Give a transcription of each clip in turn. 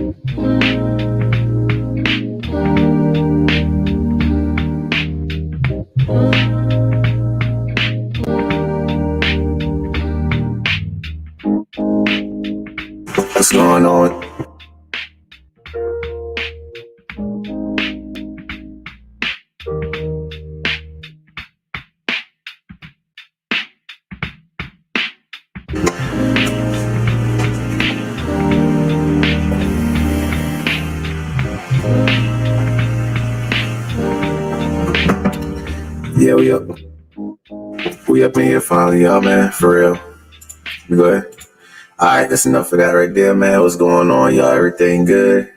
What's going on? Yeah, we up. We up in here finally, y'all, man. For real. We go ahead. All right, that's enough of that right there, man. What's going on, y'all? Everything good?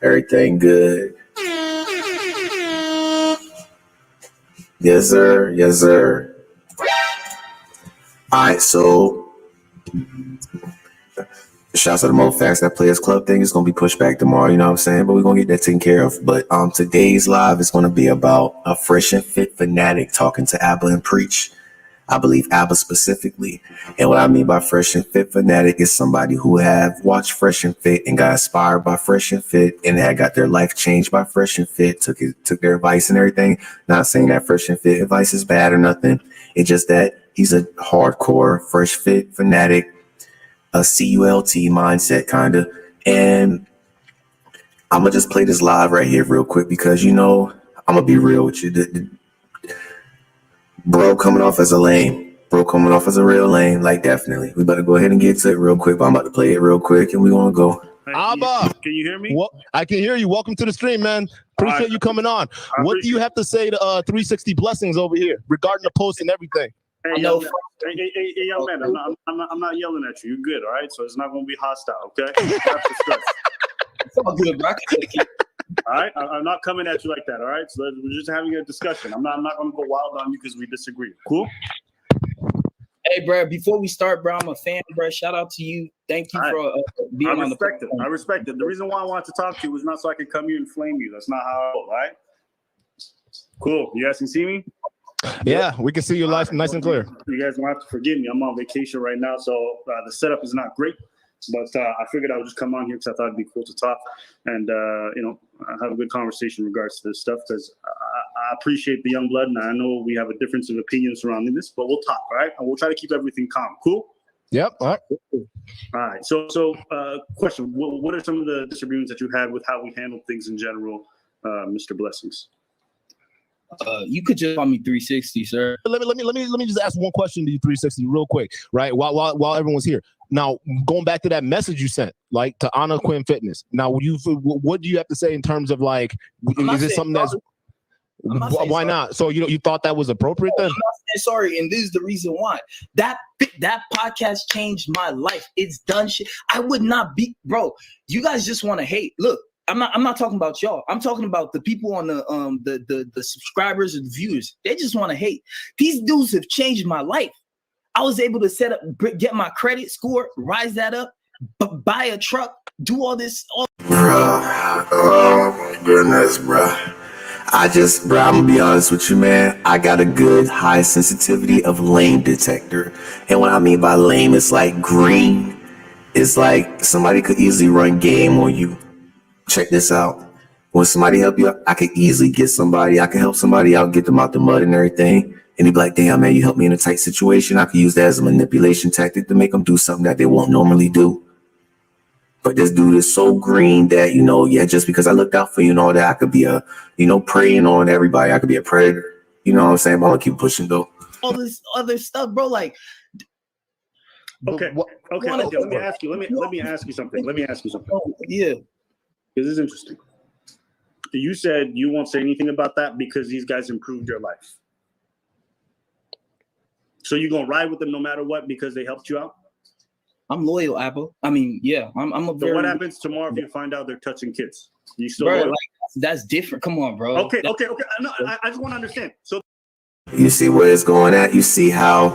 Everything good? Yes, sir. Yes, sir. All right, so shouts out to Mo Facts. That Players Club thing is going to be pushed back tomorrow, you know what I'm saying? But we're going to get that taken care of. But today's live is going to be about a fresh and fit fanatic talking to Abba and Preach. I believe Abba specifically. And what I mean by fresh and fit fanatic is somebody who have watched Fresh and Fit and got inspired by Fresh and Fit and had got their life changed by Fresh and Fit, took their advice and everything. Not saying that Fresh and Fit advice is bad or nothing. It's just that he's a hardcore Fresh Fit fanatic, a CULT mindset kind of. And I'm going to just play this live right here real quick because, you know, I'm going to be real with you. Bro coming off as a lame. Bro coming off as a real lame. Like, definitely. We better go ahead and get to it real quick. But I'm about to play it real quick and we want to go. Abba, can you hear me? Well, I can hear you. Welcome to the stream, man. Appreciate you coming on. What do you have to say to 360 Blessings over here regarding the post and everything? Hey, young man, I'm not yelling at you. You're good, all right? So it's not going to be hostile, okay? It's all good, bro. All right, I'm not coming at you like that. All right, so we're just having a discussion. I'm not going to go wild on you because we disagree. Cool. Hey, bro. Before we start, bro, I'm a fan, bro. Shout out to you. Thank you for being on the podcast. I respect it. The reason why I wanted to talk to you was not so I could come here and flame you. That's not how I roll, right? Cool. You guys can see me? Yeah, we can see you nice and clear. You guys don't have to forgive me. I'm on vacation right now, so the setup is not great. But I figured I would just come on here because I thought it'd be cool to talk and, have a good conversation in regards to this stuff because I appreciate the young blood and I know we have a difference of opinion surrounding this, but we'll talk, all right? And we'll try to keep everything calm. Cool? Yep. All right. All right. So question, what are some of the disagreements that you had with how we handle things in general, Mr. Blessings? You could just call me 360, sir. Let me just ask one question to you, 360, real quick, right? While everyone's here. Now, going back to that message you sent, like to honor Quinn Fitness. Now, what do you have to say in terms of like, is it something that's why not? So you thought that was appropriate then? I'm not saying sorry, and this is the reason why. That podcast changed my life. It's done shit. I would not be, bro. You guys just want to hate. Look. I'm not talking about y'all. I'm talking about the people on the subscribers and the viewers. They just want to hate. These dudes have changed my life. I was able to get my credit score, rise that up, buy a truck, do all this. Bro, oh my goodness, bro. I'm gonna be honest with you, man. I got a good high sensitivity of lame detector. And what I mean by lame, it's like green. It's like somebody could easily run game on you. Check this out. When somebody help you, I could easily get somebody. I can help somebody out, get them out the mud and everything. And he'd be like, damn, man, you helped me in a tight situation. I could use that as a manipulation tactic to make them do something that they won't normally do. But this dude is so green that, just because I looked out for you and all that, I could be preying on everybody. I could be a predator. You know what I'm saying? But I'm going to keep pushing, though. All this other stuff, bro, like. Okay. Let me ask you something. Yeah. This is interesting. You said you won't say anything about that because these guys improved your life. So you're going to ride with them no matter what because they helped you out? I'm loyal, Apple. I mean, yeah. I'm a very... So what happens tomorrow if you find out they're touching kids? You still bro, like, that's different. Come on, bro. Okay. No, I just want to understand. So you see where it's going at? You see how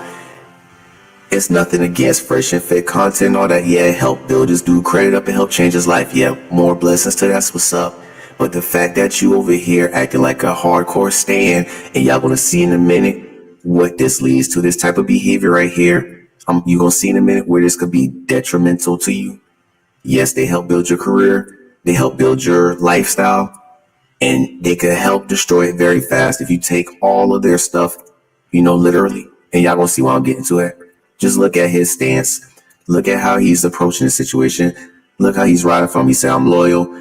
it's nothing against fresh and fit content, all that. Yeah, help build this dude credit up and help change his life. Yeah, more blessings to that's what's up. But the fact that you over here acting like a hardcore stan, and y'all gonna see in a minute what this leads to, this type of behavior right here. You're gonna see in a minute where this could be detrimental to you. Yes, they help build your career, They help build your lifestyle, and they could help destroy it very fast if you take all of their stuff, literally. And y'all gonna see why I'm getting to it. Just look at his stance. Look at how he's approaching the situation. Look how he's riding from. He said, I'm loyal.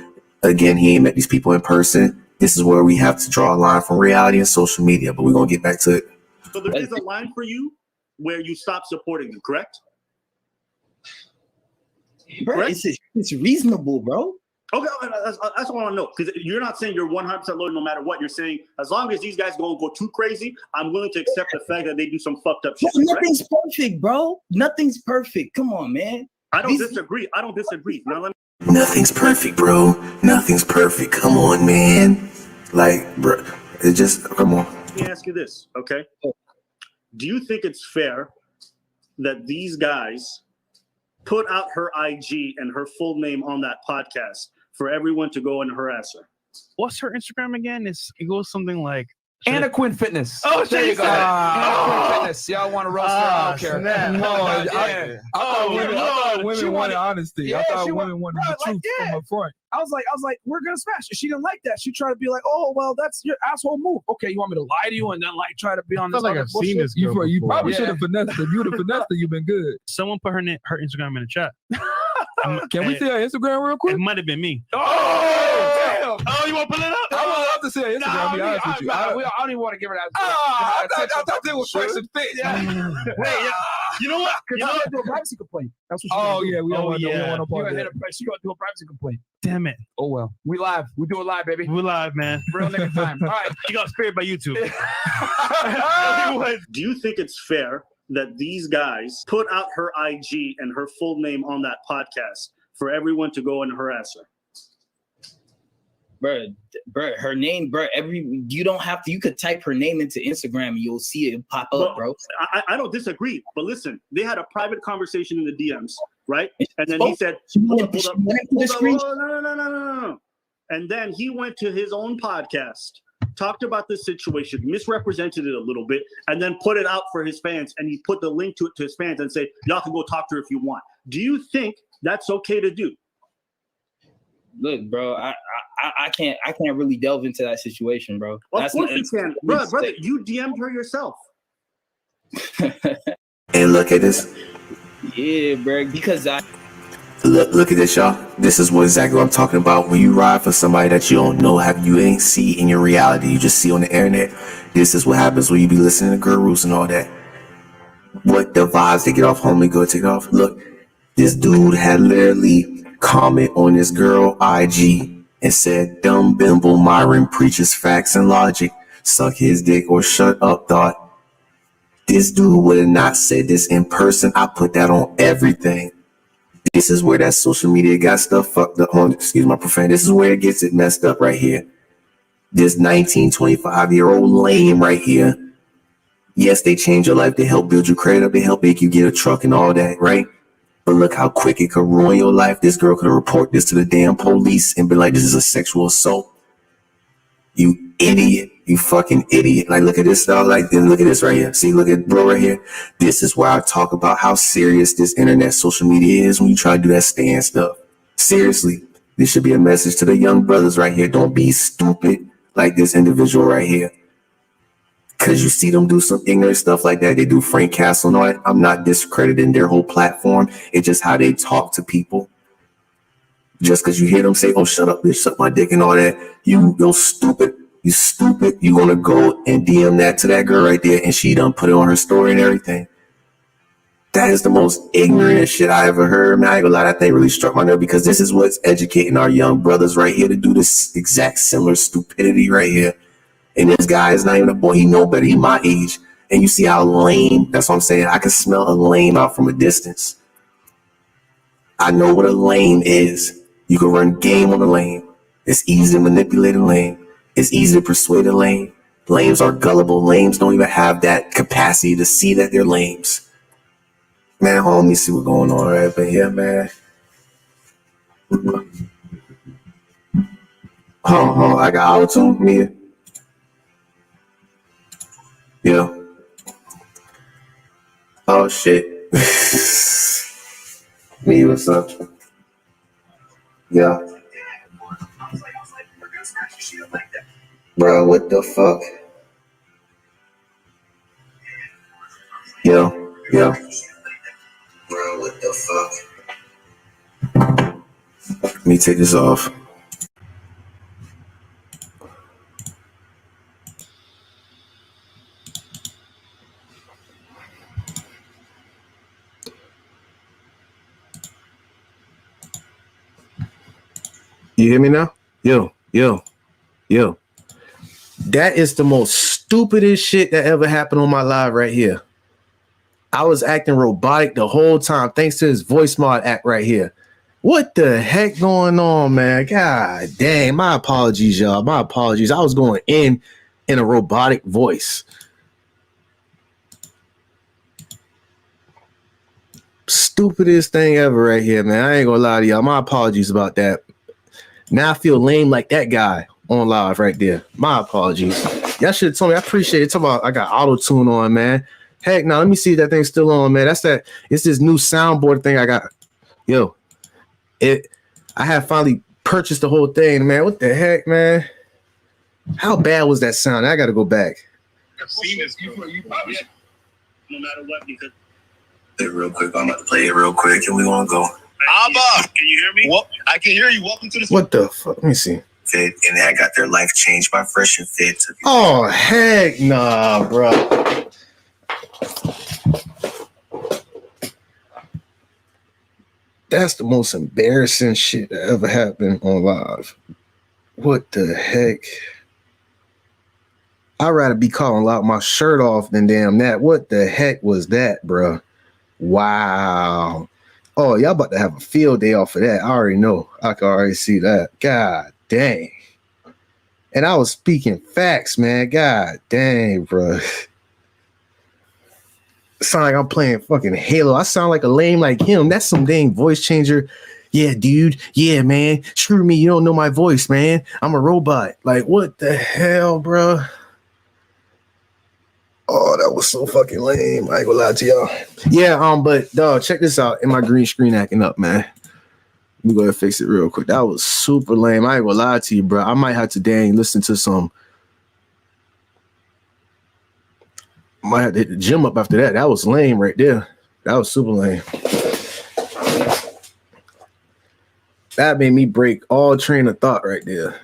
Again, he ain't met these people in person. This is where we have to draw a line from reality and social media, but we're gonna get back to it. So there is a line for you where you stop supporting them, correct? Bro, it's reasonable, bro. Okay, that's what I want to know. Because you're not saying you're 100% loyal no matter what. You're saying as long as these guys don't go too crazy, I'm willing to accept the fact that they do some fucked up shit. Nothing's perfect, bro. Nothing's perfect. Come on, man. I don't disagree. Now let me. Nothing's perfect, bro. Nothing's perfect. Come on, man. Like, bro, it just, come on. Let me ask you this, okay? Do you think it's fair that these guys put out her IG and her full name on that podcast for everyone to go and harass her? What's her Instagram again? It goes something like Anna Quinn Fitness. Oh, there you go. Anna Quinn Fitness. Y'all want to roast her? I don't care. I thought women wanted honesty. Yeah, I thought she women wanted the truth from her front. I was like, we're gonna smash. She didn't like that. She tried to be like, oh well, that's your asshole move. Okay, you want me to lie to you and then try to be on this? like I've seen this. You probably Yeah. should have finessed her. If you'd have finessed her, you've been good. someone put her Instagram in the chat. Can we see her Instagram real quick? It might have been me. Oh, damn. Oh, you want to pull it up? I would love to see her Instagram. Be honest with you. I don't even want to give her that. I thought they were question fit. Wait, you know what? Because I'm gonna do a privacy complaint. That's what. Oh yeah, we don't want no You're part gonna of that. she gonna do a privacy complaint. Damn it. Oh well. We live. We do it live, baby. We're live, man. Real nigga time. All right. You got spared by YouTube. Do you think it's fair that these guys put out her IG and her full name on that podcast for everyone to go and harass her? Bro, her name, bro. You don't have to. You could type her name into Instagram and you'll see it pop up, bro. I don't disagree, but listen, they had a private conversation in the DMs, right? And then he said, No. And then he went to his own podcast, talked about this situation, misrepresented it a little bit, and then put it out for his fans. And he put the link to it to his fans and said, y'all can go talk to her if you want. Do you think that's okay to do? Look, bro, I can't really delve into that situation, bro. Of course you can. Brother, you DM'd her yourself. And look at this. Yeah, bro, because Look at this, y'all. This is exactly what I'm talking about. When you ride for somebody that you don't know, you ain't see in your reality, you just see on the internet. This is what happens when you be listening to gurus and all that. What the vibes they get off homely, go take off. Look, this dude had literally comment on this girl IG and said, dumb bimble Myron preaches facts and logic. Suck his dick or shut up, thought. This dude would have not said this in person. I put that on everything. This is where that social media got stuff fucked up on. Excuse my profanity. This is where it gets it messed up right here. This 25-year-old lame right here. Yes, they change your life. They help build your credit up. They help make you get a truck and all that, right? But look how quick it could ruin your life. This girl could report this to the damn police and be like, this is a sexual assault. You idiot. You fucking idiot. Like, look at this, dog. Like, look at this right here. See, look at bro right here. This is why I talk about how serious this internet social media is when you try to do that stand stuff. Seriously, this should be a message to the young brothers right here. Don't be stupid like this individual right here. Because you see them do some ignorant stuff like that. They do Frank Castle and all that. I'm not discrediting their whole platform. It's just how they talk to people. Just because you hear them say, oh, shut up, bitch, suck my dick and all that. You're stupid. You stupid. You want to go and DM that to that girl right there, and she done put it on her story and everything. That is the most ignorant shit I ever heard. Man, I ain't gonna lie, that thing really struck my nerve, because this is what's educating our young brothers right here to do this exact similar stupidity right here. And this guy is not even a boy. He know better. He my age. And you see how lame. That's what I'm saying. I can smell a lame out from a distance. I know what a lame is. You can run game on a lame. It's easy to manipulate a lame. It's easy to persuade a lame. Lames are gullible. Lames don't even have that capacity to see that they're lames. Man, hold on, let me see what's going on right up in here, man. Hold on, I got auto-tune, Mia. Yeah. Oh shit. Me, what's up? Yeah. Bro, what the fuck? Yo. Bro, what the fuck? Let me take this off. You hear me now? Yo. That is the most stupidest shit that ever happened on my live right here. I was acting robotic the whole time thanks to this voice mod act right here. What the heck going on, man? God dang, my apologies, y'all. My apologies. I was going in a robotic voice. Stupidest thing ever right here, man. I ain't gonna lie to y'all. My apologies about that. Now I feel lame like that guy on live right there. My apologies. Y'all should have told me. I appreciate it. Talk about I got auto tune on, man. Heck, now let me see if that thing's still on, man. It's this new soundboard thing I got. Yo, I have finally purchased the whole thing, man. What the heck, man? How bad was that sound? I gotta go back. I've seen this. No matter what, because Real quick, I'm about to play it real quick, and we gonna go. Abba, can you hear me? Well, I can hear you. Welcome to the. What the fuck? Let me see. Fit, and I got their life changed by Fresh and Fit. Oh heck nah, bro. That's the most embarrassing shit that ever happened on live. What the heck? I'd rather be calling loud my shirt off than damn that. What the heck was that, bro? Wow. Oh, y'all about to have a field day off of that. I already know. I can already see that. God dang. And I was speaking facts, man. God dang, bro. Sound like I'm playing fucking Halo. I sound like a lame like him. That's some dang voice changer. Yeah, dude. Yeah, man. Screw me. You don't know my voice, man. I'm a robot. Like, what the hell, bro? Oh, that was so fucking lame. I ain't gonna lie to y'all. Yeah, but dog, check this out. And my green screen acting up, man. Let me go ahead and fix it real quick. That was super lame. I ain't gonna lie to you, bro. I might have to dang listen to some. Might have to hit the gym up after that. That was lame right there. That was super lame. That made me break all train of thought right there.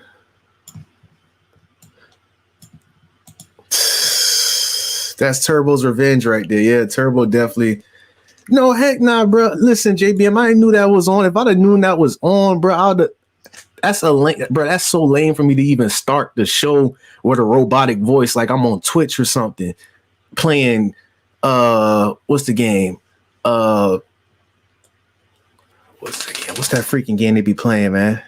That's Turbo's revenge right there. Yeah, Turbo definitely. No, heck nah, bro. Listen, JBM, I knew that was on. If I'd have known that was on, bro, that's a lame, bro. That's so lame for me to even start the show with a robotic voice like I'm on Twitch or something, playing what's the game? What's that freaking game they be playing, man?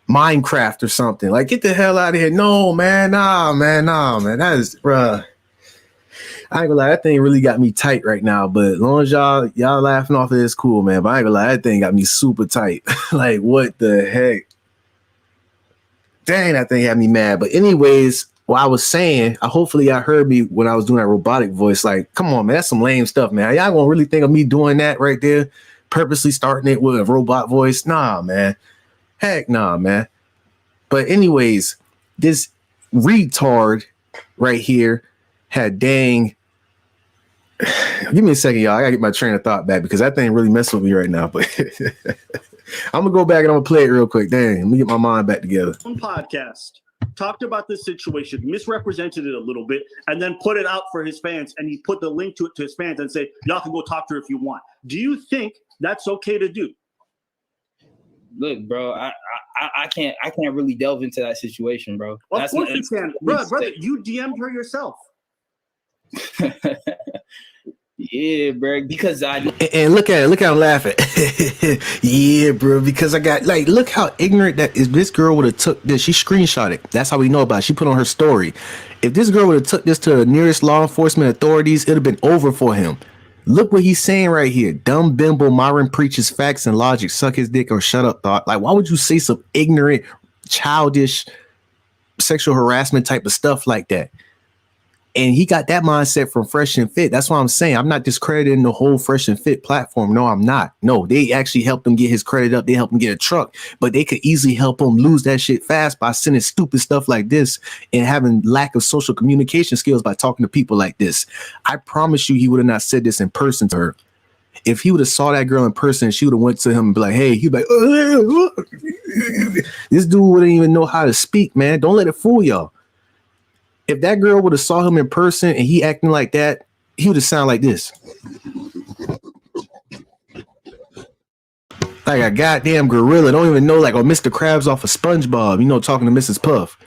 Minecraft or something. Like, get the hell out of here. No, man. Nah, man. That is, bruh. I ain't gonna lie, that thing really got me tight right now. But as long as y'all laughing off of it, it's cool, man. But I ain't gonna lie, that thing got me super tight. Like, what the heck? Dang, that thing had me mad. But anyways, what I was saying, hopefully y'all heard me when I was doing that robotic voice. Like, come on, man, that's some lame stuff, man. Y'all gonna really think of me doing that right there? Purposely starting it with a robot voice? Nah, man. Heck nah, man. But anyways, this retard right here had dang. Give me a second, y'all. I gotta get my train of thought back because that thing really messed with me right now. But I'm gonna go back and I'm gonna play it real quick. Dang, let me get my mind back together. one podcast talked about this situation, misrepresented it a little bit, and then put it out for his fans, and he put the link to it to his fans and say, y'all can go talk to her if you want. Do you think that's okay to do? Look, bro, I can't really delve into that situation, bro. Of course you can. Brother, you DM'd her yourself. Yeah, bro, because and look at him laughing. Yeah, bro, because I got like, look how ignorant that is. This girl would have took this. She screenshot it. That's how we know about it. She put on her story. If this girl would have took this to the nearest law enforcement authorities, it'd have been over for him. Look what he's saying right here. Dumb bimbo Myron preaches facts and logic. Suck his dick or shut up, thought. Like, why would you say some ignorant, childish, sexual harassment type of stuff like that? And he got that mindset from Fresh and Fit. That's why I'm saying I'm not discrediting the whole Fresh and Fit platform. No, I'm not. No, they actually helped him get his credit up. They helped him get a truck, but they could easily help him lose that shit fast by sending stupid stuff like this and having lack of social communication skills by talking to people like this. I promise you, he would have not said this in person to her. If he would have saw that girl in person, she would have went to him and be like, hey, he'd be like, this dude wouldn't even know how to speak, man. Don't let it fool y'all. If that girl would have saw him in person and he acting like that, he would have sounded like this. Like a goddamn gorilla. Don't even know, like, or Mr. Krabs off of SpongeBob, you know, talking to Mrs. Puff.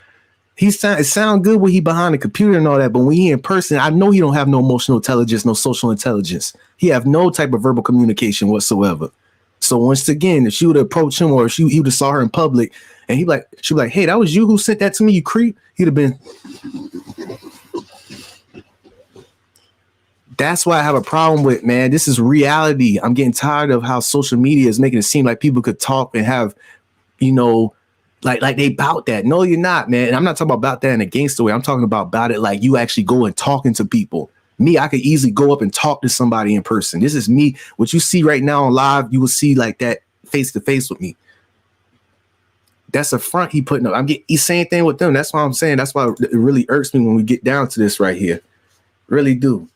It sound good when he behind the computer and all that, but when he in person, I know he don't have no emotional intelligence, no social intelligence. He have no type of verbal communication whatsoever. So once again, if she would approach him or he would have saw her in public and she'd be like, hey, that was you who sent that to me, you creep. He'd have been. That's why I have a problem with, man. This is reality. I'm getting tired of how social media is making it seem like people could talk and have, you know, like they about that. No, you're not, man. And I'm not talking about that in a gangster way. I'm talking about it like you actually go and talking to people. Me, I could easily go up and talk to somebody in person. This is me. What you see right now on live, you will see like that face to face with me. That's a front he putting up. He's saying thing with them. That's why I'm saying. That's why it really irks me when we get down to this right here. Really do.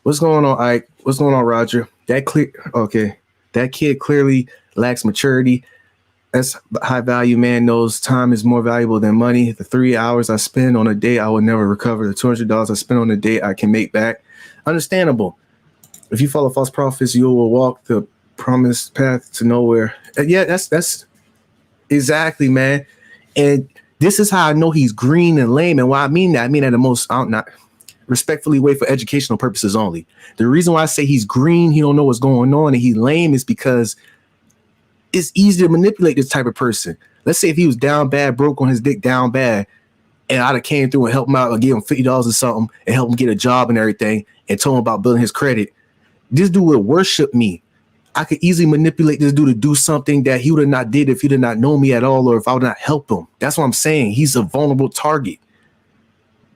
What's going on, Ike? What's going on, Roger? That kid clearly lacks maturity. That's high value man knows time is more valuable than money. The 3 hours I spend on a date, I will never recover. The $200 I spend on a date, I can make back. Understandable. If you follow false prophets, you will walk the promised path to nowhere. Yeah, that's exactly, man. And this is how I know he's green and lame. And why I mean that, the most not respectfully way for educational purposes only. The reason why I say he's green, he don't know what's going on, and he's lame is because it's easy to manipulate this type of person. Let's say if he was down bad, broke on his dick down bad, and I'd have came through and helped him out or give him $50 or something and help him get a job and everything and told him about building his credit. This dude would worship me. I could easily manipulate this dude to do something that he would have not did if he did not know me at all or if I would not help him. That's what I'm saying. He's a vulnerable target.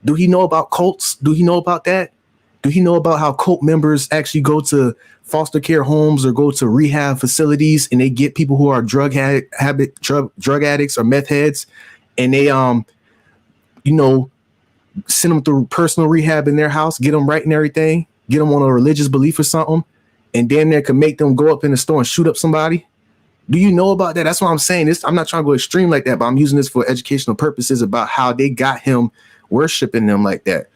Do he know about cults? Do he know about that? Do he know about how cult members actually go to foster care homes or go to rehab facilities and they get people who are drug addicts or meth heads and they send them through personal rehab in their house, get them right and everything, get them on a religious belief or something, and then they can make them go up in the store and shoot up somebody? Do you know about that? That's what I'm saying. I'm not trying to go extreme like that, but I'm using this for educational purposes about how they got him worshiping them like that.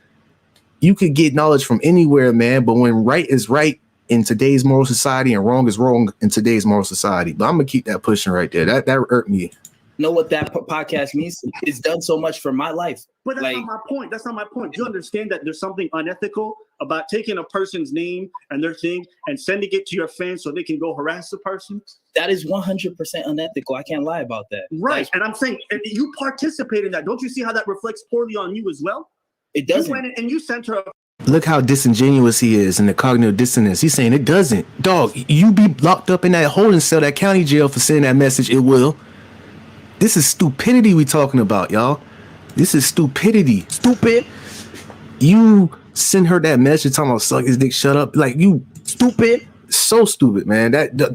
You could get knowledge from anywhere, man, but when right is right in today's moral society and wrong is wrong in today's moral society. But I'm gonna keep that pushing right there. That hurt me. Know what that podcast means? It's done so much for my life. But that's not my point. That's not my point. You understand that there's something unethical about taking a person's name and their thing and sending it to your fans so they can go harass the person? That is 100% unethical. I can't lie about that. Right. And I'm saying, and you participate in that. Don't you see how that reflects poorly on you as well? It doesn't. You went in and you sent her. Look how disingenuous he is in the cognitive dissonance. He's saying it doesn't. Dog, you be locked up in that holding cell, that county jail for sending that message. It will. This is stupidity we talking about, y'all. This is stupidity. Stupid. You send her that message talking about suck his dick, shut up. Like, you stupid. So stupid, man.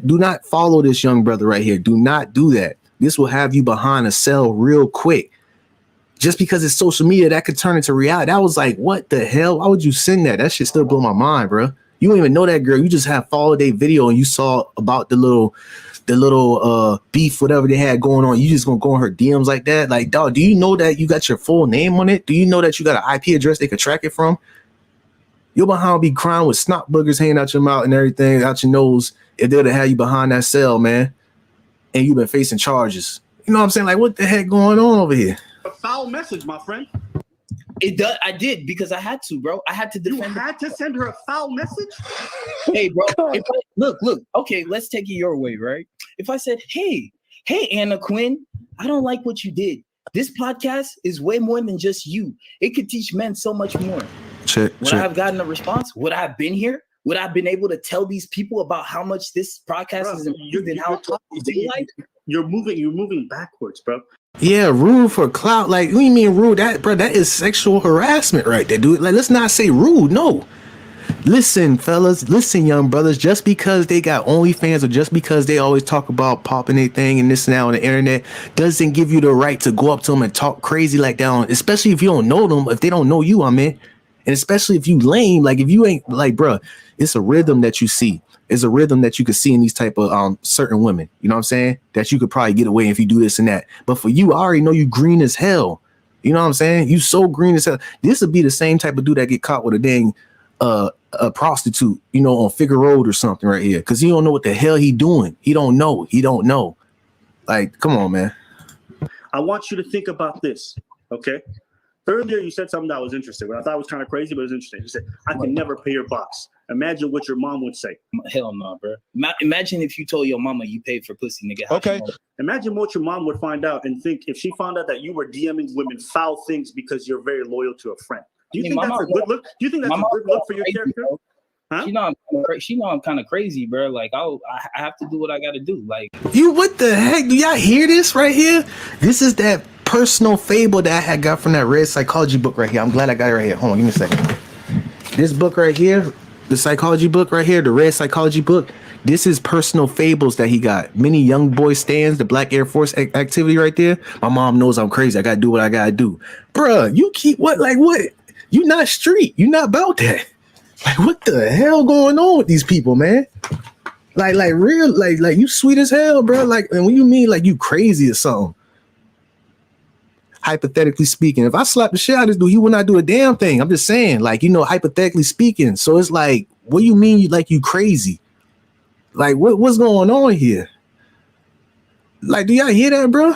Do not follow this young brother right here. Do not do that. This will have you behind a cell real quick. Just because it's social media, that could turn into reality. That was like, what the hell? Why would you send that? That shit still blow my mind, bro. You don't even know that girl. You just have followed their video and you saw about the little beef, whatever they had going on. You just gonna go in her DMs like that? Like, dog, do you know that you got your full name on it? Do you know that you got an IP address they could track it from? You're behind be crying with snot boogers hanging out your mouth and everything out your nose if they'd have had you behind that cell, man. And you've been facing charges. You know what I'm saying? Like, what the heck going on over here? A foul message, my friend. It does. I did because I had to, bro. I had to defend. You had to send her a foul message? Hey, bro. Look. Okay, let's take it your way, right? If I said, hey, Anna Quinn, I don't like what you did. This podcast is way more than just you. It could teach men so much more. Would I have gotten a response? Would I have been here? Would I have been able to tell these people about how much this podcast is improved and how tough they like? You're moving backwards, bro. Yeah, rude for clout. Like, what do you mean rude? That, bro, that is sexual harassment right there, dude. Like, let's not say rude. No. Listen, fellas, listen, young brothers, just because they got OnlyFans or just because they always talk about popping their thing and this and that on the internet doesn't give you the right to go up to them and talk crazy like that, especially if you don't know them, if they don't know you, and especially if you lame, like if you ain't like, bro, it's a rhythm that you see. It's a rhythm that you could see in these type of certain women, you know what I'm saying? That you could probably get away if you do this and that. But for you, I already know you green as hell. You know what I'm saying? You so green as hell. This would be the same type of dude that get caught with a dang a prostitute, you know, on Figure Road or something right here, because he don't know what the hell he doing. He don't know. Like, come on, man. I want you to think about this, okay? Earlier, you said something that was interesting. What I thought was kind of crazy, but it was interesting. You said, I can never pay your box. Imagine what your mom would say. Hell no, bro. Imagine if you told your mama you paid for pussy, nigga. Okay. Imagine what your mom would find out and think if she found out that you were DMing women foul things because you're very loyal to a friend. Do you think that's a good look? Do you think that's a good look for your character? Huh? She know I'm kind of crazy, bro. Like I have to do what I got to do. Like what the heck? Do y'all hear this right here? This is that personal fable that I had got from that Red Psychology book right here. I'm glad I got it right here. Hold on, give me a second. This book right here, the psychology book right here, the Red Psychology book. This is personal fables that he got. Many young boy stands, the Black Air Force activity right there. My mom knows I'm crazy. I gotta do what I gotta do, bruh. You keep what? Like what? You not street. You not about that. Like, what the hell going on with these people, man? Like real, like you sweet as hell, bro. Like, and when you mean like you crazy or something? Hypothetically speaking, if I slap the shit out of this dude, he would not do a damn thing. I'm just saying, like, you know, hypothetically speaking. So it's like, what do you mean you crazy? Like, what's going on here? Like, do y'all hear that, bro?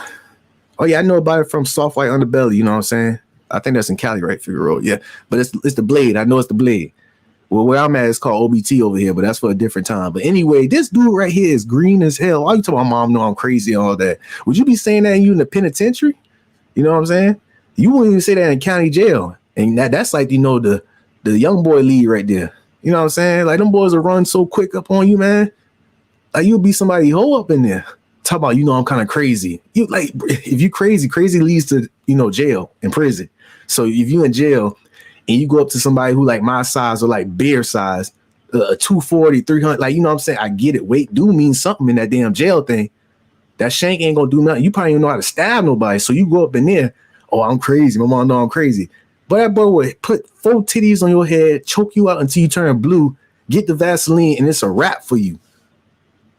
Oh yeah, I know about it from Soft White Underbelly. You know what I'm saying? I think that's in Cali, right? Figure Road, yeah. But it's the Blade. I know it's the Blade. Well, where I'm at, it's called OBT over here, but that's for a different time. But anyway, this dude right here is green as hell. Why you talking about mom know I'm crazy and all that? Would you be saying that you in the penitentiary? You know what I'm saying? You wouldn't even say that in county jail. And that's like, you know, the young boy lead right there. You know what I'm saying? Like, them boys will run so quick up on you, man. Like, you'll be somebody hoe up in there. Talk about, you know, I'm kind of crazy. You like, if you crazy leads to, you know, jail and prison. So if you in jail and you go up to somebody who like my size or like bear size, 240, 300, like, you know what I'm saying? I get it. Weight do mean something in that damn jail thing. That shank ain't gonna do nothing. You probably don't know how to stab nobody. So you go up in there, oh, I'm crazy. My mom know I'm crazy. But that boy would put 4 titties on your head, choke you out until you turn blue, get the Vaseline, and it's a wrap for you.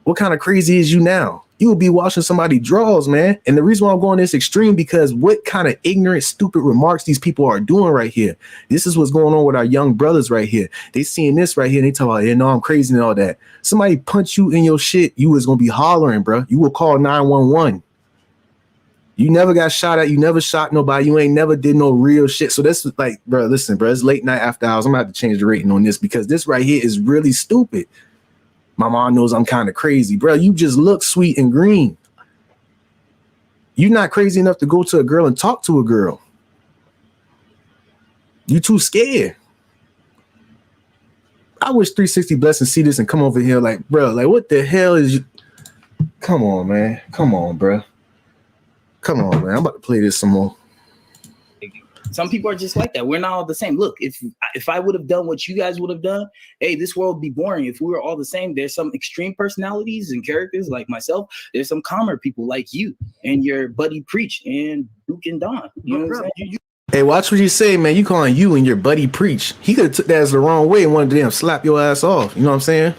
What kind of crazy is you now? You would be washing somebody's drawers, man. And the reason why I'm going this extreme, because what kind of ignorant, stupid remarks these people are doing right here. This is what's going on with our young brothers right here. They seeing this right here and they talk about, yeah, no, I'm crazy and all that. Somebody punch you in your shit, you was going to be hollering, bro. You will call 911. You never got shot at. You never shot nobody. You ain't never did no real shit. So that's like, bro, listen, bro, it's late night after hours. I'm going to have to change the rating on this because this right here is really stupid. My mom knows I'm kind of crazy, bro. You just look sweet and green. You're not crazy enough to go to a girl and talk to a girl. You too scared. I wish 360 Blessing see this and come over here like, bro, like what the hell is you? Come on, man. Come on, bro. Come on, man. I'm about to play this some more. some people are just like that. We're not all the same. Look, if I would have done what you guys would have done, hey, this world would be boring. If we were all the same, there's some extreme personalities and characters like myself. There's some calmer people like you and your buddy Preach and Duke and Don. You know what I'm saying? Hey, watch what you say, man. You calling you and your buddy Preach. He could have took that as the wrong way and wanted to damn slap your ass off. You know what I'm saying?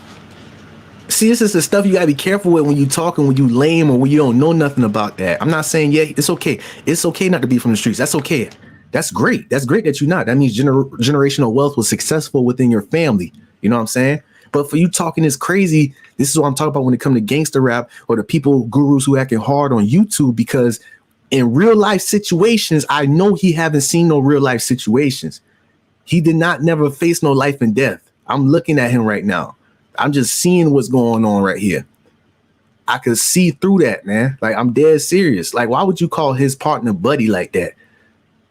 See, this is the stuff you gotta be careful with when you talking, when you lame or when you don't know nothing about that. I'm not saying, yeah, it's okay. It's okay not to be from the streets. That's okay. That's great. That's great that you're not. That means generational wealth was successful within your family. You know what I'm saying? But for you talking this crazy, this is what I'm talking about when it comes to gangster rap or the people, gurus who acting hard on YouTube, because in real life situations, I know he haven't seen no real life situations. He did not never face no life and death. I'm looking at him right now. I'm just seeing what's going on right here. I could see through that, man. Like, I'm dead serious. Like, why would you call his partner buddy like that?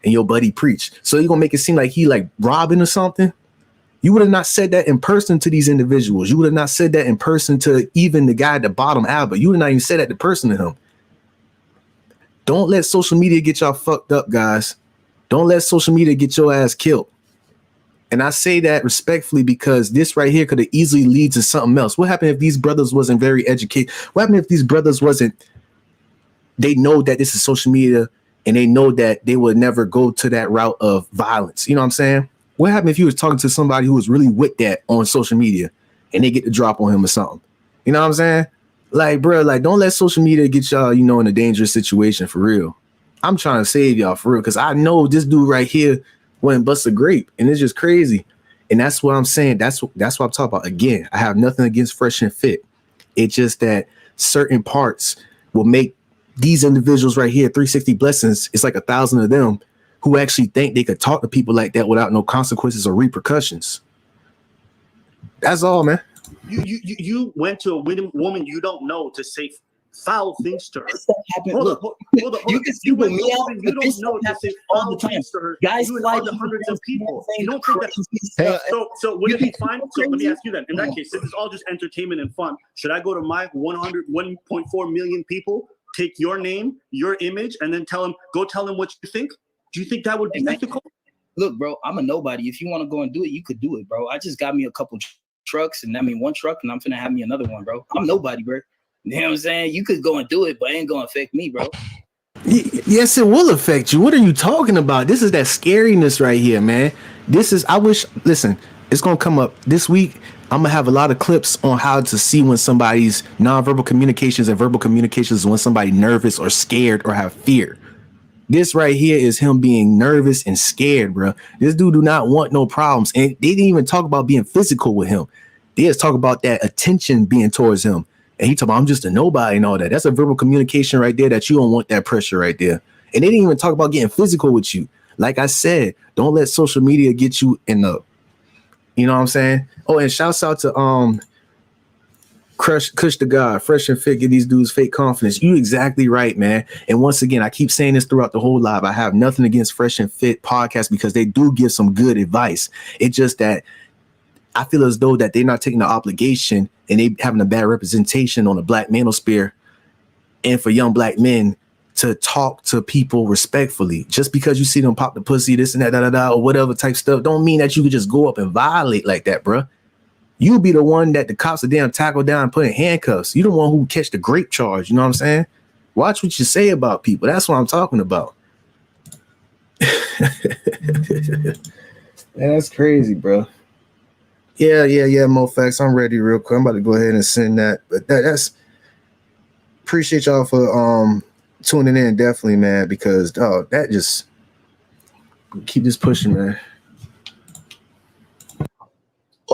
And your buddy Preach. So you're gonna make it seem like he like robbing or something? You would have not said that in person to these individuals. You would have not said that in person to even the guy at the bottom, Albert. You would not even said that in person to him. Don't let social media get y'all fucked up, guys. Don't let social media get your ass killed. And I say that respectfully because this right here could have easily lead to something else. What happened if these brothers wasn't very educated? What happened if these brothers wasn't, they know that this is social media and they know that they would never go to that route of violence. You know what I'm saying? What happened if you was talking to somebody who was really with that on social media and they get the drop on him or something? You know what I'm saying? Like, bro, like, don't let social media get y'all, you know, in a dangerous situation for real. I'm trying to save y'all for real because I know this dude right here went and bust a grape, and it's just crazy. And that's what I'm saying. That's what I'm talking about. Again, I have nothing against Fresh and Fit. It's just that certain parts will make these individuals right here, 360 Blessings, it's like 1,000 of them who actually think they could talk to people like that without no consequences or repercussions. That's all, man. You went to a woman you don't know to say foul things to her. This stuff happens. Look, you can see with me out, you but this don't know stuff to say happens all foul the time. things to her. Guys You fly and other hundreds of people. You don't think that. Hey, So would it be fine? So let me ask you then. In that case, this is all just entertainment and fun. Should I go to my 1.4 million people, take your name, your image, and then go tell them what you think? Do you think that would be ethical? Look, bro, I'm a nobody. If you want to go and do it, you could do it, bro. I just got me a couple trucks, and one truck, and I'm finna have me another one, bro. I'm nobody, bro. You know what I'm saying? You could go and do it, but it ain't gonna affect me, bro. Yes, it will affect you. What are you talking about? This is that scariness right here, man. Listen, it's gonna come up this week. I'm gonna have a lot of clips on how to see when somebody's nonverbal communications and verbal communications, when somebody nervous or scared or have fear. This right here is him being nervous and scared, bro. This dude do not want no problems. And they didn't even talk about being physical with him. They just talk about that attention being towards him. And he talk about, I'm just a nobody and all that. That's a verbal communication right there that you don't want that pressure right there. And they didn't even talk about getting physical with you. Like I said, don't let social media get you in the, you know what I'm saying? Oh, and shouts out to Kush the God, Fresh and Fit, give these dudes fake confidence. You exactly right, man. And once again, I keep saying this throughout the whole live. I have nothing against Fresh and Fit podcast because they do give some good advice. It's just that I feel as though that they're not taking the obligation and they having a bad representation on the black manosphere and for young black men to talk to people respectfully. Just because you see them pop the pussy, this and that, or whatever type stuff, don't mean that you could just go up and violate like that, bro. You be the one that the cops are damn tackle down and put in handcuffs. You the one who catch the grape charge. You know what I'm saying? Watch what you say about people. That's what I'm talking about. Man, that's crazy, bro. Yeah, Mo Facts. I'm ready real quick. I'm about to go ahead and send that. But that's appreciate y'all for tuning in, definitely, man, because that just keep this pushing, man.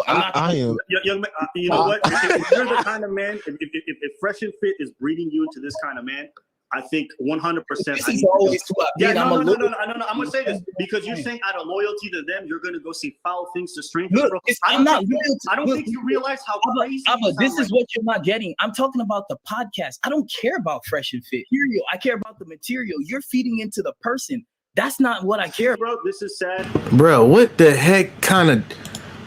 I am. Young man, you know what? If you're the kind of man, if Fresh and Fit is breeding you into this kind of man, I think 100%. This is always too upbeat. No. I'm gonna say this because you're saying out of loyalty to them, you're gonna go say foul things to strangers. Look, bro. I'm not. I don't think you realize how crazy. This is what you're not getting. I'm talking about the podcast. I don't care about Fresh and Fit. Material. I care about the material. You're feeding into the person. That's not what I care about. Bro, this is sad. Bro, what the heck kind of...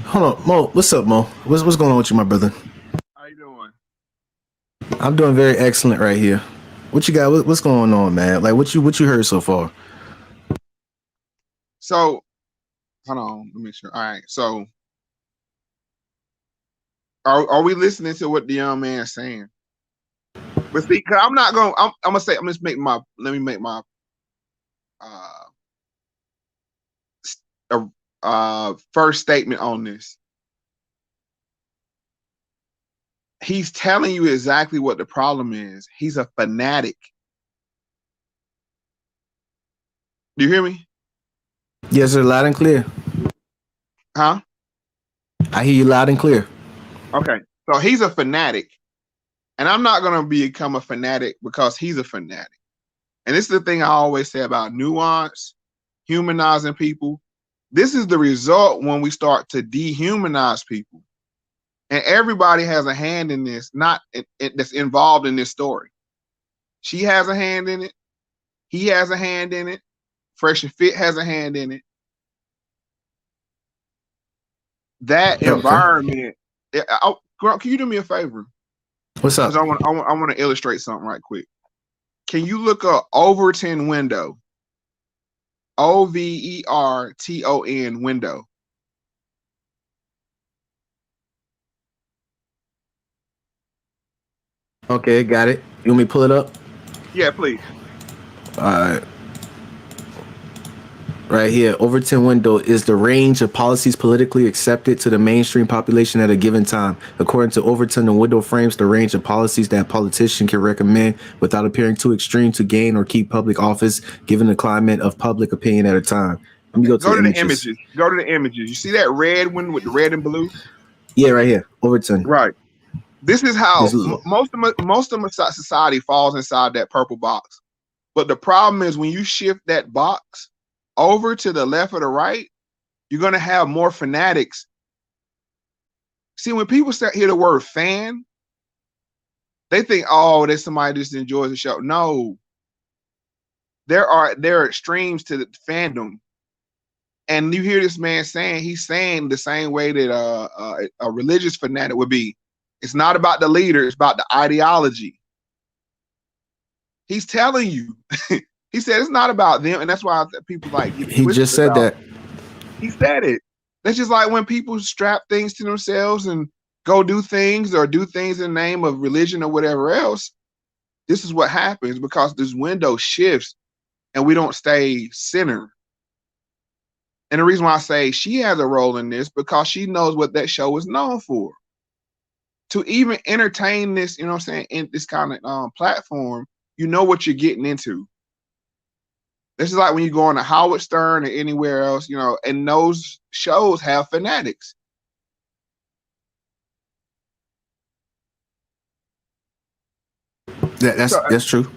Hold on, Mo. What's up, Mo? What's going on with you, my brother? How you doing? I'm doing very excellent right here. What you got? What's going on, man? Like, what you heard so far? So, hold on. Let me make sure. All right. So, are we listening to what the young man is saying? But see, cause I'm not going. I'm gonna say. Let me make my first statement on this. He's telling you exactly what the problem is. He's a fanatic. Do you hear me? Yes, sir. Loud and clear. Huh? I hear you loud and clear. Okay. So he's a fanatic. And I'm not going to become a fanatic because he's a fanatic. And this is the thing I always say about nuance, humanizing people. This is the result when we start to dehumanize people. And everybody has a hand in this, that's involved in this story. She has a hand in it. He has a hand in it. Fresh and Fit has a hand in it. That environment. Grump, can you do me a favor? What's up? Because I want to illustrate something right quick. Can you look up Overton window? Overton window. Okay, got it. You want me to pull it up? Yeah, please. All right. Right here, Overton window is the range of policies politically accepted to the mainstream population at a given time. According to Overton, the window frames the range of policies that a politician can recommend without appearing too extreme to gain or keep public office, given the climate of public opinion at a time. Let me go to the images. Go to the images. You see that red one with the red and blue? Yeah, right here, Overton. Right. This is how This is- most of society falls inside that purple box. But the problem is when you shift that box over to the left or the right, you're going to have more fanatics. See, when people start hear the word fan, they think, oh, there's somebody just enjoys the show. No. There are extremes to the fandom. And you hear this man saying, he's saying the same way that a religious fanatic would be. It's not about the leader, it's about the ideology. He's telling you. He said it's not about them, and that's why people like. He just said that. He said it. That's just like when people strap things to themselves and go do things or do things in the name of religion or whatever else. This is what happens because this window shifts and we don't stay centered. And the reason why I say she has a role in this because she knows what that show is known for. To even entertain this, you know what I'm saying, in this kind of platform, you know what you're getting into. This is like when you go on to Howard Stern or anywhere else, you know, and those shows have fanatics. That's true.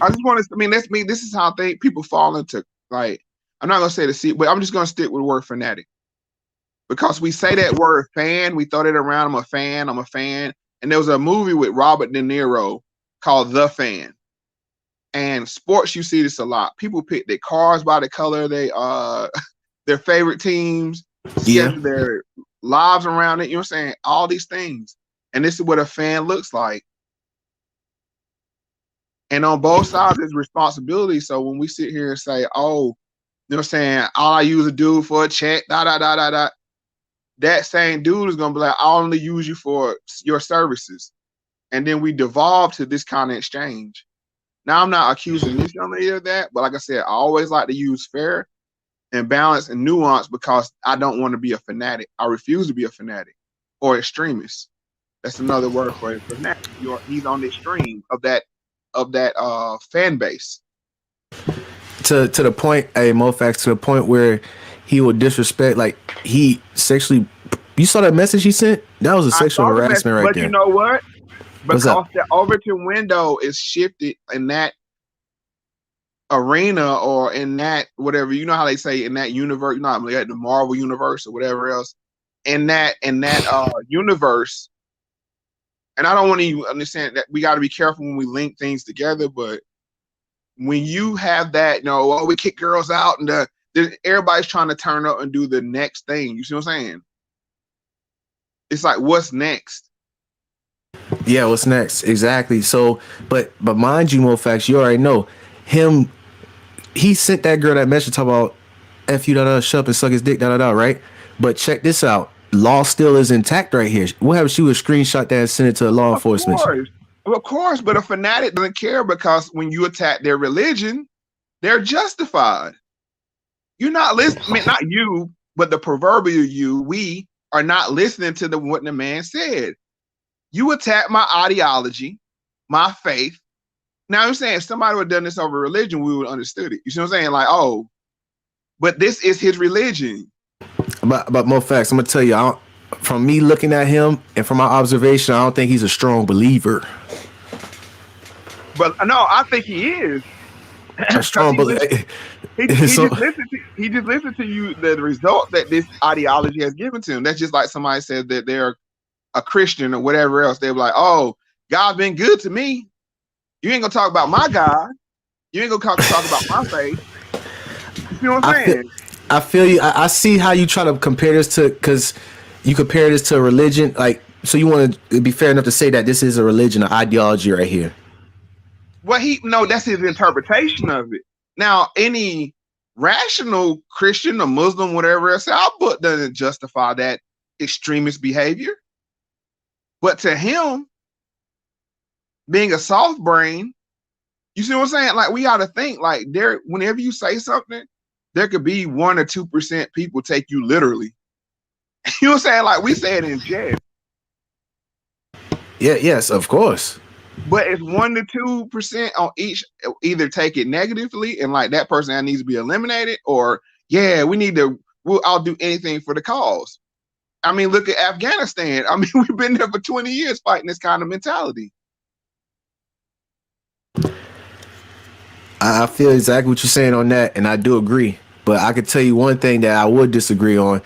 I just want to, I mean, that's me. This is how people fall into, like, I'm not going to say the C, but I'm just going to stick with the word fanatic. Because we say that word fan, we throw it around, I'm a fan. And there was a movie with Robert De Niro called The Fan. And sports, you see this a lot. People pick their cars by the color of their favorite teams, schedule their lives around it, you know what I'm saying? All these things. And this is what a fan looks like. And on both sides, there's responsibility. So when we sit here and say, oh, you know what I'm saying, all I use a dude for a check, that same dude is going to be like, I'll only use you for your services. And then we devolve to this kind of exchange. Now, I'm not accusing this young lady of that, but like I said, I always like to use fair and balance and nuance because I don't want to be a fanatic. I refuse to be a fanatic or extremist. That's another word for a fanatic. He's on the extreme of that fan base. To the point, hey, Mofax, to the point where he would disrespect, like he sexually. You saw that message he sent? That was a sexual harassment right there. But you know what? Because the Overton window is shifted in that arena or in that whatever, you know how they say in that universe, you know, like the Marvel universe or whatever else, in that universe. And I don't want to understand that we got to be careful when we link things together, but when you have that, you know, oh, we kick girls out and everybody's trying to turn up and do the next thing. You see what I'm saying? It's like, what's next? Yeah, what's next? Exactly. So, but mind you, Mofax, you already know him. He sent that girl that message talking about F you, shut up and suck his dick, right? But check this out. Law still is intact right here. What happens if she would screenshot that and send it to law enforcement? Of course, but a fanatic doesn't care because when you attack their religion, they're justified. You're not listening, I mean, not you, but the proverbial you, we are not listening to what the man said. You attack my ideology, my faith. Now I'm saying if somebody would have done this over religion, we would have understood it. You see what I'm saying? Like, oh, but this is his religion. But Mofax, I'm gonna tell you, from me looking at him and from my observation, I don't think he's a strong believer. But no, I think he is. A strong believer. He just listened to you, the result that this ideology has given to him. That's just like somebody said that they're a Christian or whatever else. They're like, oh, God's been good to me. You ain't gonna talk about my God. You ain't gonna talk about my faith. You know what I'm saying? I feel you. I see how you try to compare this to, because you compare this to a religion. Like, so you want to be fair enough to say that this is a religion, an ideology right here. That's his interpretation of it. Now, any rational Christian or Muslim, whatever else, our book doesn't justify that extremist behavior. But to him, being a soft brain, you see what I'm saying? Like, we got to think, like, whenever you say something, there could be 1 or 2% people take you literally. You know what I'm saying? Like, we say it in jest. Yeah, yes, of course. But it's 1 to 2% on each, either take it negatively and like that person that needs to be eliminated, or I'll do anything for the cause. I mean, look at Afghanistan. I mean, we've been there for 20 years fighting this kind of mentality. I feel exactly what you're saying on that, and I do agree. But I could tell you one thing that I would disagree on.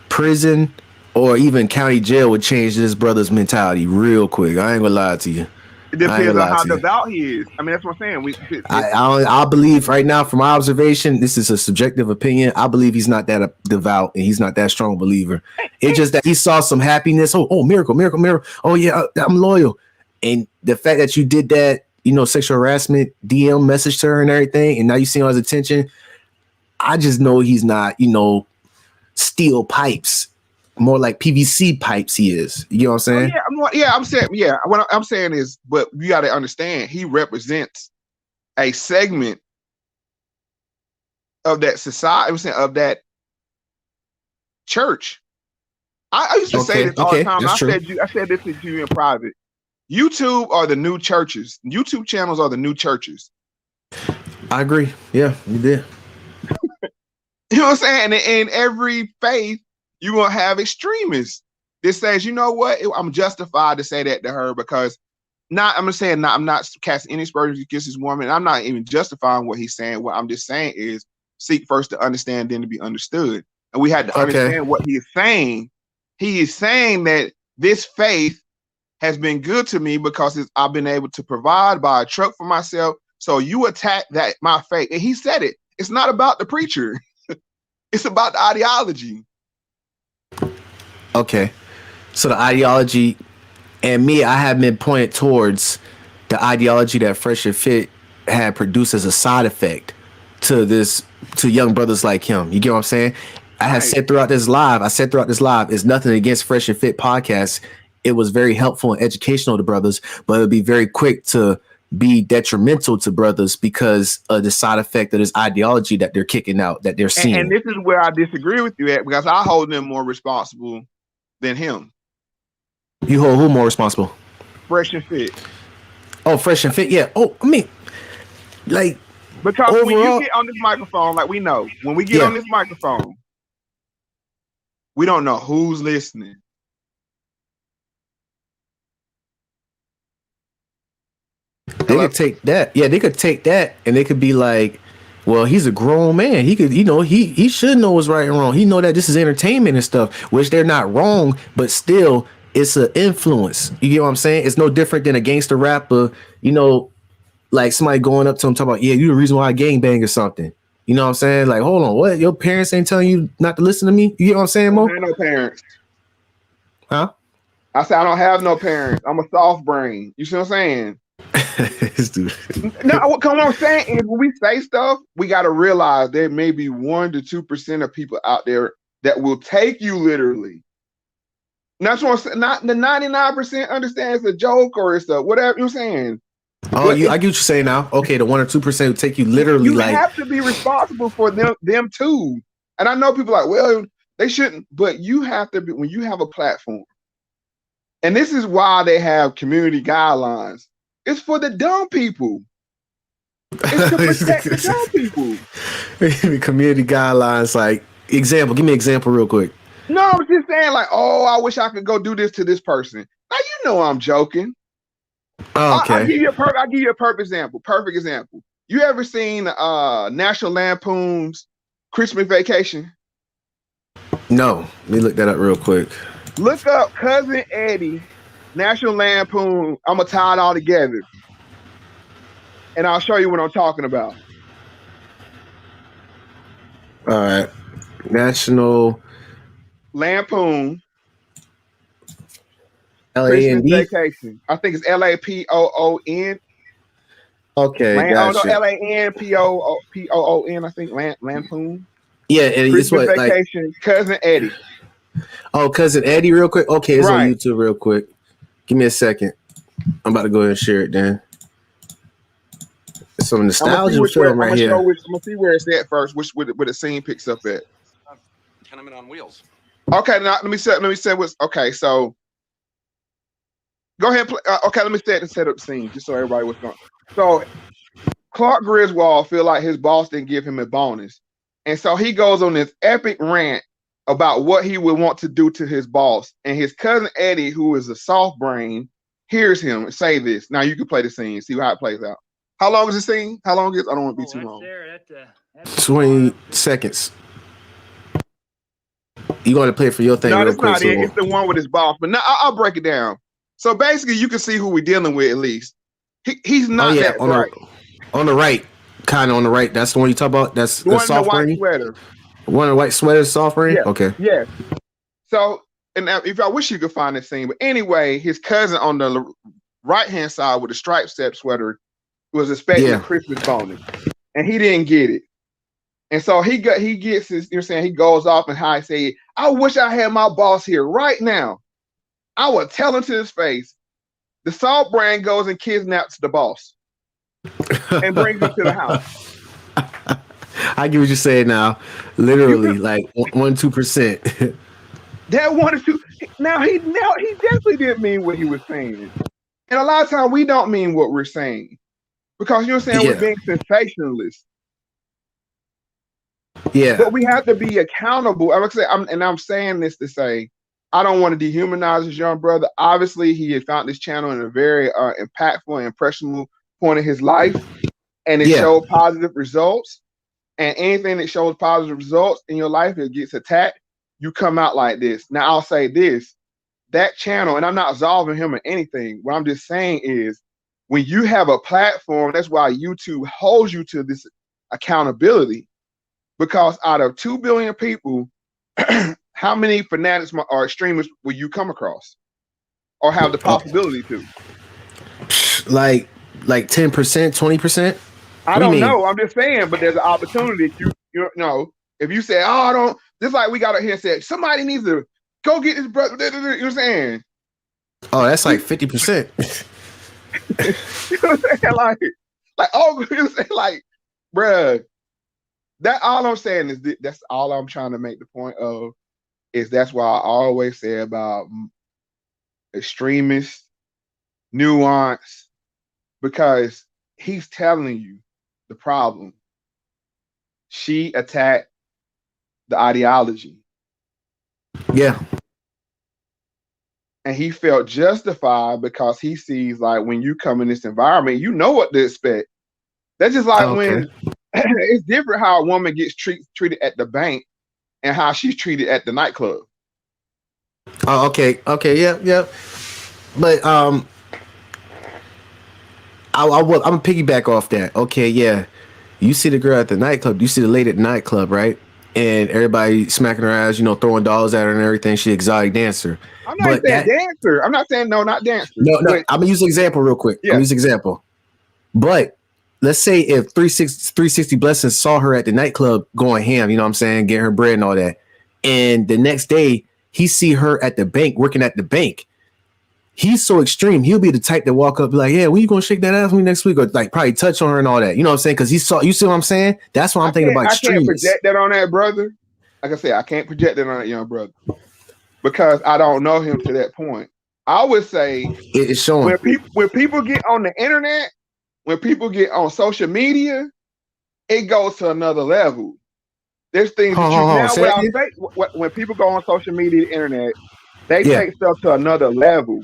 Prison or even county jail would change this brother's mentality real quick. I ain't gonna lie to you. It depends on how devout he is. I mean, that's what I'm saying. I believe right now, from my observation, this is a subjective opinion. I believe he's not that devout and he's not that strong believer. It's just that he saw some happiness. Oh, miracle. Oh yeah, I'm loyal. And the fact that you did that, sexual harassment DM message to her and everything, and now you see all his attention. I just know he's not, steel pipes. More like PVC pipes he is. You know what I'm saying? What I'm saying is, but you got to understand, he represents a segment of that society, of that church. I used to say this all the time. I said this to you in private. YouTube are the new churches. YouTube channels are the new churches. I agree. Yeah, you did. You know what I'm saying? And in every faith, you're going to have extremists that says, you know what? I'm justified to say that to her because I'm not casting any aspersions against this woman. I'm not even justifying what he's saying. What I'm just saying is seek first to understand, then to be understood. And we had to understand what he is saying. He is saying that this faith has been good to me because I've been able to provide, buy a truck for myself. So you attack my faith. And he said it. It's not about the preacher. It's about the ideology. Okay, so the ideology, and me, I have been pointed towards the ideology that Fresh and Fit had produced as a side effect to young brothers like him. You get what I'm saying? I had said throughout this live, it's nothing against Fresh and Fit podcast. It was very helpful and educational to brothers, but it would be very quick to be detrimental to brothers because of the side effect of this ideology that they're kicking out, that they're seeing. And this is where I disagree with you at, because I hold them more responsible than him. You hold who more responsible? Fresh and Fit. Oh, Fresh and Fit, yeah. Oh, I mean, like, because overall, when you get on this microphone, like we know, when we get on this microphone, we don't know who's listening. They could take that. Yeah, they could take that and they could be like, well, he's a grown man. He could, he should know what's right and wrong. He know that this is entertainment and stuff, which they're not wrong, but still it's an influence. You get what I'm saying? It's no different than a gangster rapper, like somebody going up to him talking about, yeah, you the reason why I gangbang or something. You know what I'm saying? Like, hold on, what? Your parents ain't telling you not to listen to me? You get what I'm saying, Mo? I don't have no parents. Huh? I said I don't have no parents. I'm a soft brain. You see what I'm saying? No, what I'm saying is when we say stuff, we got to realize there may be 1 to 2% of people out there that will take you literally. And that's what I'm saying. Not the 99% understands a joke or it's a whatever you're saying. Oh, I get what you're saying now. Okay, the 1 or 2% will take you literally. You have to be responsible for them too. And I know people are like, well, they shouldn't, but you have to be when you have a platform. And this is why they have community guidelines. It's for the dumb people. It's to protect the dumb people. Community guidelines, like example. Give me an example real quick. No, I'm just saying, like, oh, I wish I could go do this to this person. Now you know I'm joking. Oh, okay. I'll give you a perfect example. Perfect example. You ever seen National Lampoon's Christmas Vacation? No. Let me look that up real quick. Look up Cousin Eddie, National Lampoon. I'm gonna tie it all together, and I'll show you what I'm talking about. All right, National Lampoon, Christmas Vacation. I think it's LAPOON. Okay, Oh no, gotcha. LANPOON. I think Lampoon. Yeah, and it's Christmas what like Vacation. Cousin Eddie. cousin Eddie, real quick. Okay, it's on Right. YouTube, real quick. Give me a second. I'm about to go ahead and share it. Then some I'm gonna nostalgia film right here. I'm gonna see where it's at first. Where the scene picks up at. Tenement on wheels. Okay, now let me say what's okay. So go ahead. Okay, let me set up the scene just so everybody was going. So Clark Griswold feel like his boss didn't give him a bonus, and so he goes on this epic rant about what he would want to do to his boss. And his cousin Eddie, who is a soft brain, hears him say this. Now you can play the scene, see how it plays out. How long is the scene? How long is? I don't want to be too long. 20 seconds. You going to play it for your thing? No, real that's quick, not it. It's the one with his boss. But now I'll break it down. So basically, you can see who we're dealing with at least. He's not that bright. On the right, kind of on the right. That's the one you talk about. That's The the one in the soft white brain. sweater. One in the white sweater, soft brain. Yeah. Okay. Yeah. So, and now, if I wish you could find this scene, but anyway, his cousin on the right hand side with the striped step sweater was expecting a Christmas bonus, and he didn't get it. And so he gets his, you're saying he goes off and I say, I wish I had my boss here right now. I would tell him to his face. The salt brand goes and kidnaps the boss and brings him to the house. I get what you're saying now. Literally, like 1-2%. That 1 or 2. Now he definitely didn't mean what he was saying. And a lot of times we don't mean what we're saying. Because you know what I'm saying, we're being sensationalists. Yeah. But we have to be accountable. I'm saying this to say, I don't want to dehumanize his young brother. Obviously, he had found this channel in a very impactful and impressionable point of his life, and it showed positive results. And anything that shows positive results in your life, it gets attacked, you come out like this. Now, I'll say this, that channel, and I'm not absolving him of anything. What I'm just saying is, when you have a platform, that's why YouTube holds you to this accountability. Because out of 2 billion people, how many fanatics or extremists will you come across or have the possibility to? Like 10%, 20%? I don't know. I'm just saying, but there's an opportunity. You know, if you say, oh, I don't, just like we got up here and said, somebody needs to go get his brother. You know what I'm saying? Oh, that's like 50%. You know what I'm saying? Like, oh, you know what I'm saying? Like, bruh. That all I'm saying is that's all I'm trying to make the point of is that's why I always say about extremists, nuance, because he's telling you the problem. She attacked the ideology. Yeah. And he felt justified because he sees like when you come in this environment, you know what to expect. That's just like when it's different how a woman gets treated at the bank and how she's treated at the nightclub. Oh, okay. Yeah. But I'm gonna piggyback off that. Okay, yeah. You see the girl at the nightclub, you see the lady at the nightclub, right? And everybody smacking her ass, throwing dolls at her and everything. She exotic dancer. I'm not saying dancer. I'm not saying not dancer. No. I'm gonna use an example real quick. Yeah. I'm gonna use an example. But let's say if 360 Blessings saw her at the nightclub going ham, you know what I'm saying, getting her bread and all that. And the next day he see her at the bank, working at the bank. He's so extreme. He'll be the type to walk up, be like, yeah, when you gonna shake that ass for me next week? Or like probably touch on her and all that. You know what I'm saying? Because you see what I'm saying? That's what I'm thinking about extremists. I can't project that on that brother. Like I said, I can't project that on that young brother. Because I don't know him to that point. I would say it's showing when people get on the internet, when people get on social media, it goes to another level. There's things when people go on social media, the internet, they take stuff to another level.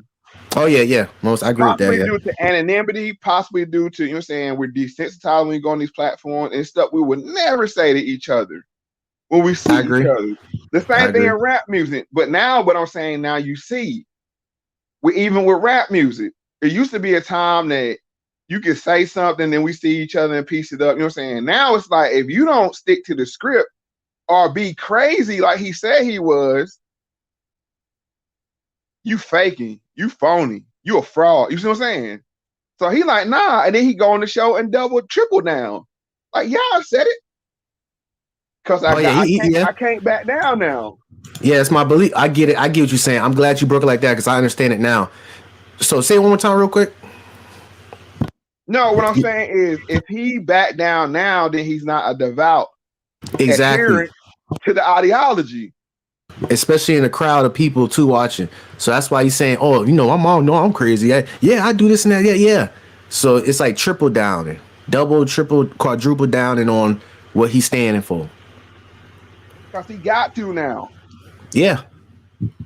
Oh yeah. I agree with that. Possibly due to anonymity, possibly due to, you know what I'm saying, we're desensitized when we go on these platforms and stuff we would never say to each other when we see each other. The same thing in rap music. But now what I'm saying, now you see, even with rap music, it used to be a time that you could say something, then we see each other and piece it up. You know what I'm saying? Now it's like, if you don't stick to the script or be crazy like he said he was, you faking, you phony, you a fraud. You see what I'm saying? So he like, nah, and then he go on the show and double, triple down. Like, yeah, I said it. Cause I can't back down now. Yeah, it's my belief. I get it. I get what you're saying. I'm glad you broke it like that because I understand it now. So say it one more time real quick. No, what I'm saying is if he back down now, then he's not a devout Exactly. adherent to the ideology. Especially in a crowd of people too watching. So that's why he's saying, oh, my mom know I'm crazy. Yeah, I do this and that. Yeah. So it's like triple down and double, triple, quadruple down and on what he's standing for. Because he got to now. Yeah.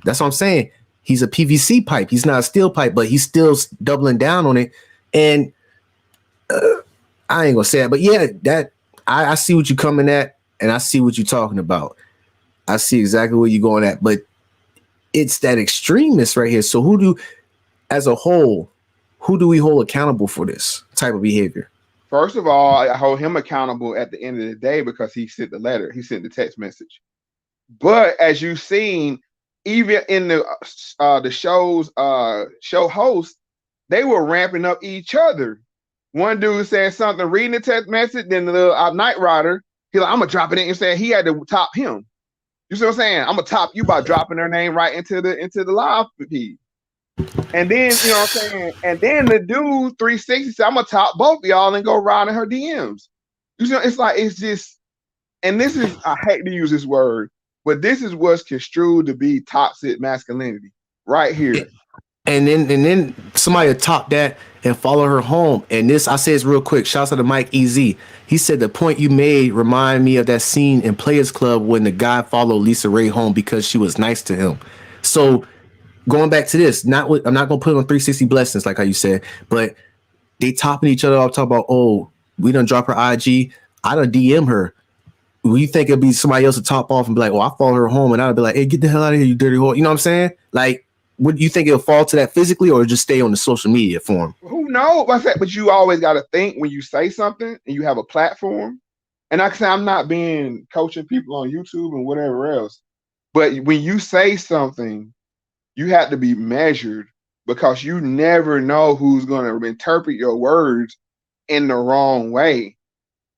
That's what I'm saying. He's a PVC pipe. He's not a steel pipe, but he's still doubling down on it. And I ain't gonna say it, but yeah, that I see what you're coming at, and I see what you're talking about. I see exactly where you're going at, but it's that extremist right here. So as a whole, who do we hold accountable for this type of behavior? First of all, I hold him accountable at the end of the day because he sent the letter, he sent the text message. But as you've seen, even in the show's show host, they were ramping up each other. One dude said something, reading the text message, then the little Night Rider, he's like, I'm gonna drop it in and say he had to top him. You see what I'm saying? I'm gonna top you by dropping their name right into the live feed. And then, you know what I'm saying? And then the dude 360 said, I'm gonna top both of y'all and go ride in her DMs. You know, it's like, it's just, and this is, I hate to use this word, but this is what's construed to be toxic masculinity right here. And then somebody would top that and follow her home. And this, I say this real quick. Shouts out to Mike EZ. He said the point you made remind me of that scene in Players Club when the guy followed Lisa Ray home because she was nice to him. So going back to this, I'm not gonna put it on 360 blessings like how you said, but they topping each other off, talking about, oh, we done drop her IG. I done DM her. We think it'd be somebody else to top off and be like, oh, I follow her home, and I'd be like, hey, get the hell out of here, you dirty whore. You know what I'm saying? Like, would you think it'll fall to that physically or just stay on the social media form? Who knows? But you always got to think when you say something and you have a platform. And like I say, I'm not being coaching people on YouTube and whatever else. But when you say something, you have to be measured because you never know who's going to interpret your words in the wrong way.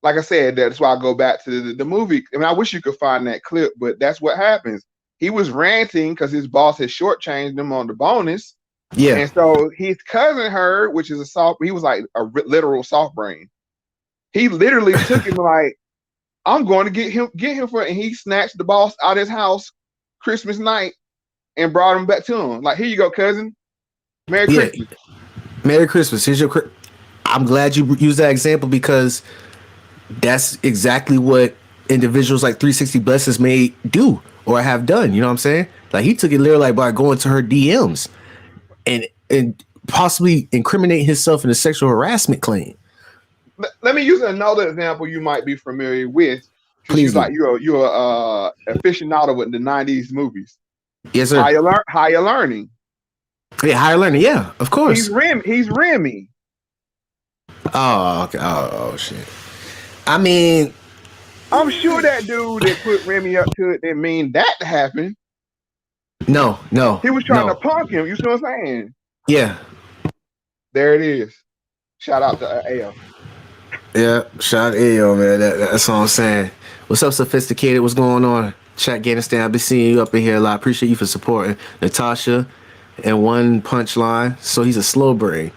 Like I said, that's why I go back to the movie. I mean, I wish you could find that clip, but that's what happens. He was ranting because his boss had shortchanged him on the bonus. Yeah. And so his cousin Herb, which is he was like a literal soft brain. He literally took him like, I'm going to get him for it. And he snatched the boss out of his house Christmas night and brought him back to him. Like, here you go, cousin. Merry Christmas. Merry Christmas. Here's your I'm glad you used that example because that's exactly what individuals like 360 Blessings may do or have done. You know what I'm saying? Like, he took it literally like by going to her DMs and possibly incriminate himself in a sexual harassment claim. Let me use another example you might be familiar with. Please, like you're aficionado with the 90s movies. Yes, sir. Higher Learning. Yeah, Higher Learning. Yeah, of course. He's Remy. Oh, okay. Oh, shit. I mean, I'm sure that dude that put Remy up to it didn't mean that to happen. No. He was trying to punk him. You see what I'm saying? Yeah. There it is. Shout out to AO. Yeah, shout out to AO, man. That's what I'm saying. What's up, Sophisticated? What's going on? Chat Afghanistan, I've been seeing you up in here a lot. Appreciate you for supporting Natasha and One Punchline. So he's a slow brain.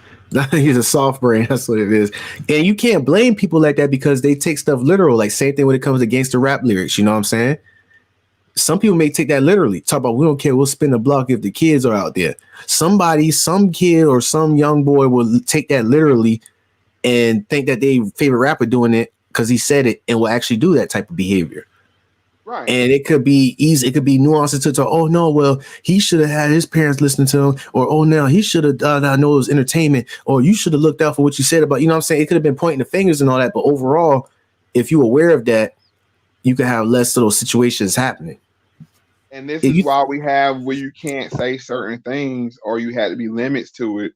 He's a soft brain. That's what it is. And you can't blame people like that because they take stuff literal. Like, same thing when it comes to gangster rap lyrics. You know what I'm saying? Some people may take that literally. Talk about, we don't care. We'll spin the block if the kids are out there. Some kid or some young boy will take that literally and think that they favorite rapper doing it because he said it and will actually do that type of behavior. Right. And it could be easy. It could be nuances to talk. Oh no, well, he should have had his parents listening to him, or oh no, he should have I know it was entertainment, or you should have looked out for what you said about, you know what I'm saying? It could have been pointing the fingers and all that, but overall, if you're aware of that, you can have less of those situations happening. And this is why we have where you can't say certain things, or you had to be limits to it,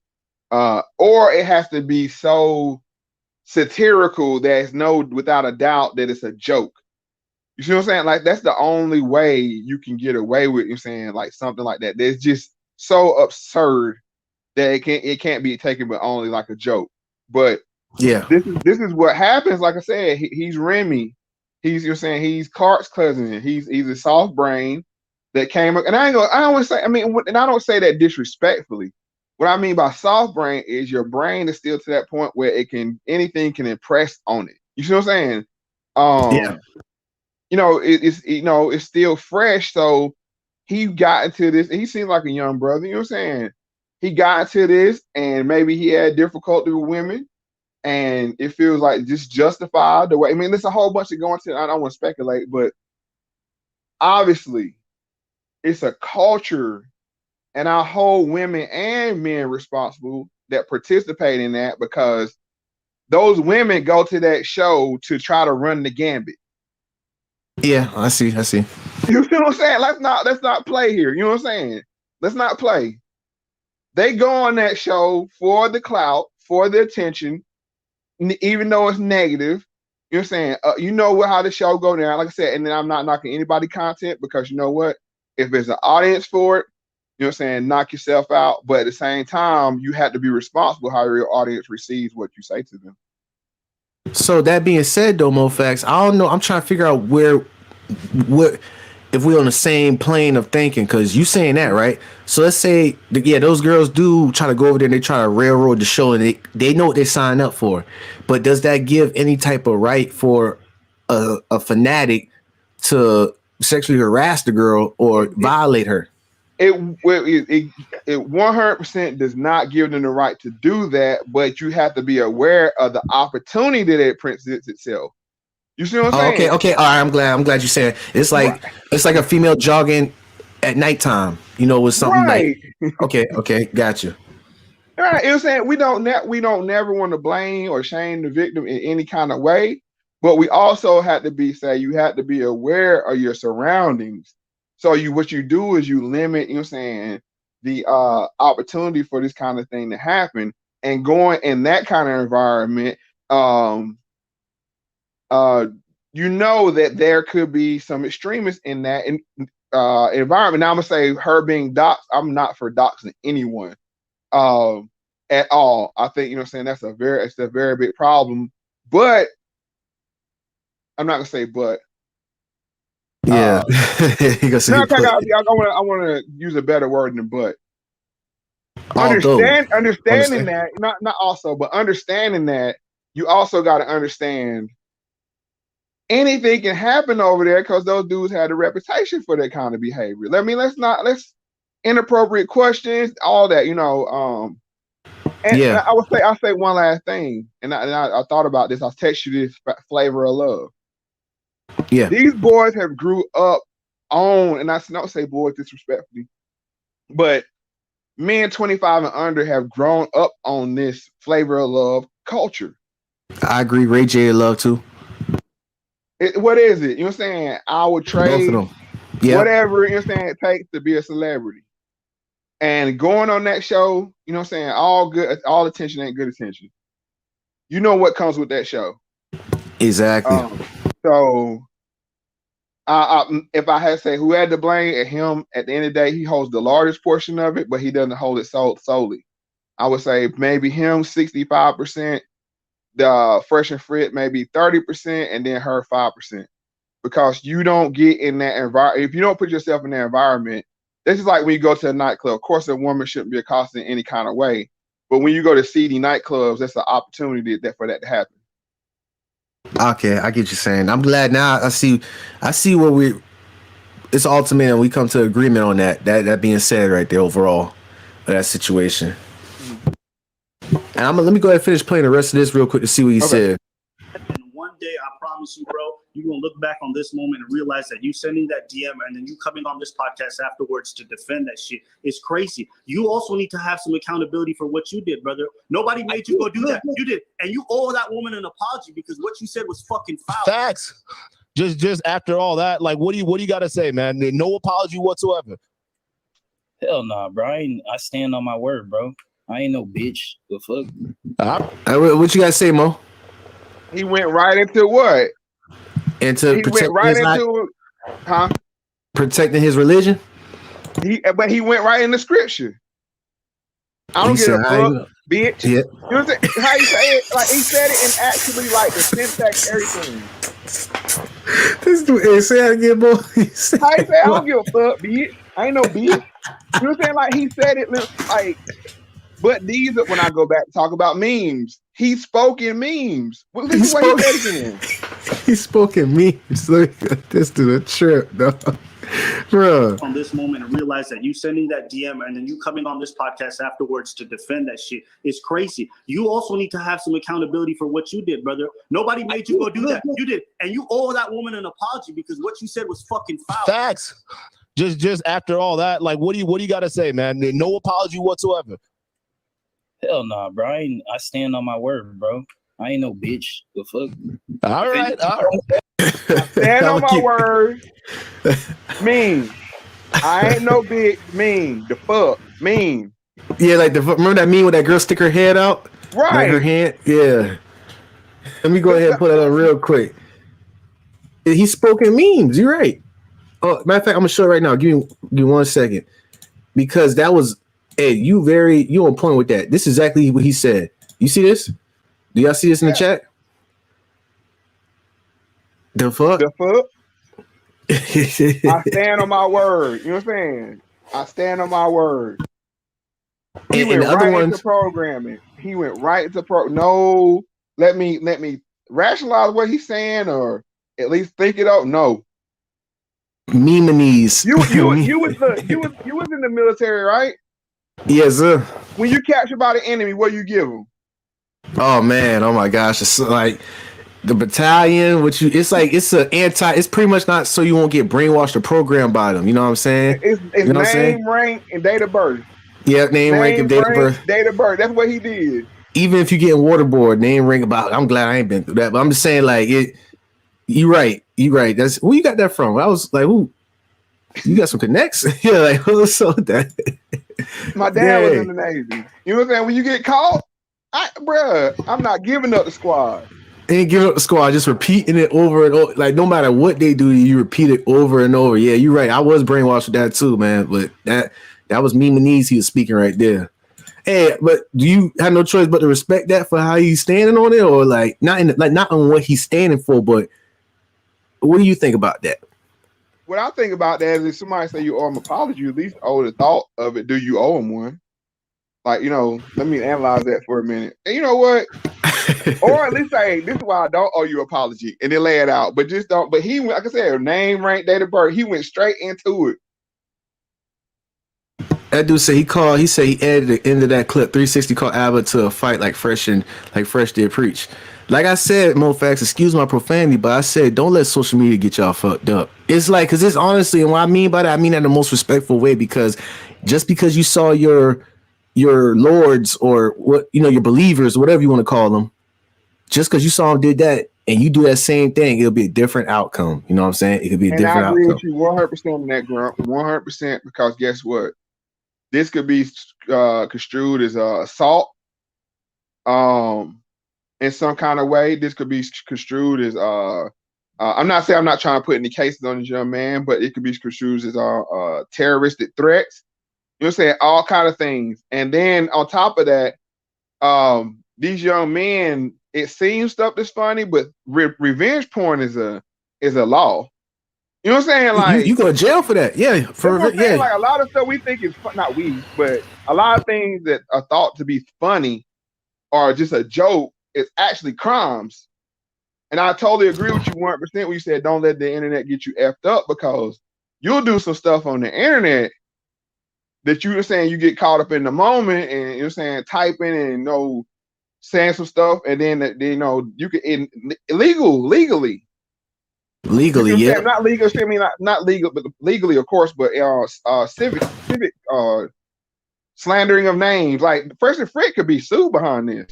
or it has to be so satirical that it's without a doubt that it's a joke. You see what I'm saying? Like, that's the only way you can get away with, you're saying, like something like that. That's just so absurd that it can't be taken but only like a joke. But Yeah. this is what happens. Like I said, he's Remy. You're saying he's Clark's cousin. He's a soft brain that came up. And I don't want to say, I mean, and I don't say that disrespectfully. What I mean by soft brain is your brain is still to that point where anything can impress on it. You see what I'm saying? Yeah. It's still fresh. So he got into this. He seems like a young brother. You know what I'm saying? He got into this, and maybe he had difficulty with women, and it feels like just justified the way. I mean, there's a whole bunch of going to. I don't want to speculate, but obviously, it's a culture, and I hold women and men responsible that participate in that, because those women go to that show to try to run the gambit. Yeah, I see. You see what I'm saying? Let's not play here. You know what I'm saying? Let's not play. They go on that show for the clout, for the attention, even though it's negative. You know what I'm saying? You know how the show go down. Like I said, and then I'm not knocking anybody content, because you know what? If there's an audience for it, you know what I'm saying, knock yourself out. But at the same time, you have to be responsible how your audience receives what you say to them. So that being said, though, MoFax, I don't know. I'm trying to figure out what if we're on the same plane of thinking, because you saying that, right? So let's say, those girls do try to go over there and they try to railroad the show, and they know what they signed up for. But does that give any type of right for a fanatic to sexually harass the girl or violate her? It 100% does not give them the right to do that, but you have to be aware of the opportunity that it presents itself. You see what I'm saying? Okay. All right, I'm glad you said it's like It's like a female jogging at nighttime. With something like. Okay, gotcha. All right, you know what I'm saying? We don't never want to blame or shame the victim in any kind of way, but we also have to you have to be aware of your surroundings. So what you do is you limit, you know what I'm saying, the opportunity for this kind of thing to happen, and going in that kind of environment, that there could be some extremists in that environment. Now I'm gonna say her being doxxed, I'm not for doxing anyone at all. I think, you know what I'm saying, it's a very big problem. But I'm not gonna say but. Yeah. I want to use a better word than but. Understanding that, not also, but understanding that you also got to understand anything can happen over there, because those dudes had a reputation for that kind of behavior. Let's inappropriate questions, all that, And I'll say one last thing, and I thought about this. I'll text you this flavor of love. Yeah, these boys have grew up on, and I don't say boys disrespectfully, but men 25 and under have grown up on this flavor of love culture. I agree. Ray J love too. What is it? You know what I'm saying? I would trade both of them. whatever, you know what I'm saying, it takes to be a celebrity. And going on that show, you know what I'm saying, all attention ain't good attention. You know what comes with that show. Exactly. So if I had to say who had to blame, at him, at the end of the day, he holds the largest portion of it, but he doesn't hold it solely. I would say maybe him 65%, the Fresh and Fit maybe 30%, and then her 5%. Because you don't get in that environment. If you don't put yourself in that environment, this is like when you go to a nightclub. Of course, a woman shouldn't be accosted in any kind of way. But when you go to seedy nightclubs, that's an opportunity for that to happen. Okay, I get you saying. I'm glad now. I see where it's ultimate, and we come to agreement on that. That being said, right there, overall, that situation. And let me go ahead and finish playing the rest of this real quick to see what you said. And one day, I promise you, bro, you're gonna look back on this moment and realize that you sending that DM and then you coming on this podcast afterwards to defend that shit is crazy. You also need to have some accountability for what you did, brother. Nobody made you go do that. You did, and you owe that woman an apology because what you said was fucking foul. Facts. Just after all that, like, what do you got to say, man? No apology whatsoever. Hell nah, bro. I stand on my word, bro. I ain't no bitch. The fuck. What you got to say, Mo? He went right into what? He went right into protecting his religion. But he went right into scripture. I don't He give said, a "I fuck, know." bitch. Yeah. You know what I'm saying? How he say it? Like he said it and actually like the syntax, everything. This dude, hey, say that again, boy. He said, How he say, I don't give a fuck, bitch. I ain't no bitch. You know what I'm saying? Like he said it like, but these are when I go back to talk about memes. He spoke in memes. Well, listen what he said again. He spoke in memes. Look at this dude a trip, dog. Bro. On this moment and realize that you sending that DM and then you coming on this podcast afterwards to defend that shit is crazy. You also need to have some accountability for what you did, brother. Nobody made you go do that. You did, and you owe that woman an apology because what you said was fucking foul. Facts. Just after all that, like, what do you got to say, man? No apology whatsoever. Hell nah, bro. I stand on my word, bro. I ain't no bitch. The fuck. All right. Stand on my word. Mean. I ain't no bitch. Mean. The fuck. Mean. Yeah, like remember that meme with that girl stick her head out? Right. Like her hand? Yeah. Let me go ahead and put that up real quick. He spoke in memes. You're right. Oh, matter of fact, I'm gonna show it right now. Give me 1 second. Because that was you on point with that. This is exactly what he said. You see this? Do y'all see this in the chat? The fuck? The fuck? I stand on my word. You know what I'm saying? I stand on my word. He went right into programming. He went right into No, let me rationalize what he's saying, or at least think it out. No. Memenese. You was in the military, right? Yes, sir. When you captured by the enemy, what do you give them? Oh man, oh my gosh. It's like the battalion, it's pretty much not so you won't get brainwashed or programmed by them. You know what I'm saying? It's you know name, rank, and date of birth. Yeah, name, rank, and date of birth. Date of birth. That's what he did. Even if you get waterboard, name, rank, about. I'm glad I ain't been through that, but I'm just saying, like, you right. That's who you got that from. I was like, who? You got some connects? Yeah, like who sold that? My dad was in the Navy. You know what I'm saying? When you get caught, I'm not giving up the squad. Ain't giving up the squad, just repeating it over and over. Like no matter what they do, you repeat it over and over. Yeah, you're right. I was brainwashed with that too, man. But that was Memenese he was speaking right there. Hey, but do you have no choice but to respect that for how he's standing on it, or not on what he's standing for, but what do you think about that? What I think about that is if somebody say you owe him an apology, you at least owe the thought of it. Do you owe him one? Like, let me analyze that for a minute. And you know what? Or at least say, this is why I don't owe you an apology, and then lay it out. But just don't. But he, like I said, name, rank, date of birth. He went straight into it. That dude said he said he added the end of that clip 360 called Abba to a fight like Fresh did preach. Like I said, MoFax, excuse my profanity, but I said don't let social media get y'all fucked up. It's like, because it's honestly, and what I mean by that, I mean that in the most respectful way, because just because you saw your lords or your believers, whatever you want to call them, just because you saw them did that and you do that same thing, it'll be a different outcome. You know what I'm saying? It could be a different outcome. And I agree with you 100% on that, Grump. 100%, because guess what? This could be construed as assault. In some kind of way, this could be construed as I'm not saying I'm not trying to put any cases on this young man, but it could be construed as terroristic threats. You know what I'm saying? All kind of things. And then on top of that, these young men, it seems stuff that's funny, but revenge porn is a law. You know what I'm saying? Like you go to jail for that. Yeah. Like a lot of stuff we think is not we, but a lot of things that are thought to be funny or just a joke is actually crimes. And I totally agree with you 100% when you said don't let the internet get you effed up, because you'll do some stuff on the internet that you're saying you get caught up in the moment and you're saying typing and saying some stuff, and then you can legally. Legally, yeah. Not legal. I mean, not legal, but legally, of course. But civic slandering of names. Like President Frick could be sued behind this.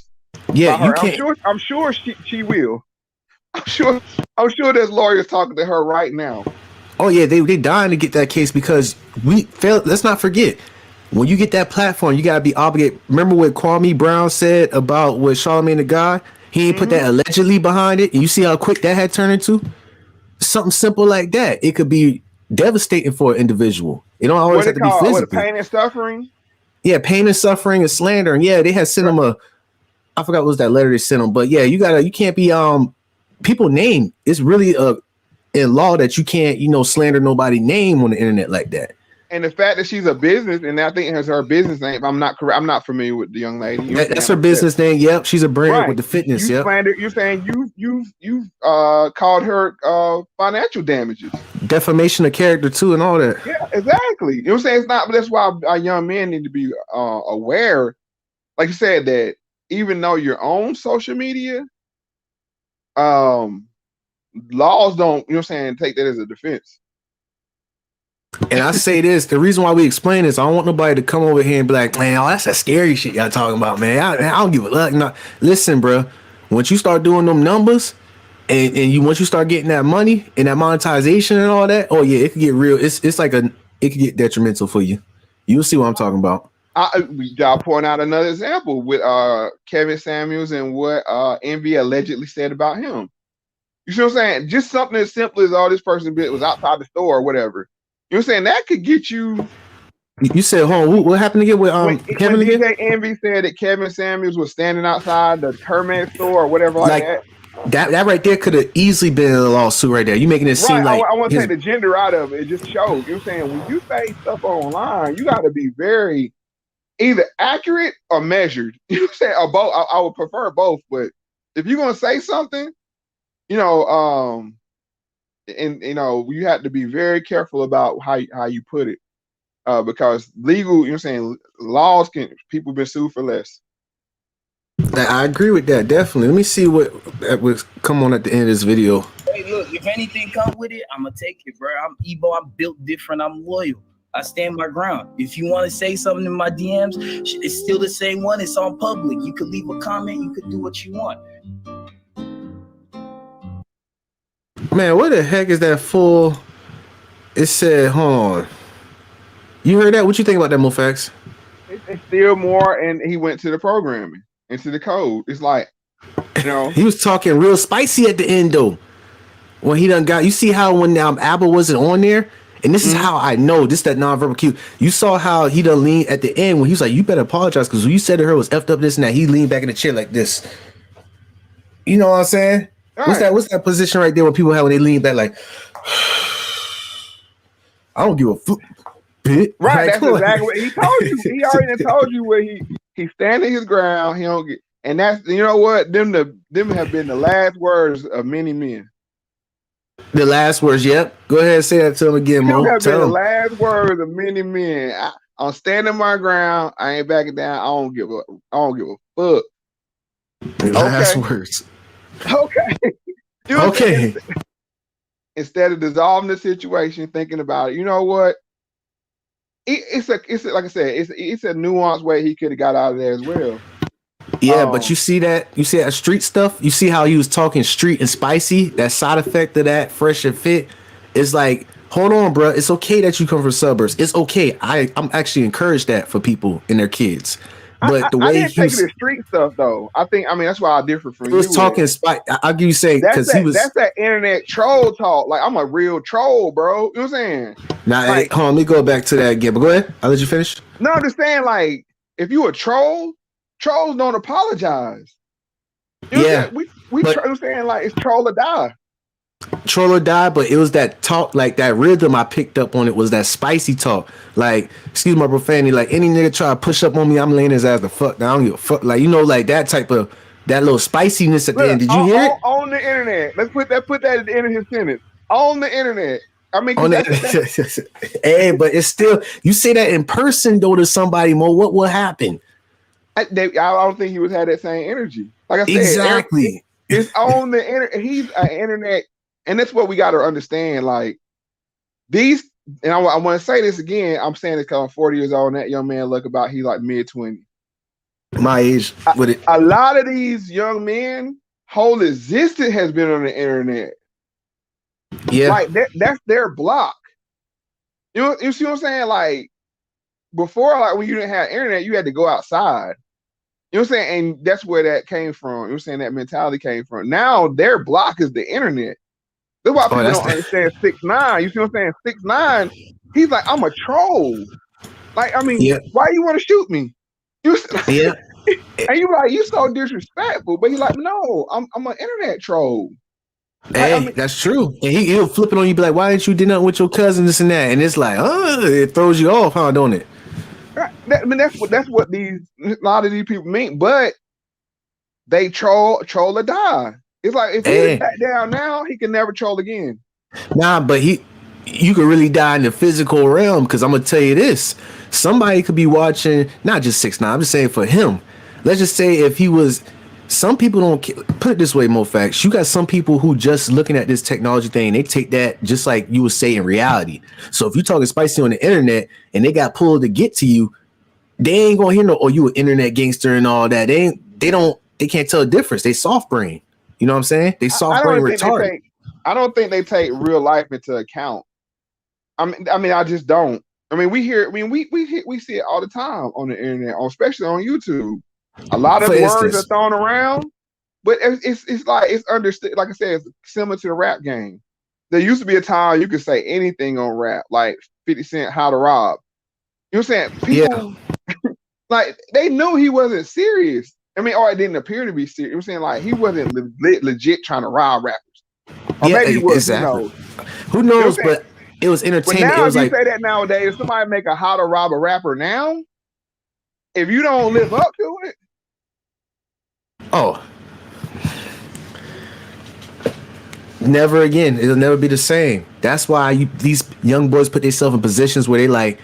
Yeah, you can't. I'm sure she will. I'm sure there's lawyers talking to her right now. Oh yeah, they dying to get that case, because let's not forget, when you get that platform, you gotta be obligated. Remember what Kwame Brown said about with Charlamagne the God? He ain't put that allegedly behind it, and you see how quick that had turned into. Something simple like that, it could be devastating for an individual. It don't always have to be physical. What, pain and suffering? Yeah, pain and suffering and slander. And yeah, they had sent him I forgot what was that letter they sent him, but yeah, you can't be people name. It's really in law that you can't, slander nobody's name on the internet like that. And the fact that she's a business, and I think it's her business name. If I'm not correct. I'm not familiar with the young lady. That's her business name. Yep, she's a brand with the fitness. Yep. You're saying you called her financial damages, defamation of character too, and all that. Yeah, exactly. You know what I'm saying? It's not. But that's why our young men need to be aware, like you said, that even though you're on social media, laws don't. You know what I'm saying? Take that as a defense. And I say this, the reason why we explain this, I don't want nobody to come over here and be like, man, that's that scary shit y'all talking about, man. I don't give a fuck. No. Listen, bro, once you start doing them numbers and once you start getting that money and that monetization and all that, oh yeah, it can get real. It's like it can get detrimental for you. You'll see what I'm talking about. Y'all point out another example with Kevin Samuels and what Envy allegedly said about him. You see what I'm saying? Just something as simple as all this person was outside the store or whatever. You know what I'm saying? That could get you. You said, hold on, what happened again with Kevin again? DJ Envy said that Kevin Samuels was standing outside the Hermes store or whatever like that. That right there could have easily been a lawsuit right there. You making it seem like I want to take the gender out of it. It just shows. You know what I'm saying? When you say stuff online, you got to be very either accurate or measured. You know what I'm saying? Or both. I would prefer both, but if you're gonna say something, and you have to be very careful about how you put it, because legal, you know what I'm saying, laws people been sued for less. I agree with that, definitely. Let me see what was come on at the end of this video. Hey, look, if anything come with it, I'm gonna take it, bro. I'm Ebo, I'm built different, I'm loyal. I stand my ground. If you want to say something in my DMs, it's still the same one. It's on public. You could leave a comment, you could do what you want. Man, what the heck is that full? It said, hold on. You heard that? What you think about that, Mofax? It's still more, and he went to the programming, into the code. It's like, he was talking real spicy at the end, though. When he done got, you see how when Abba wasn't on there? And this is how I know, this that nonverbal cue. You saw how he done leaned at the end when he was like, you better apologize, because when you said to her was effed up this and that, he leaned back in the chair like this. You know what I'm saying? What's that position right there when people have when they lean back like I don't give a fuck. Right, that's exactly what he told you. He already told you where he's standing his ground. He don't get, and that's, you know what, them have been the last words of many men. The last words, yep. Go ahead and say that to him again, Mo. Them have been the last words of many men. I'm standing my ground. I ain't backing down. I don't give a fuck. The last words. Okay. Okay. Instead of dissolving the situation, thinking about it, you know what? It's like I said, it's a nuanced way he could have got out of there as well. Yeah, but you see that street stuff. You see how he was talking street and spicy. That side effect of that fresh and fit is like, hold on, bro. It's okay that you come from suburbs. It's okay. I'm actually encourage that for people and their kids. But the way I didn't take the street stuff though. I mean that's why I differ from you. He was talking spice. I'll give you say because he was. That's that internet troll talk. Like, I'm a real troll, bro. You know what I'm saying? Nah, hold on. Let me go back to that again. But go ahead. I'll let you finish. No, I'm just saying, like, if you a troll, trolls don't apologize. You know what I'm saying? I'm saying, like, it's troll or die. Troll or die, but it was that talk, like that rhythm I picked up on it was that spicy talk. Like, excuse my profanity, like any nigga try to push up on me, I'm laying his ass the fuck down. I don't give a fuck. Like, like that type of, that little spiciness at the end. Did you hear it? On the internet. Let's put that at the end of his sentence. On the internet. I mean, hey, but it's still, you say that in person though to somebody, Mo, what will happen? I don't think he would have that same energy. Like I said, exactly. It's on the internet. He's an internet. And that's what we got to understand. Like, these, and I want to say this again. I'm saying this because I'm 40 years old, and that young man look about, he's like mid-20s. My age with it. A lot of these young men, whole existence has been on the internet. Yeah. Like, that's their block. You see what I'm saying? Like, before, like, when you didn't have internet, you had to go outside. You know what I'm saying? And that's where that came from. You know what I'm saying? That mentality came from. Now, their block is the internet. That's why people don't understand 6ix9ine. You see what I'm saying? 6ix9ine, he's like, I'm a troll. Like, I mean, Yeah. why you want to shoot me? You Yeah. and you like, you so disrespectful. But he like, no, I'm an internet troll. Like, Hey, I mean, that's true. And he'll flip it on you, be like, why didn't you do nothing with your cousin, this and that? And it's like, it throws you off, huh, don't it? right, I mean that's what a lot of these people mean. But they troll or die. It's like if he Hey. back down now, he can never troll again. Nah, but you could really die in the physical realm, because I'm gonna tell you this. Somebody could be watching, not just 6ix9ine, I'm just saying for him. Let's just say if he was, some people don't put it this way, MoFax. You got some people who just looking at this technology thing, they take that just like you would say in reality. So if you're talking spicy on the internet and they got pulled to get to you, they ain't gonna hear no, oh, you an internet gangster and all that. They can't tell the difference. They soft brain. You know what I'm saying? They soft brain retarded. I don't think they take real life into account. I mean, I just don't. I mean, we see it all the time on the internet, especially on YouTube. A lot of words are thrown around, but it's like it's understood. Like I said, it's similar to the rap game. There used to be a time you could say anything on rap, like 50 Cent, How to Rob. You know what I'm saying? People, like, they knew he wasn't serious. I mean, or it didn't appear to be serious. You know what I'm saying? Like, he wasn't legit trying to rob rappers. Or maybe he was, exactly. Who knows? But it was entertaining. But now, it was if like, you say that nowadays, if somebody make a How to Rob a Rapper now, if you don't live up to it, oh, never again. It'll never be the same. That's why these young boys put themselves in positions where they like,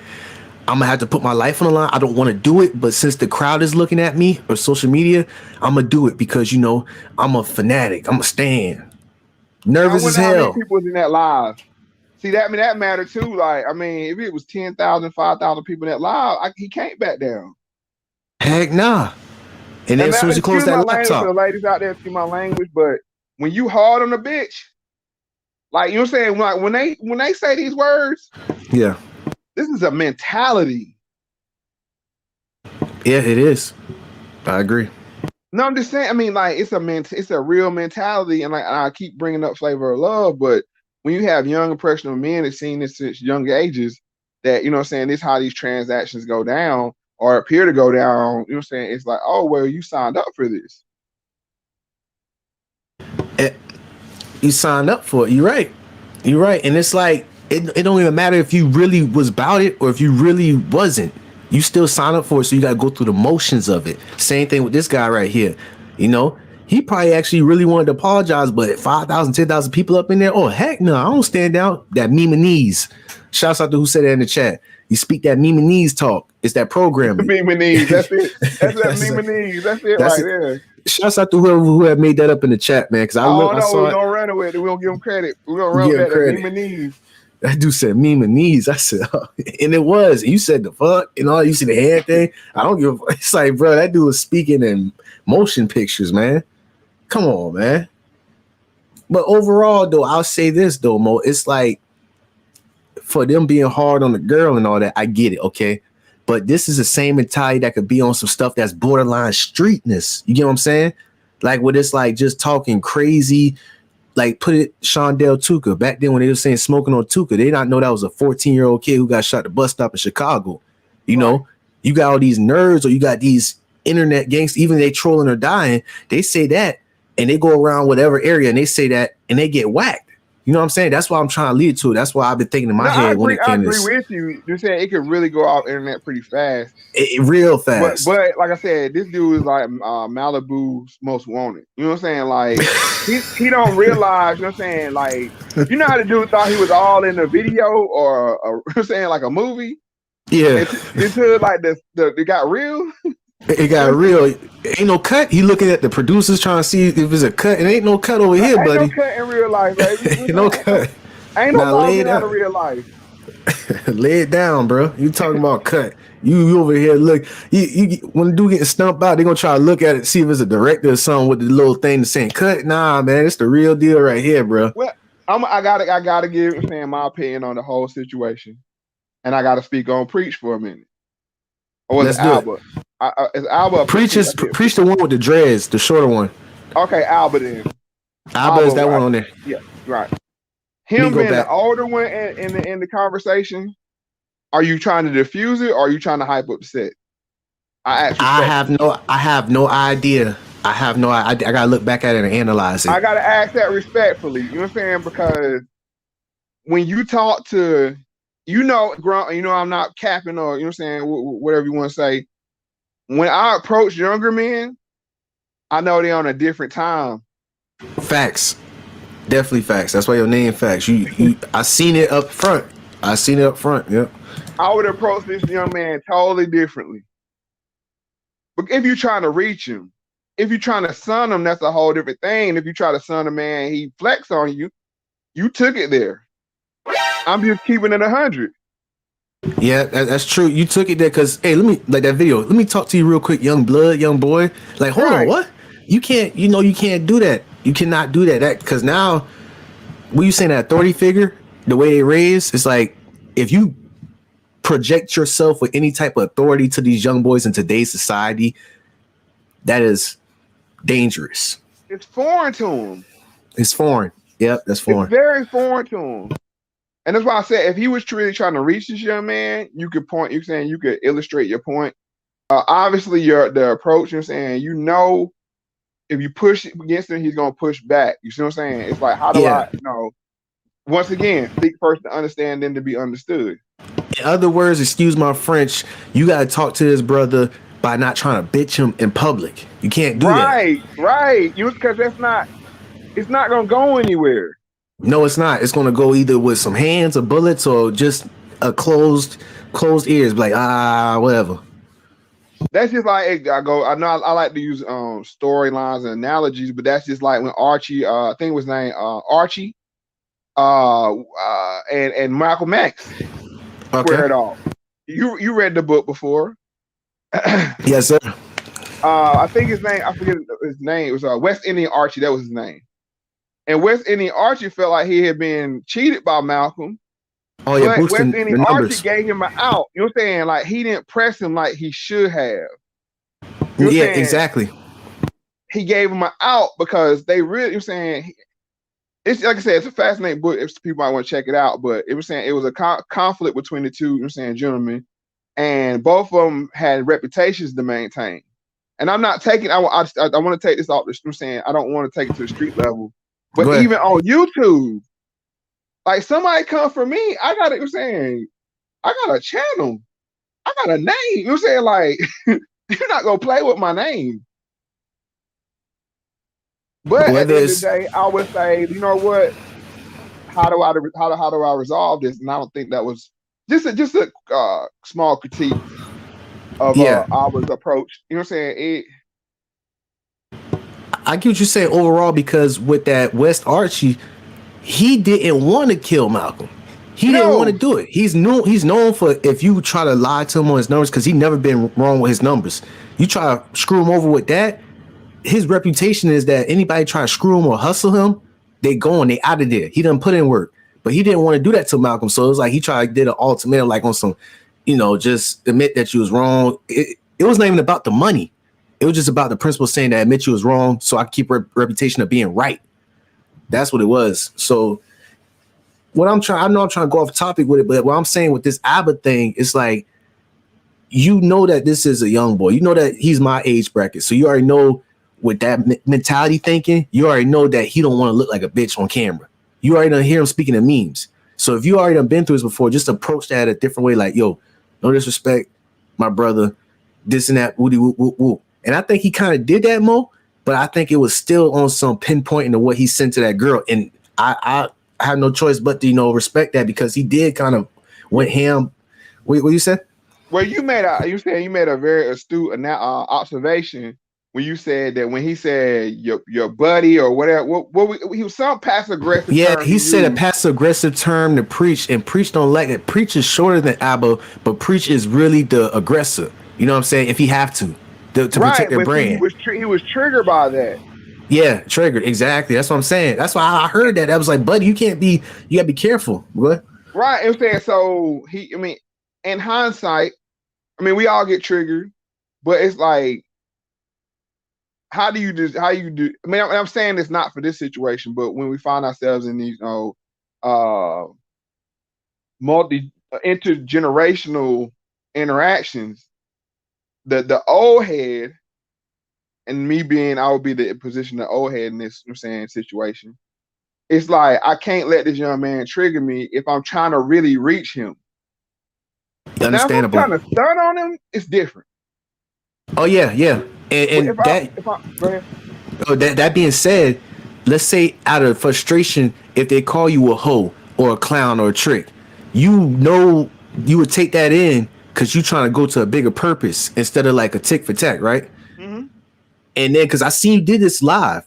I'm gonna have to put my life on the line. I don't want to do it, but since the crowd is looking at me or social media, I'm gonna do it because, you know, I'm a fanatic. I'm a stan. Nervous as hell. How many people was in that live? See, that mattered too. Like, I mean, if it was 10,000, 5,000 people in that live, he can't back down. Heck nah. And then as soon as you close that laptop, for the ladies out there, excuse my language, but when you hard on a bitch, like, you know what I'm saying? Like, when they say these words, yeah, this is a mentality. Yeah, it is. I agree. No, I'm just saying. I mean, like, it's a real mentality, and like I keep bringing up Flavor of Love, but when you have young impressionable men that seen this since young ages, that, you know what I'm saying, this is how these transactions go down or appear to go down, you know what I'm saying? It's like, oh, well, you signed up for this. You signed up for it. You're right. You're right. And it's like, it don't even matter if you really was about it or if you really wasn't. You still sign up for it, so you got to go through the motions of it. Same thing with this guy right here. You know, he probably actually really wanted to apologize, but 5,000, 10,000 people up in there, oh, heck no, I don't stand out. That Memenese. Shouts out to who said that in the chat. You speak that Memenese talk. It's that programming. Memenese, that's it. That's that Memenese. That's it right there. Shouts out to whoever had made that up in the chat, man. Because I saw we're going to run with it. We're going to give him credit. We're going to run with that Memenese. That dude said Memenese. I said, oh. And it was. You said the fuck and all. You see the hand thing. I don't give a. It's like, bro, that dude was speaking in motion pictures, man. Come on, man. But overall, though, I'll say this, though, Mo. It's like, for them being hard on the girl and all that, I get it, okay? But this is the same mentality that could be on some stuff that's borderline streetness. You get what I'm saying? Like, when it's like just talking crazy. Like, put it Shondell Tuka. Back then when they were saying smoking on Tuka, they not know that was a 14-year-old kid who got shot at the bus stop in Chicago. You know, you got all these nerds or you got these internet gangsters, even they trolling or dying, they say that and they go around whatever area and they say that and they get whacked. You know what I'm saying? That's why I'm trying to lead to it. That's why I've been thinking in my head when it came to this. I agree with you. You're saying it could really go off internet pretty fast. Real fast. But like I said, this dude is like Malibu's most wanted. You know what I'm saying? Like, he don't realize, you know what I'm saying? Like, you know how the dude thought he was all in a video or you know what I'm saying, like a movie? Yeah. Until like it got real. It got real. Ain't no cut. He looking at the producers trying to see if there's a cut. It ain't no cut over here, buddy. Ain't no cut in real life, baby. Ain't no cut. Ain't no logging out of real life. Lay it down, bro. You talking about cut. You over here look. You when the dude getting stumped out, they gonna try to look at it, see if it's a director or something with the little thing that's saying cut. Nah, man, it's the real deal right here, bro. Well, I gotta give my opinion on the whole situation, and I gotta speak on Preach for a minute. Or was it Alba? Is Alba Preach the one with the dreads, the shorter one. Okay, Alba then. Alba is that one on there. Yeah, right. Him being the older one in the conversation, Are you trying to diffuse it, or are you trying to hype up the set? I have no idea. I gotta look back at it and analyze it. I gotta ask that respectfully. You know what I'm saying? Because when you talk to, Grump, I'm not capping or you know what I'm saying, whatever you want to say. When I approach younger men, I know they're on a different time. Facts, definitely facts. That's why your name Facts. I seen it up front. Yep. I would approach this young man totally differently. But if you're trying to reach him, if you're trying to sun him, that's a whole different thing. If you try to sun a man, he flex on you. You took it there. I'm just keeping it 100. Yeah, that's true. You took it there because, hey, that video. Let me talk to you real quick, young blood, young boy. Like, hold on, what? You can't do that. You cannot do that. Because now, when you saying that authority figure, the way they raise, it's like if you project yourself with any type of authority to these young boys in today's society, that is dangerous. It's foreign to them. It's foreign. Yep, that's foreign. It's very foreign to him. And that's why I said, if he was really trying to reach this young man, you could illustrate your point. Obviously, the approach, you're saying, if you push against him, he's going to push back. You see what I'm saying? It's like, how do I, once again, seek first to understand, then to be understood. In other words, excuse my French, you got to talk to this brother by not trying to bitch him in public. You can't do that. Right. Because it's not going to go anywhere. No, it's not. It's going to go either with some hands or bullets or just a closed ears. Like, whatever. That's just like, I know I like to use storylines and analogies, but that's just like when Archie, I think it was named Archie, and Malcolm X squared off. You read the book before. Yes, sir. I think his name, I forget his name. It was West Indian Archie. That was his name. And West Indian Archie felt like he had been cheated by Malcolm. Oh yeah, but West Indian Archie gave him an out. You know what I'm saying? Like he didn't press him like he should have. You know yeah, exactly. He gave him an out because they really, you know what I'm saying, it's like I said, it's a fascinating book if people might want to check it out. But it was saying it was a conflict between the two, you know what I'm saying, gentlemen, and both of them had reputations to maintain. And I'm not taking, I want to take this off the, you know what I'm saying, I don't want to take it to the street level. But even on YouTube, like somebody come for me, I got it, you know what I'm saying, I got a channel, I got a name, you know what I'm saying, like you're not gonna play with my name. But at the end of the day, I would say, you know what? How do I resolve this? And I don't think that was just a small critique of our approach. You know what I'm saying? I get what you're saying overall, because with that West Archie, he didn't want to kill Malcolm. He didn't want to do it. He's known for, if you try to lie to him on his numbers, because he never been wrong with his numbers. You try to screw him over with that, his reputation is that anybody try to screw him or hustle him, they out of there. He done put in work. But he didn't want to do that to Malcolm. So it was like he did an ultimatum, like on some, just admit that you was wrong. It was not even about the money. It was just about the principle saying that admit you was wrong, so I keep a reputation of being right. That's what it was. So I know I'm trying to go off topic with it, but what I'm saying with this ABBA thing, it's like, that this is a young boy. You know that he's my age bracket. So you already know with that mentality thinking, you already know that he don't want to look like a bitch on camera. You already done hear him speaking in memes. So if you already done been through this before, just approach that a different way. Like, yo, no disrespect, my brother, this and that, woody woo woo woo. And I think he kind of did that, Mo, but I think it was still on some pinpointing of what he sent to that girl. And I had no choice but to, respect that, because he did kind of went ham. What you said? Well, you made a very astute observation when you said that when he said your buddy or whatever, he was some passive aggressive. Yeah, he said a passive aggressive term to Preach, and Preach don't like it. Preach is shorter than ABBA, but Preach is really the aggressor. You know what I'm saying? If he have to protect their brand. He was triggered by that. Yeah, triggered. Exactly. That's what I'm saying. That's why I heard that. I was like, buddy, you gotta be careful. What? Right. I'm saying, so in hindsight, we all get triggered, but it's like, how do you do? I'm saying it's not for this situation, but when we find ourselves in these, intergenerational interactions, the old head and me being, I would be the position of old head in this, you know what I'm saying, situation. It's like I can't let this young man trigger me if I'm trying to really reach him. Now, if I'm Understandable. trying to stun on him, it's different. Oh yeah, yeah. And Go ahead. that being said, let's say out of frustration, if they call you a hoe or a clown or a trick, you know you would take that in because you're trying to go to a bigger purpose instead of like a tick for tack, right? Mm-hmm. And then because I seen you did this live,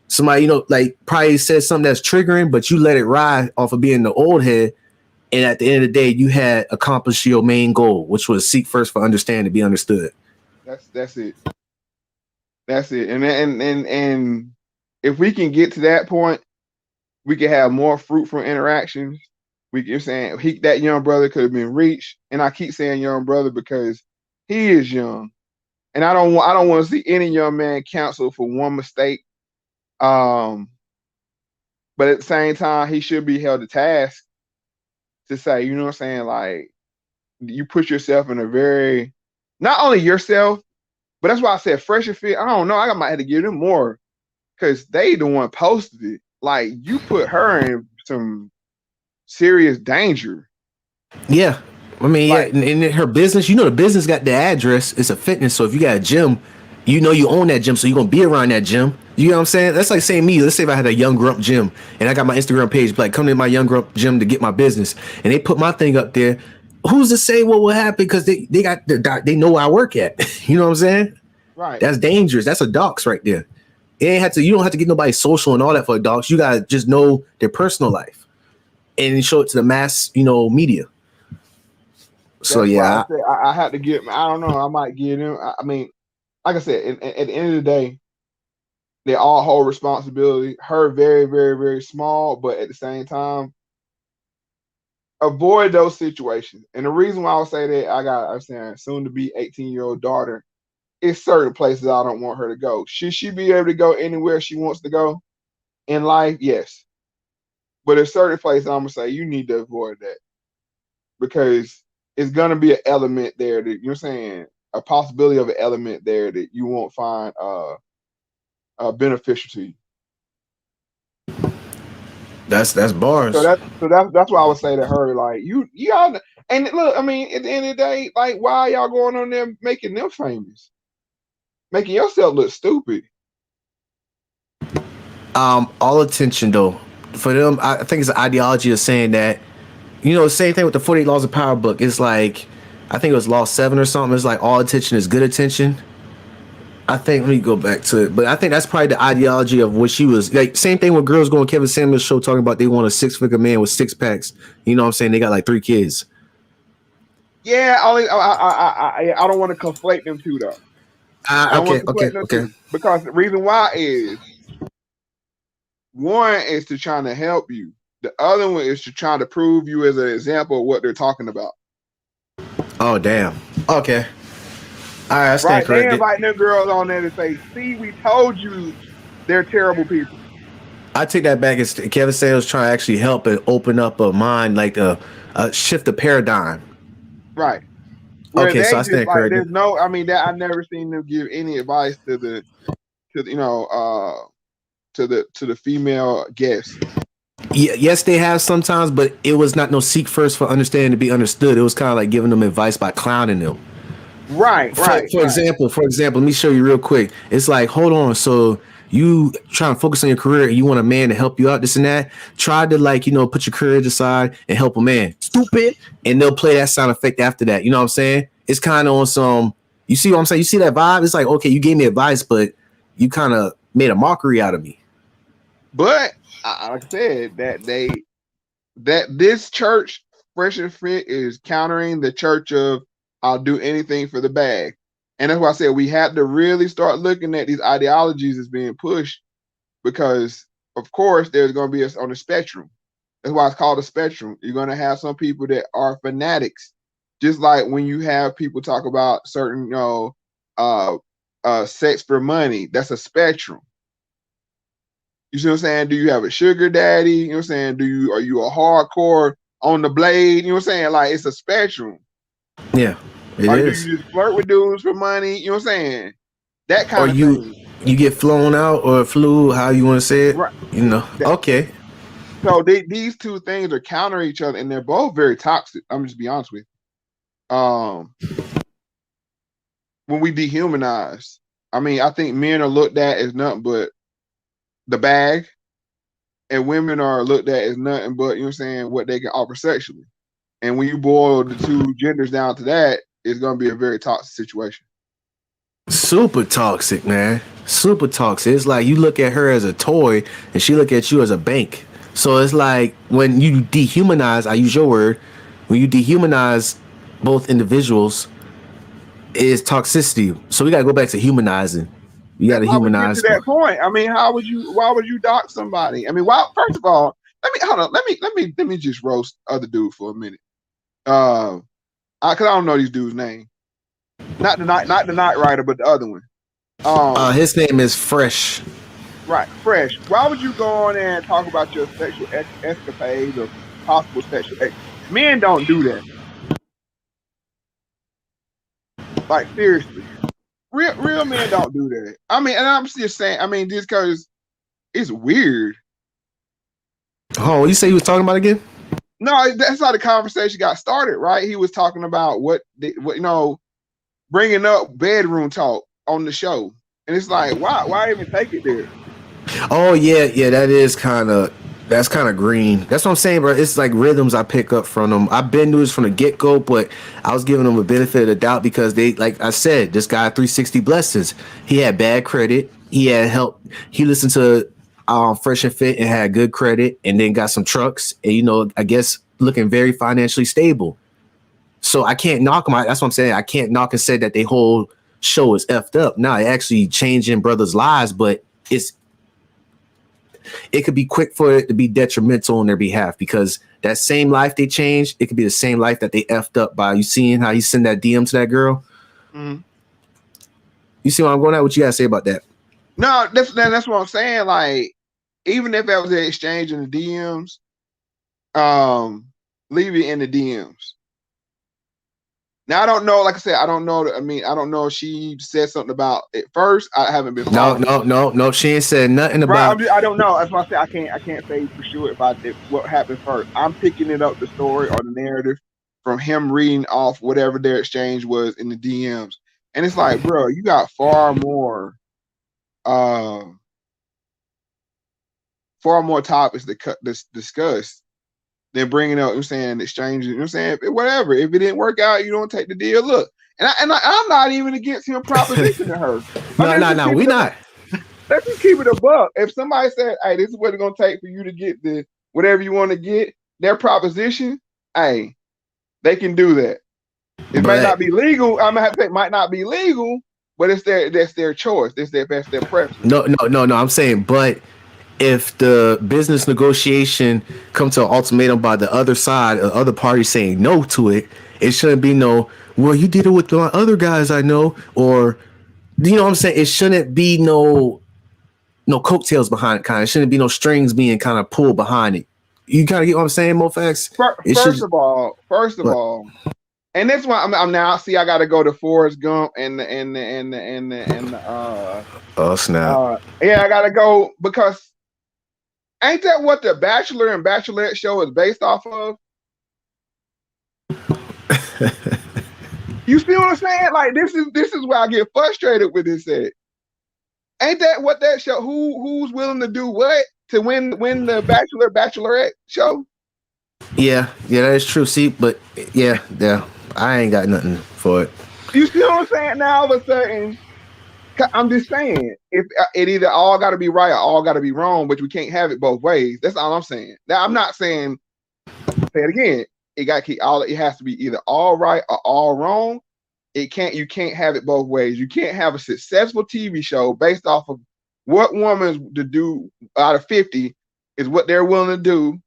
somebody, you know, like probably said something that's triggering, but you let it ride off of being the old head. And at the end of the day, you had accomplished your main goal, which was seek first for understanding, be understood. That's it. That's it. And if we can get to that point, we can have more fruitful interactions. We can saying that young brother could have been reached, and I keep saying young brother because he is young, and I don't want to see any young man counseled for one mistake. But at the same time, he should be held to task to say, you know what I'm saying, like you put yourself in a very, not only yourself, but that's why I said Fresh and Fit. I don't know. I might have to give them more because they the one posted it. Like you put her in some serious danger. Yeah. I mean, Like, yeah, in her business, you know, the business got the address. It's a fitness. So if you got a gym, you know you own that gym. So you're going to be around that gym. You know what I'm saying? That's like saying me. Let's say if I had a YOUNGGRUMP gym and I got my Instagram page, like come to my YOUNGGRUMP gym to get my business. And they put my thing up there. Who's to say what will happen? Because they know where I work at. You know what I'm saying? right. That's dangerous. That's a dox right there. You don't have to get nobody social and all that for a dox. You gotta just know their personal life and show it to the mass, you know, media. So That's yeah, I had to get. I don't know. I might give them. I mean, like I said, at the end of the day, they all hold responsibility. Her very, very, very small, but at the same time, avoid those situations. And the reason why I would say that I'm saying soon to be 18-year-old daughter. It's certain places I don't want her to go. Should she be able to go anywhere she wants to go in life? Yes. But there's certain places I'm gonna say you need to avoid that because it's gonna be an element there that you're saying a possibility of an element there that you won't find beneficial to you. that's bars. So that's why I would say to her, like y'all, and look, I mean, at the end of the day, like why are y'all going on there making them famous? Making yourself look stupid. All attention though. For them, I think it's an ideology of saying that, you know, same thing with the 48 Laws of Power book. It's like, I think it was Law 7 or something. It's like all attention is good attention. I think, let me go back to it. But I think that's probably the ideology of what she was like. Same thing with girls going to Kevin Samuels' show talking about they want a 6-figure man with 6 packs. You know what I'm saying? They got like 3 kids. Yeah, I don't want to conflate them two though. Okay. Because the reason why is one is to try to help you. The other one is to try to prove you as an example of what they're talking about. Oh damn. Okay. All right, I stand Right? They corrected. invite them girls on there to say, "See, we told you they're terrible people." I take that back. It's Kevin Samuels trying to actually help and open up a mind, like a shift the paradigm. Right. Where Okay, they so I just stand like corrected. there's no. I mean, that I've never seen them give any advice to the female guests. Yeah, yes, they have sometimes, but it was not no seek first for understanding to be understood. It was kind of like giving them advice by clowning them. Right. For example, let me show you real quick. It's like, hold on, so you trying to focus on your career and you want a man to help you out, this and that. Try to, like, you know, put your career aside and help a man. Stupid. And they'll play that sound effect after that. You know what I'm saying? It's kind of on some, you see what I'm saying? You see that vibe? It's like, okay, you gave me advice, but you kind of made a mockery out of me. But like I said, that this church, Fresh and Fit, is countering the church of I'll do anything for the bag. And that's why I said we have to really start looking at these ideologies as being pushed because, of course, there's going to be on the spectrum. That's why it's called a spectrum. You're going to have some people that are fanatics, just like when you have people talk about certain, sex for money. That's a spectrum. You see what I'm saying? Do you have a sugar daddy? You know what I'm saying? Are you a hardcore on the blade. You know what I'm saying? Like it's a spectrum. Yeah, it Or do is. you just flirt with dudes for money? You know what I'm saying? That Or kind of you thing. get flown out or flew, how you want to say it. Right. You know. Okay. So these two things are counter each other, and they're both very toxic. I'm just be honest with you. When we dehumanize, I mean, I think men are looked at as nothing but the bag, and women are looked at as nothing but, you know what I'm saying, what they can offer sexually. And when you boil the two genders down to that, it's going to be a very toxic situation. Super toxic, man. Super toxic. It's like you look at her as a toy and she look at you as a bank. So it's like when you dehumanize, I use your word, when you dehumanize both individuals, is toxicity. So we gotta go back to humanizing. You gotta That's how we get to humanize. that point. I mean, why would you dox somebody? I mean, why, first of all, let me just roast other dude for a minute. Cause I don't know these dudes' name. Not the night rider, but the other one. His name is Fresh. Right, Fresh. Why would you go on there and talk about your sexual escapades or possible sexual? Men don't do that. Like seriously, real men don't do that. I mean, and I'm just saying. I mean, just because it's weird. Oh, you say he was talking about again? No, that's how the conversation got started. Right? He was talking about what bringing up bedroom talk on the show, and it's like, why even take it there? Oh yeah, that's kind of green. That's what I'm saying, bro. It's like rhythms I pick up from them. I've been doing this from the get go, but I was giving them a benefit of the doubt because they, like I said, this guy 360 Blessings. He had bad credit. He had help. He listened to Fresh and Fit and had good credit, and then got some trucks, and I guess looking very financially stable. So I can't knock him. That's what I'm saying. I can't knock and say that they whole show is effed up. No, it actually changing brothers' lives, but it could be quick for it to be detrimental on their behalf because that same life they changed, it could be the same life that they effed up by. You seeing how he sent that DM to that girl? Mm-hmm. You see what I'm going at? What you gotta say about that? No, that's what I'm saying. Like, even if that was an exchange in the DMs, leave it in the DMs. Now I don't know. Like I said, I don't know. I mean, I don't know if she said something about it first. I haven't been following. No. She ain't said nothing about. Right, I don't know. That's why I say I can't say for sure about what happened first. I'm picking it up the story or the narrative from him reading off whatever their exchange was in the DMs, and it's like, bro, you got far more topics to discuss than bringing up. I'm saying exchanges. I'm saying whatever. If it didn't work out, you don't take the deal. Look, I'm not even against him propositioning her. No, we not. Let's just keep it a buck. If somebody said, "Hey, this is what it's gonna take for you to get the whatever you want to get," their proposition, hey, they can do that. It might not be legal. I'm gonna have to say it might not be legal, but that's their choice. That's their preference. No. I'm saying, but if the business negotiation come to an ultimatum by the other side, the other party saying no to it, it shouldn't be no. Well, you did it with the other guys I know, or you know what I'm saying. It shouldn't be no coattails behind it. Kind of, it shouldn't be no strings being kind of pulled behind it. You kind of get what I'm saying, Mofax? First of all, and that's why I'm now. See, I got to go to Forrest Gump and oh snap! Yeah, I got to go because ain't that what the Bachelor and Bachelorette show is based off of? You see what I'm saying? Like this is where I get frustrated with this. Ain't that what that show? Who's willing to do what to win the Bachelor Bachelorette show? Yeah, that is true. See, but yeah, I ain't got nothing for it. You see what I'm saying? Now all of a sudden, I'm just saying, if it either all got to be right or all got to be wrong, but we can't have it both ways. That's all I'm saying. Now I'm not saying. Say it again. It has to be either all right or all wrong. You can't have it both ways. You can't have a successful TV show based off of what woman's to do out of 50 is what they're willing to do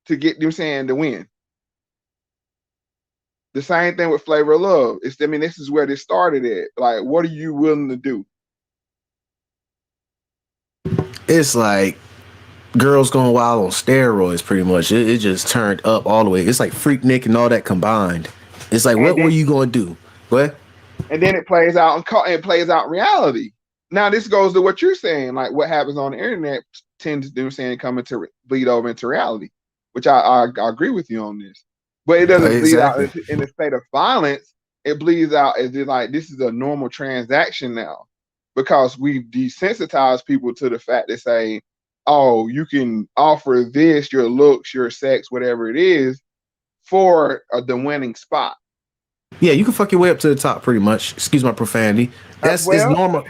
to get them saying to win. The same thing with Flavor of Love. This is where this started at. Like, what are you willing to do? It's like girls going wild on steroids. Pretty much, it just turned up all the way. It's like Freaknik and all that combined. It's like, And what then, were you gonna do? What? and then it plays out it plays out in reality. Now this goes to what you're saying, like what happens on the internet tends to do saying coming to bleed over into reality, which I agree with you on this. But it doesn't bleed out Exactly. in a state of violence. It bleeds out as if like this is a normal transaction now, because we've desensitized people to the fact that say, oh, you can offer this, your looks, your sex, whatever it is, for the winning spot. Yeah, you can fuck your way up to the top, pretty much. Excuse my profanity. That's it's Well, normal.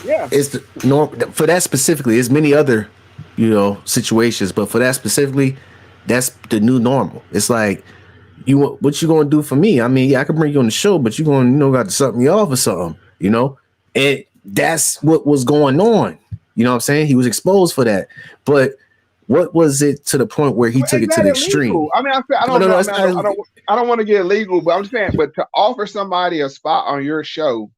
yeah. It's the norm for that specifically. There's many other, situations, but for that specifically, that's the new normal. It's like, what you gonna do for me? I mean, yeah, I can bring you on the show, but you gonna, got to suck me off or something, And that's what was going on. You know what I'm saying? He was exposed for that. But what was it to the point where he Well, took is it to that the extreme? illegal? I mean, I No, don't no, know. no, I it's mean, not. I don't want to get illegal, but I'm just saying. But to offer somebody a spot on your show,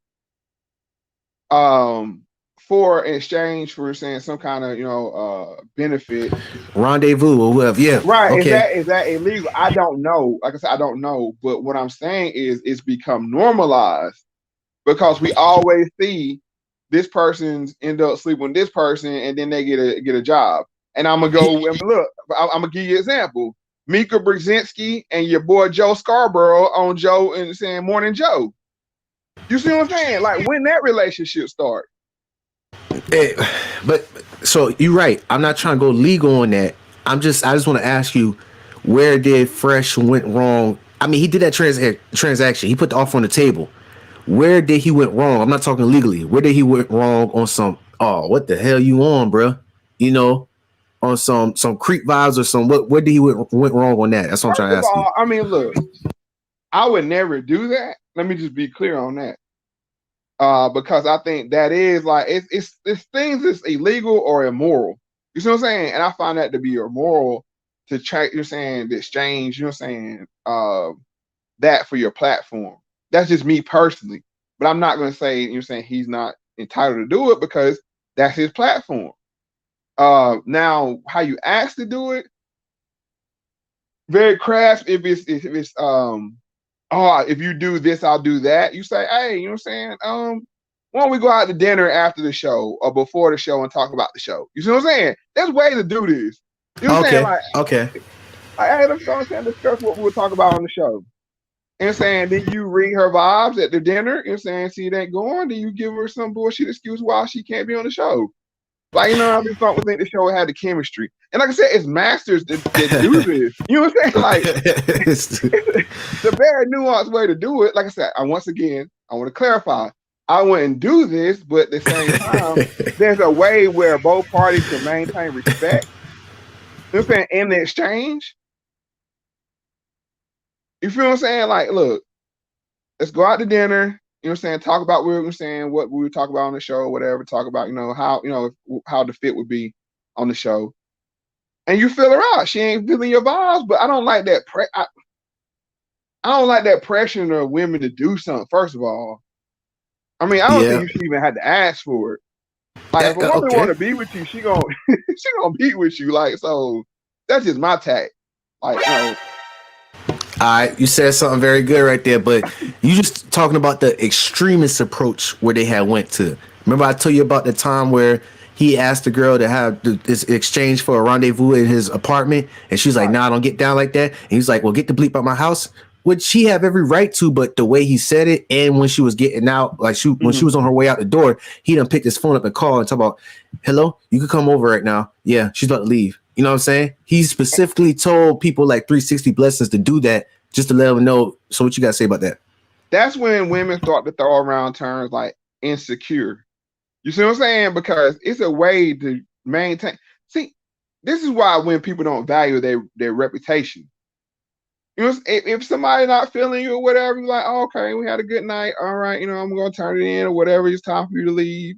for in exchange for saying some kind of benefit, Rendezvous or whatever. Yeah. right? Okay. Is that illegal? I don't know. Like I said, I don't know. But what I'm saying is, it's become normalized because we always see this person's end up sleeping with this person, and then they get a job. And I'm gonna go and look. I'm gonna give you an example. Mika Brzezinski and your boy Joe Scarborough on Joe and saying Morning Joe. You see what I'm saying? Like, when that relationship start? But so you're right. I'm not trying to go legal on that. I just want to ask you, where did Fresh went wrong? I mean, he did that transaction. He put the offer on the table. Where did he went wrong? I'm not talking legally. Where did he went wrong on some? Oh, what the hell you on, bro? On some creep vibes or some. Where did he went wrong on that? That's what I'm trying First to of ask you. all, I mean, look, I would never do that. Let me just be clear on that. Because I think that is like it's things that's illegal or immoral. You see what I'm saying? And I find that to be immoral to check. You're saying the exchange. You know what I'm saying? That for your platform. That's just me personally. But I'm not going to say you're saying he's not entitled to do it because that's his platform. Now how you ask to do it, very crass. If it's oh, if you do this, I'll do that. You say, hey, you know what I'm saying? Why don't we go out to dinner after the show or before the show and talk about the show? You see what I'm saying? There's ways to do this. You know what I'm saying? Like, Okay. hey, let's go and discuss what we'll talk about on the show. And saying, then you read her vibes at the dinner and saying, see that going, then you give her some bullshit excuse why she can't be on the show. Like, I just don't think the show had the chemistry. And like I said, it's masters that do this. You know what I'm saying? Like, it's a very nuanced way to do it. Like I said, once again, I want to clarify. I wouldn't do this, but at the same time, there's a way where both parties can maintain respect. You know what I'm saying? In the exchange. You feel what I'm saying? Like, look, let's go out to dinner. You know what I'm saying? Talk about what we would talk about on the show or whatever. Talk about, how the fit would be on the show. And you feel her out. She ain't feeling your vibes, but I don't like that. I don't like that pressure of women to do something. First of all, I mean, I don't think you should even have to ask for it. Like, if a woman want to be with you, she gonna be with you. Like, so that's just my tact. Like, All right, you said something very good right there, but you just talking about the extremist approach where they had went to. Remember I told you about the time where he asked the girl to have this exchange for a rendezvous in his apartment, and she's like, "Nah, don't get down like that." And he's like, "Well, get the bleep out my house," which she have every right to, but the way he said it, and when she was getting out, like when she was on her way out the door, he done picked his phone up and called and talk about, "Hello, you can come over right now." Yeah, she's about to leave. You know what I'm saying? He specifically told people like 360 Blessings to do that just to let them know. So what you got to say about that? That's when women start to throw around terms like insecure. You see what I'm saying? Because it's a way to maintain. See, this is why when people don't value their reputation. If somebody not feeling you or whatever, you're like, oh, okay, we had a good night. All right, I'm going to turn it in or whatever. It's time for you to leave.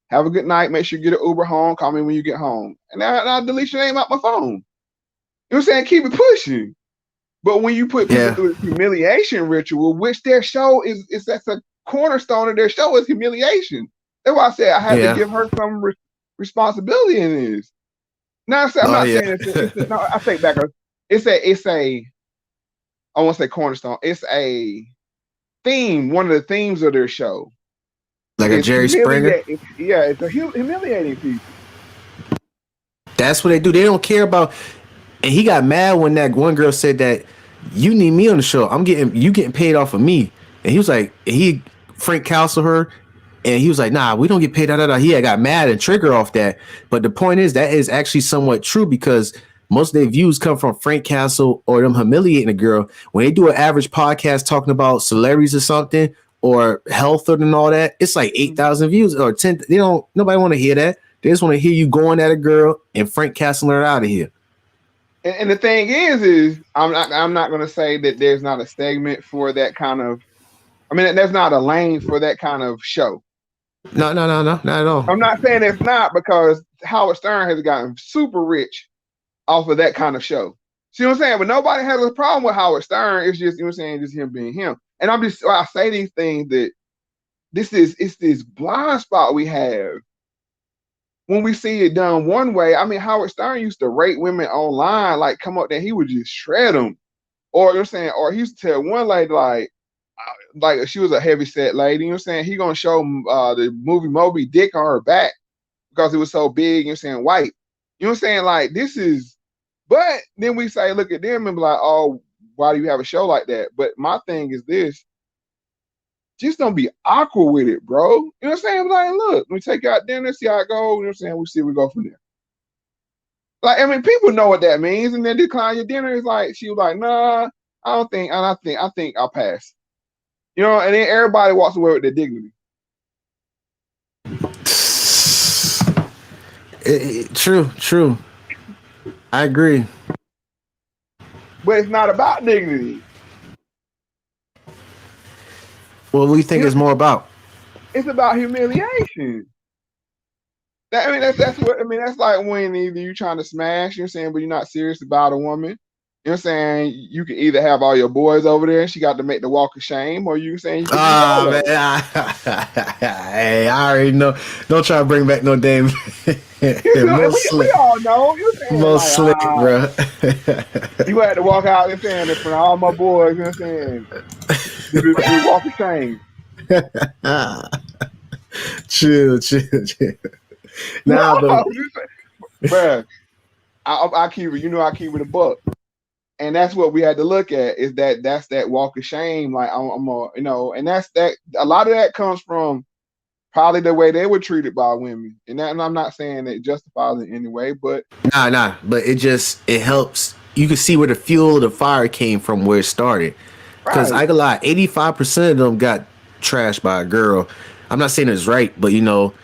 Have a good night. Make sure you get an Uber home. Call me when you get home. And I'll delete your name out my phone. You know what I'm saying? Keep it pushing. But when you put people through a humiliation ritual, which their show is that's a cornerstone of their show is humiliation. That's why I said I had to give her some responsibility in this. No, I'm Oh, not yeah. saying it's no, I take back. It's a I won't say cornerstone. It's a theme. One of the themes of their show. Like a It's Jerry Springer. it's humiliating people. That's what they do. They don't care about. And he got mad when that one girl said that you need me on the show. You getting paid off of me. And he was like, Frank counseled her, and he was like, nah, we don't get paid. He had got mad and triggered off that. But the point is that is actually somewhat true because most of their views come from Frank Castle or them humiliating a girl. When they do an average podcast talking about celebrities or something or health and all that, it's like 8,000 views or 10. Nobody want to hear that. They just want to hear you going at a girl and Frank Castle her out of here. And the thing is I'm not going to say that there's not a segment for that kind of. I mean, there's not a lane for that kind of show. No, not at all. I'm not saying it's not because Howard Stern has gotten super rich off of that kind of show. See what I'm saying? But nobody has a problem with Howard Stern. It's just, you know what I'm saying, just him being him. And I say these things that it's this blind spot we have when we see it done one way. I mean, Howard Stern used to rate women online, like come up there, he would just shred them. Or you know what I'm saying, or he used to tell one lady like she was a heavy set lady, you know what I'm saying, he gonna show the movie Moby Dick on her back because it was so big, you know what I'm saying, white. You know what I'm saying? Like this is, but then we say, look at them and be like, oh, why do you have a show like that? But my thing is this, just don't be awkward with it, bro. You know what I'm saying? Like, look, we take out dinner, see how it goes, you know what I'm saying? We see we go from there. Like, I mean, people know what that means, and then decline your dinner is like, she was like, nah, I think I'll pass. You know, and then everybody walks away with their dignity. True. I agree. But it's not about dignity. What do you think it's more about? It's about humiliation. That's what I mean. That's like when either you're trying to smash, you know what I'm saying, but you're not serious about a woman. You know what I'm saying? You can either have all your boys over there and she got to make the walk of shame, or you saying you can Man, hey, I already know. Don't try to bring back no damn. we all know. You saying most like, slick, bro. You had to walk out and saying in front of all my boys, you know what I'm saying? You walk of shame. Chill. Nah, but bruh, I keep it. You know, I keep it a buck. And that's what we had to look at is that's that walk of shame. Like I'm you know, and that's that. A lot of that comes from probably the way they were treated by women, and I'm not saying it justifies it in any way, but nah. But it helps. You can see where the fuel of the fire came from, where it started. Because I can lie, 85% of them got trashed by a girl. I'm not saying it's right, but you know,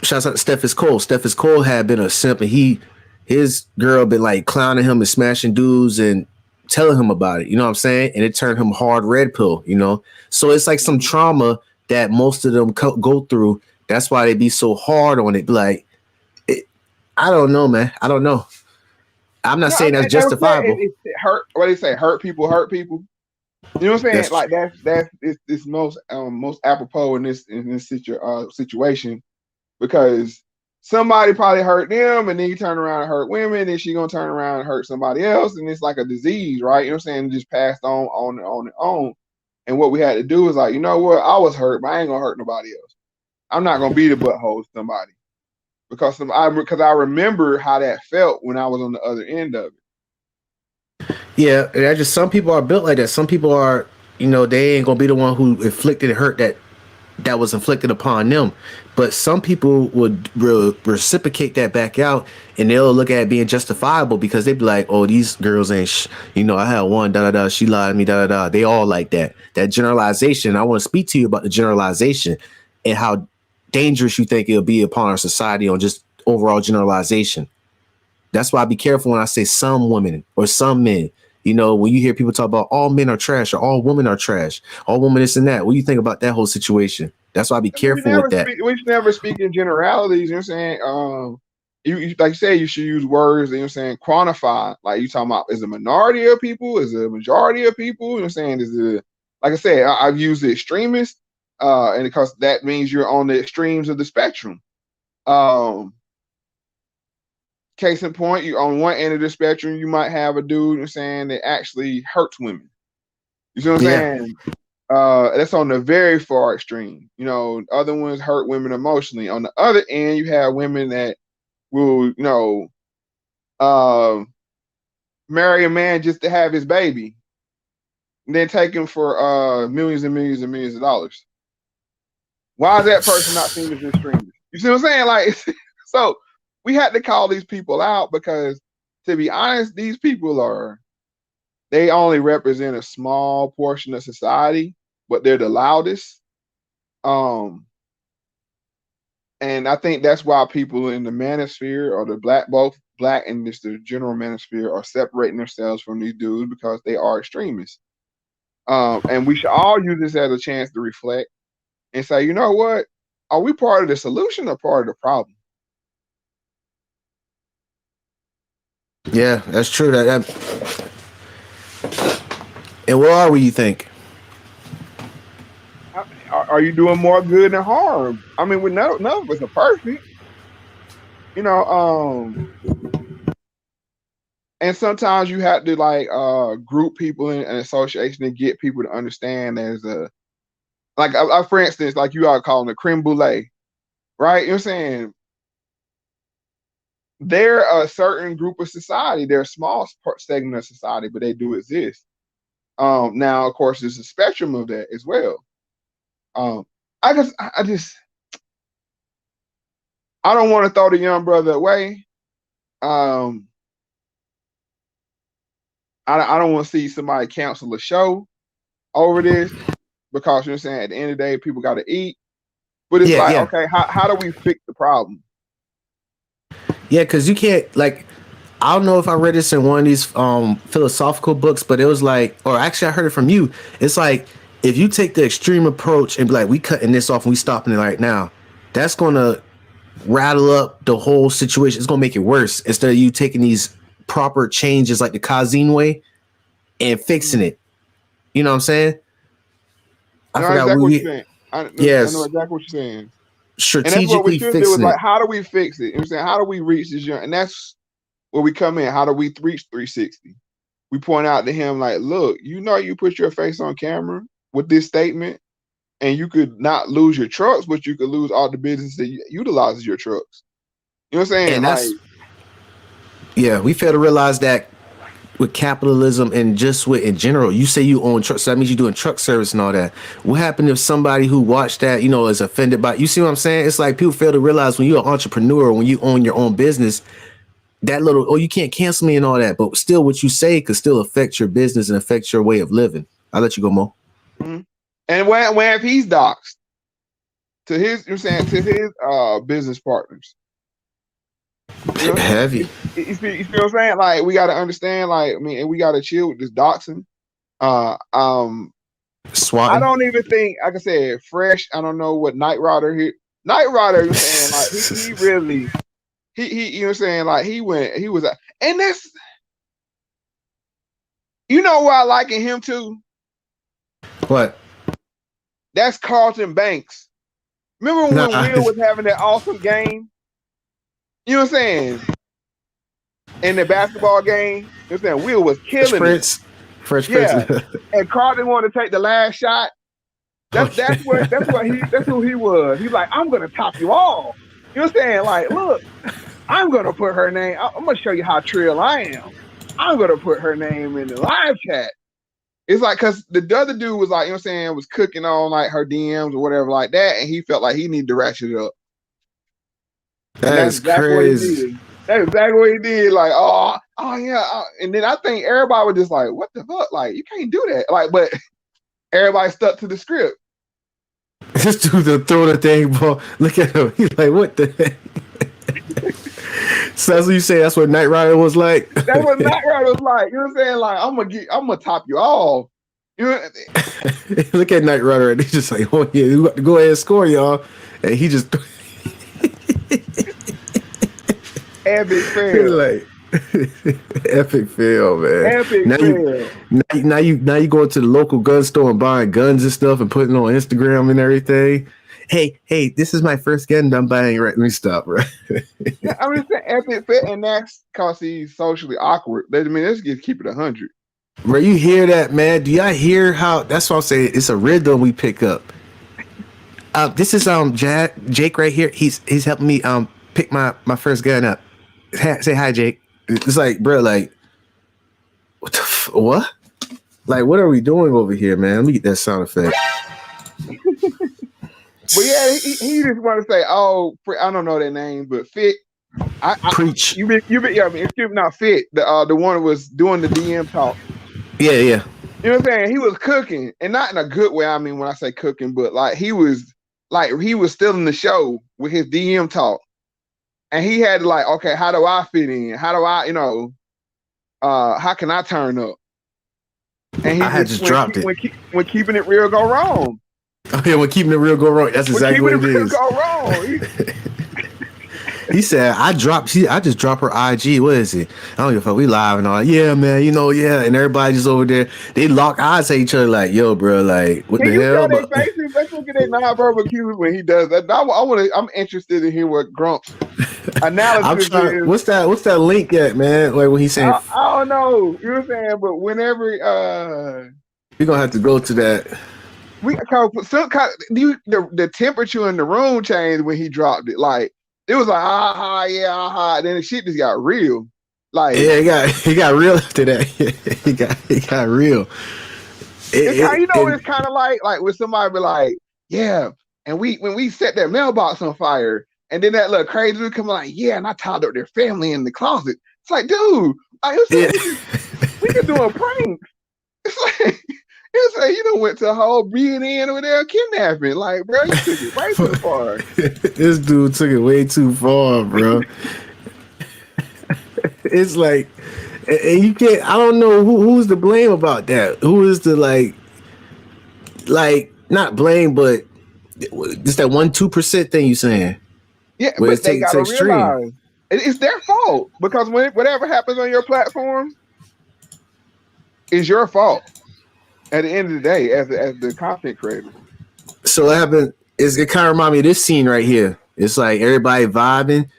shouts out to Steffes Cole. Steffes Cole had been a simp, and his girl been like clowning him and smashing dudes and telling him about it. You know what I'm saying? And it turned him hard red pill. You know, so it's like some trauma that most of them go through. That's why they be so hard on it. Like, I don't know, man. I don't know. I'm not saying that's justifiable. It hurt. What do they say? Hurt people. You know what I'm saying? Like that's most apropos in this situation, because somebody probably hurt them, and then you turn around and hurt women, and she gonna turn around and hurt somebody else, and it's like a disease, right? You know what I'm saying? It just passed on. And what we had to do is like, you know what? I was hurt, but I ain't gonna hurt nobody else. I'm not gonna be the butthole to somebody because I remember how that felt when I was on the other end of it. Yeah, and just some people are built like that. Some people are, you know, they ain't gonna be the one who inflicted the hurt that was inflicted upon them. But some people would reciprocate that back out, and they'll look at it being justifiable because they'd be like, oh, these girls ain't, you know, I had one, she lied to me, They all like that. That generalization. I want to speak to you about the generalization and how dangerous you think it'll be upon our society on just overall generalization. That's why I be careful when I say some women or some men. You know, when you hear people talk about all men are trash or all women are trash, all women this and that, what do you think about that whole situation? That's why I be careful with that. We should never speak in generalities. You know what I'm saying? You like you say, you should use words. You know what I'm saying? Quantify. Like you talking about, is a minority of people? Is a majority of people? You know what I'm saying? Is it, like I said, I've used the extremist, and because that means you're on the extremes of the spectrum. Can case in point, you on one end of the spectrum, you might have a dude, you know what I'm saying, that actually hurts women. You see what I'm saying? That's on the very far extreme. You know, other ones hurt women emotionally. On the other end, you have women that will, you know, marry a man just to have his baby, and then take him for millions and millions and millions of dollars. Why is that person not seen as extremist? You see what I'm saying? Like, so we had to call these people out because, to be honest, these people they only represent a small portion of society, but they're the loudest. And I think that's why people in the manosphere or both black and just the general manosphere are separating themselves from these dudes because they are extremists. And we should all use this as a chance to reflect and say, you know what? Are we part of the solution or part of the problem? Yeah, that's true. And where are we, you think? Are you doing more good than harm? I mean, none of us are perfect. You know, and sometimes you have to like group people in an association and get people to understand there's like for instance, like you are calling a creme brulee, right? You know what I'm saying? They're a certain group of society. They're a small segment of society, but they do exist. Now, of course, there's a spectrum of that as well. I don't want to throw the young brother away. I don't want to see somebody cancel a show over this because, you know what I'm saying, at the end of the day, people got to eat. But it's okay, how do we fix the problem? Yeah, because you can't, like, I don't know if I read this in one of these philosophical books, but it was like, or actually I heard it from you. It's like, if you take the extreme approach and be like, we cutting this off and we stopping it right now, that's going to rattle up the whole situation. It's going to make it worse instead of you taking these proper changes like the Kazin way and fixing it. You know what I'm saying? I know exactly what you're saying. I know exactly what you're saying. Strategically, and that's what we should do is fixing like, it. how do we fix it? You know what I'm saying? How do we reach this young? And that's where we come in. How do we reach 360? We point out to him like, look, you know, you put your face on camera with this statement, and you could not lose your trucks, but you could lose all the business that utilizes your trucks. You know what I'm saying? And like, yeah, we fail to realize that with capitalism and just with in general, you say you own trucks, so that means you're doing truck service and all that. What happened if somebody who watched that, you know, is offended by, you see what I'm saying? It's like people fail to realize when you're an entrepreneur, when you own your own business, that little, oh, you can't cancel me and all that, but still what you say could still affect your business and affect your way of living. I'll let you go, Mo. Mm-hmm. And when if he's doxxed to his, you know what I'm saying, to his business partners. You know? Heavy. You feel what I'm saying? Like, we got to understand, like, I mean, and we got to chill with this doxing. Swatting. I don't even think, like I said, Fresh, I don't know what Knight Rider here. Knight Rider, you know what I'm saying, like, he really, he, you know what I'm saying, like, he was, and that's, you know what I like in him too? What? That's Carlton Banks. Remember when Will was having that awesome game? You know what I'm saying? In the basketball game, you know what I'm saying? Will was killing it. Fresh yeah. Prince. And Carlton wanted to take the last shot. That's who he was. He's like, I'm gonna top you all. You know what I'm saying? Like, look, I'm gonna put her name. I'm gonna show you how trill I am. I'm gonna put her name in the live chat. It's like, cause the other dude was like, you know what I'm saying, was cooking on like her DMs or whatever like that, and he felt like he needed to ratchet it up. That's exactly crazy. What he did. That's exactly what he did. Like, oh yeah. And then I think everybody was just like, what the fuck? Like, you can't do that. Like, but everybody stuck to the script. This dude throw the thing, bro. Look at him. He's like, what the heck? So that's what you say. That's what Knight Rider was like. That's what Knight Rider was like. You know what I'm saying? Like, I'm gonna top you off. You know? Look at Knight Rider, and he's just like, oh yeah, you got to go ahead and score, y'all. And he just epic fail. Like epic fail, man. Epic fail. Now you going to the local gun store and buying guns and stuff and putting on Instagram and everything. hey, this is my first gun I'm buying. Right, let me stop. Right. Yeah, I'm just saying epic fit, and that's because he's socially awkward. I mean, let's just keep it 100. Bro, you hear that, man? Do y'all hear how? That's what I'm saying. It's a rhythm we pick up. This is Jake right here. He's helping me pick my first gun up. Say hi, Jake. It's like, bro, like what? Like, what are we doing over here, man? Let me get that sound effect. But yeah, he just want to say, oh, I don't know that name, but Fit. Preach. Yeah, I mean, excuse me, not Fit. The one who was doing the DM talk. Yeah. You know what I'm saying? He was cooking, and not in a good way. I mean, when I say cooking, but like he was still in the show with his DM talk, and he had to like, okay, how do I fit in? How do I, how can I turn up? And he just dropped it. When keeping it real go wrong. Oh yeah, when keeping it real go wrong. That's exactly what it is. Go wrong. He said, I just dropped her IG. What is it? I don't give a fuck. We live and all. Yeah, man. Yeah. And everybody just over there. They lock eyes at each other like, yo, bro, like, what the hell? Their faces? Let's look at their non-verbal cues when he does that. I'm interested in hearing what Grump's analysis is. What's that link at, man? Like when he's saying, I don't know. You know what I'm saying? But whenever we're gonna have to go to that. The temperature in the room changed when he dropped it. Like it was like yeah. Then the shit just got real. Like yeah, he got real after that. he got real. It's kind of like when somebody be like, yeah, and when we set that mailbox on fire, and then that little crazy dude come like, yeah, and I tied up their family in the closet. It's like, dude, we can do a prank. It's like you went to a whole BNN over there kidnapping. Like, bro, you took it way too far. This dude took it way too far, bro. It's like, and you can't. I don't know who's to blame about that. Who is the like not blame, but just that 1-2% thing you saying. Yeah, but they gotta realize it's their fault because whatever happens on your platform is your fault. At the end of the day, as the content creator. So what happened is it kind of remind me of this scene right here. It's like everybody vibing,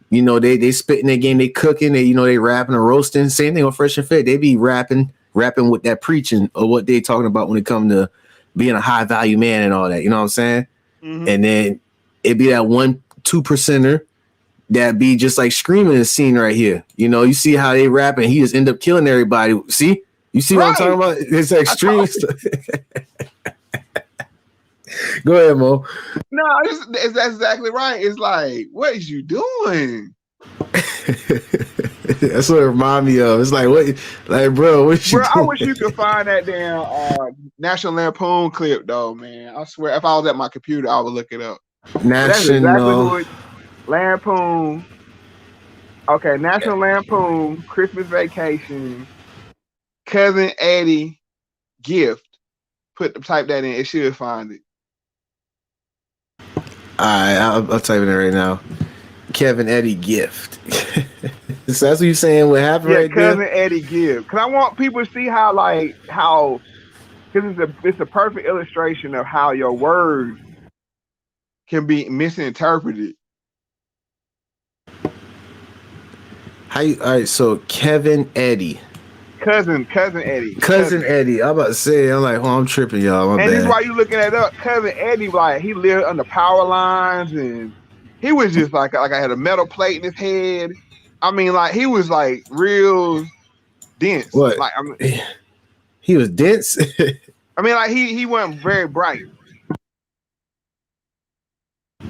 they spitting their game, they cooking, they rapping or roasting. Same thing on Fresh and Fit. They be rapping with that preaching or what they talking about when it comes to being a high value man and all that. You know what I'm saying? Mm-hmm. And then it be that 1-2% that be just like screaming the scene right here. You see how they rap and he just end up killing everybody. See? You see what I'm talking about? It's extreme stuff. Go ahead, Mo. No, that's exactly right. It's like, what is you doing? That's what it reminds me of. It's like, what, like, bro, what you doing? I wish you could find that damn National Lampoon clip, though, man. I swear, if I was at my computer, I would look it up. National Lampoon. Okay, National Lampoon, Christmas Vacation. Cousin Eddie gift. Type that in. It should find it. All right, I'll type it in right now. Kevin Eddie gift. So that's what you're saying. What happened right Cousin there? Eddie gift. Because I want people to see how because it's a perfect illustration of how your words can be misinterpreted. All right, so Kevin Eddie. Cousin Eddie. Cousin Eddie. I'm about to say, I'm like, I'm tripping, y'all. My bad. This is why you looking that up. Cousin Eddie, like, he lived under power lines, and he was just like I had a metal plate in his head. I mean, like, he was like real dense. What? Like, he was dense. I mean, like he wasn't very bright.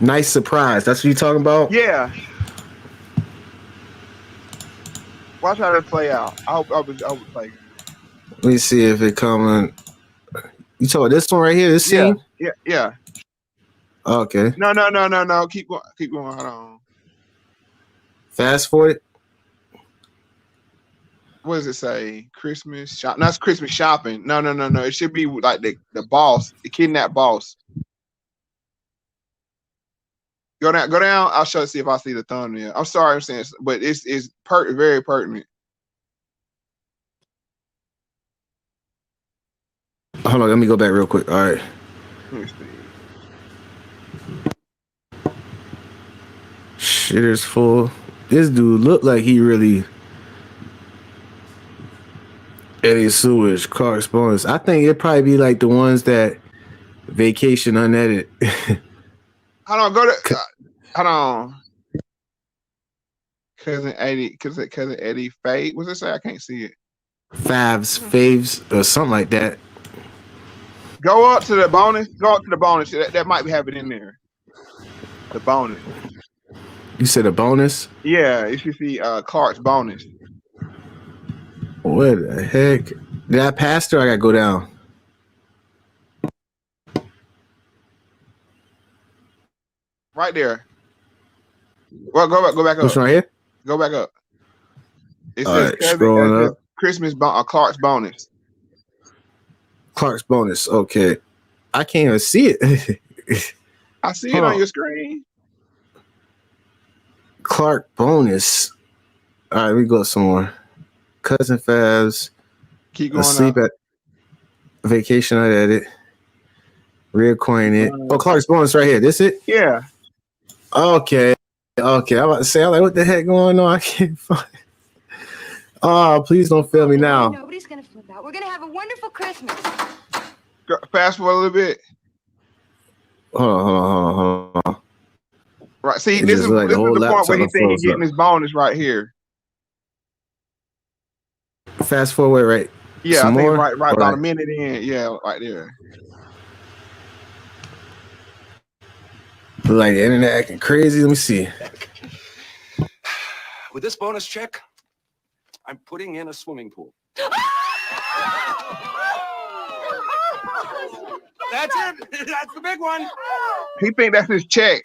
Nice surprise. That's what you talking about? Yeah. Watch how that play out. I hope play. Let me see if it coming. You talking about this one right here? This scene? Yeah. Okay. No. Keep going. Hold on. Fast forward. What does it say? Christmas shop. That's Christmas shopping. No. It should be like the boss, the kidnapped boss. Go down. I'll show you, see if I see the thumbnail. I'm sorry, I'm saying, but it's very pertinent. Hold on, let me go back real quick. All right. Let me Shitter's full. This dude look like he really Eddie Sewage, Clark's bonus. I think it'd probably be like the ones that vacation unedited. Hold on, go to hold on. Cousin Eddie Fade. What's it say? I can't see it. Faves, or something like that. Go up to the bonus. Go up to the bonus. That might have it in there. The bonus. You said a bonus? Yeah, you should see Clark's bonus. What the heck? Did I pass her? I gotta go down. Right there. Well, go back up. Which one right here? Go back up. It All says right, scrolling up. Christmas Clark's bonus. Clark's bonus. Okay. I can't even see it. I see it on your screen. Clark bonus. All right, we go somewhere. Cousin Fabs. Keep going Asleep up. at vacation. I edit. Reacquaint it. Oh, Clark's bonus right here. This it? Yeah. Okay. I'm about to say, I'm like, what the heck going on? I can't find it. Oh, please don't fail me now. Nobody's gonna flip out. We're gonna have a wonderful Christmas. Fast forward a little bit. Hold on. Right. See, It this just is like the the whole point where he laptop think he's froze getting up. his bonus right here. Fast forward, right? Yeah, Some I think more? right All about right. a minute in. Yeah, right there. Like the internet acting crazy. Let me see. With this bonus check, I'm putting in a swimming pool. That's it. That's the big one. He think that's his check.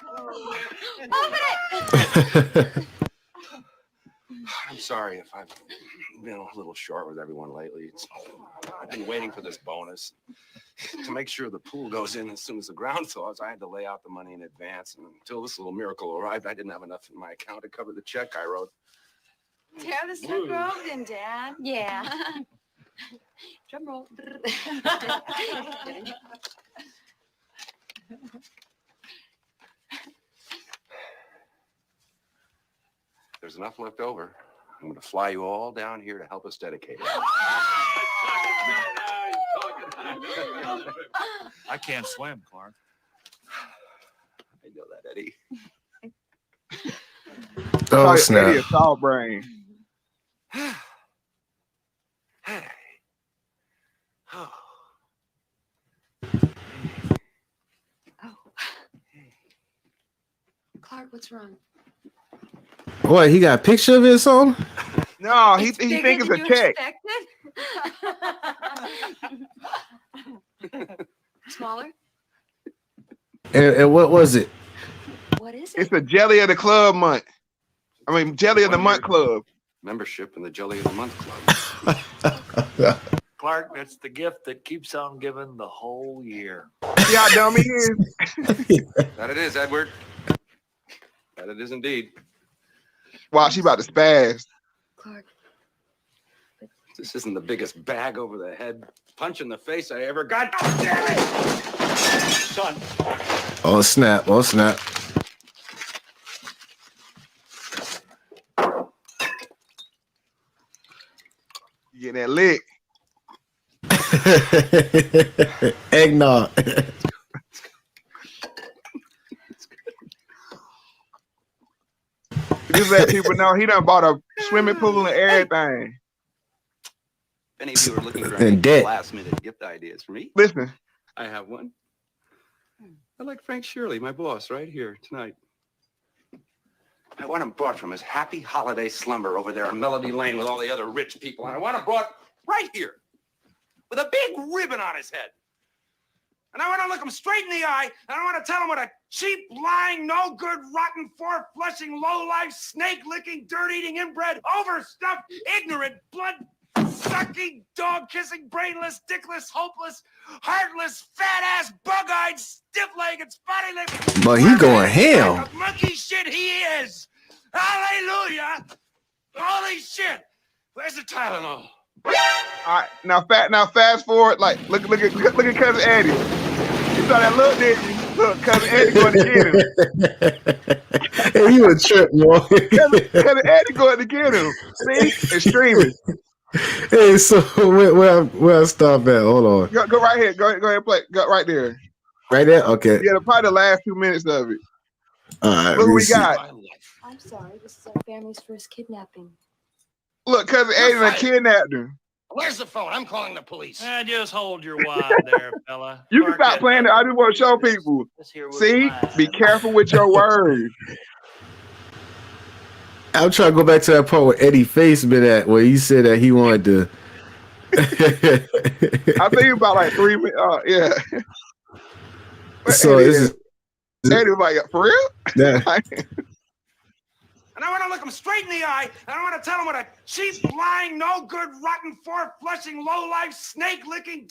I'm sorry if I've been a little short with everyone lately. I've been waiting for this bonus. To make sure the pool goes in as soon as the ground thaws, I had to lay out the money in advance. And until this little miracle arrived, I didn't have enough in my account to cover the check I wrote. Tear the slip rope in, Dad. Yeah. Drum roll. There's enough left over. I'm going to fly you all down here to help us dedicate it. I can't swim, Clark. I know that, Eddie. Oh, Eddie snap. a salt brain. Hey. Oh. Clark, what's wrong? What, he got a picture of it or something? No, he think it's a check. Smaller? And what was it? What is It's the Jelly of the Club month. I mean, Jelly of the Month Club. Membership in the Jelly of the Month Club. Clark, it's the gift that keeps on giving the whole year. See how dumb he is? That it is, Edward. That it is indeed. Wow, she about to spaz. Clark. This isn't the biggest bag over the head punch in the face I ever got. Oh, damn it! Son. Oh, snap. You get that lick. Eggnog. Just let people know he done bought a swimming pool and everything. If any of you are looking for And any debt. last-minute gift ideas for me, Listen, I have one. I like Frank Shirley, my boss, right here tonight. I want him brought from his happy holiday slumber over there on Melody Lane with all the other rich people. And I want him brought right here with a big ribbon on his head. And I want to look him straight in the eye, and I want to tell him what a cheap, lying, no good, rotten, four-flushing, low-life, snake-licking, dirt-eating, inbred, overstuffed, ignorant, blood-sucking, dog-kissing, brainless, dickless, hopeless, heartless, fat-ass, bug-eyed, stiff-legged, spotty-lipped, But he going ham. monkey shit he is. Hallelujah. Holy shit. Where's the Tylenol? all right, now fast forward. Like look at cousin Eddie. You saw that look, didn't you? Look, cousin Eddie going to get him. Hey, you a trip, boy. Cousin Eddie going to get him. See, extremist. Hey, so where I stop at? Hold on. Go right here. Go ahead, play. Go right there. Right there. Okay. Yeah, probably the last 2 minutes of it. All right. Look what we got. I'm sorry. This is our family's first kidnapping. Look, cousin Eddie done kidnapped him. Where's the phone? I'm calling the police. Just hold your wad there, fella. You can stop playing it. I just want to show people. See, be careful with your words. I'm trying to go back to that part where Eddie Face been at, where he said that he wanted to. I think about like 3 minutes. Yeah. So Eddie, this is Eddie was like, for real? Yeah. And I want to look him straight in the eye, and I want to tell him what a cheap, lying, no good, rotten, four-flushing, low-life, snake-licking,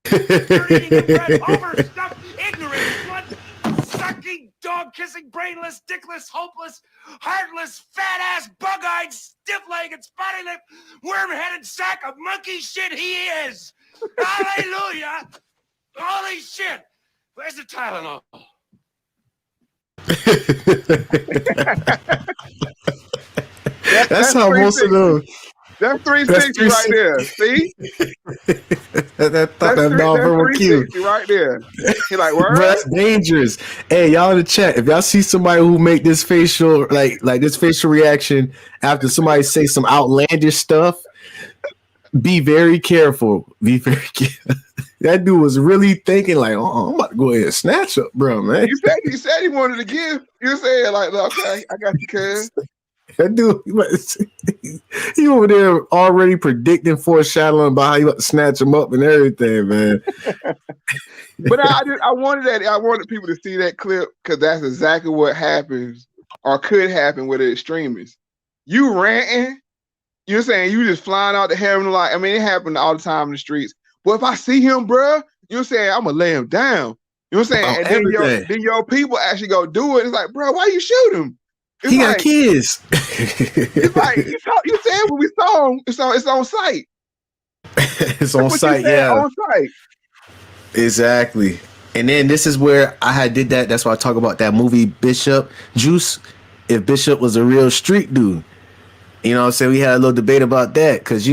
dirt-eating, overstuffed, ignorant, blood-sucking, dog-kissing, brainless, dickless, hopeless, heartless, fat-ass, bug-eyed, stiff-legged, spotty-lipped, worm-headed sack of monkey shit he is. Hallelujah! Holy shit! Where's the Tylenol? That's how most of them. That's 360 right there. See? that nonverbal cue right there. He like, word? Bro, that's dangerous. Hey, y'all in the chat, if y'all see somebody who make this facial like this facial reaction after somebody say some outlandish stuff, be very careful. Be very careful. That dude was really thinking like, oh, I'm about to go ahead and snatch up, bro, man. You said he wanted to give. You said like, okay, I got you, cuz. That dude, he over there already predicting, foreshadowing about how you about to snatch him up and everything, man. But I wanted that. I wanted people to see that clip because that's exactly what happens or could happen with an extremist. You ranting, you're saying you just flying out to heaven like, I mean, it happened all the time in the streets. But if I see him, bro, you're saying I'm gonna lay him down. You know what I'm saying? And then your people actually go do it. It's like, bro, why you shoot him? It's he got kids. It's like you said when we saw him, it's on site. It's on site, yeah. On site. Exactly. And then this is where I did that. That's why I talk about that movie Bishop Juice. If Bishop was a real street dude, you know what I'm saying? We had a little debate about that because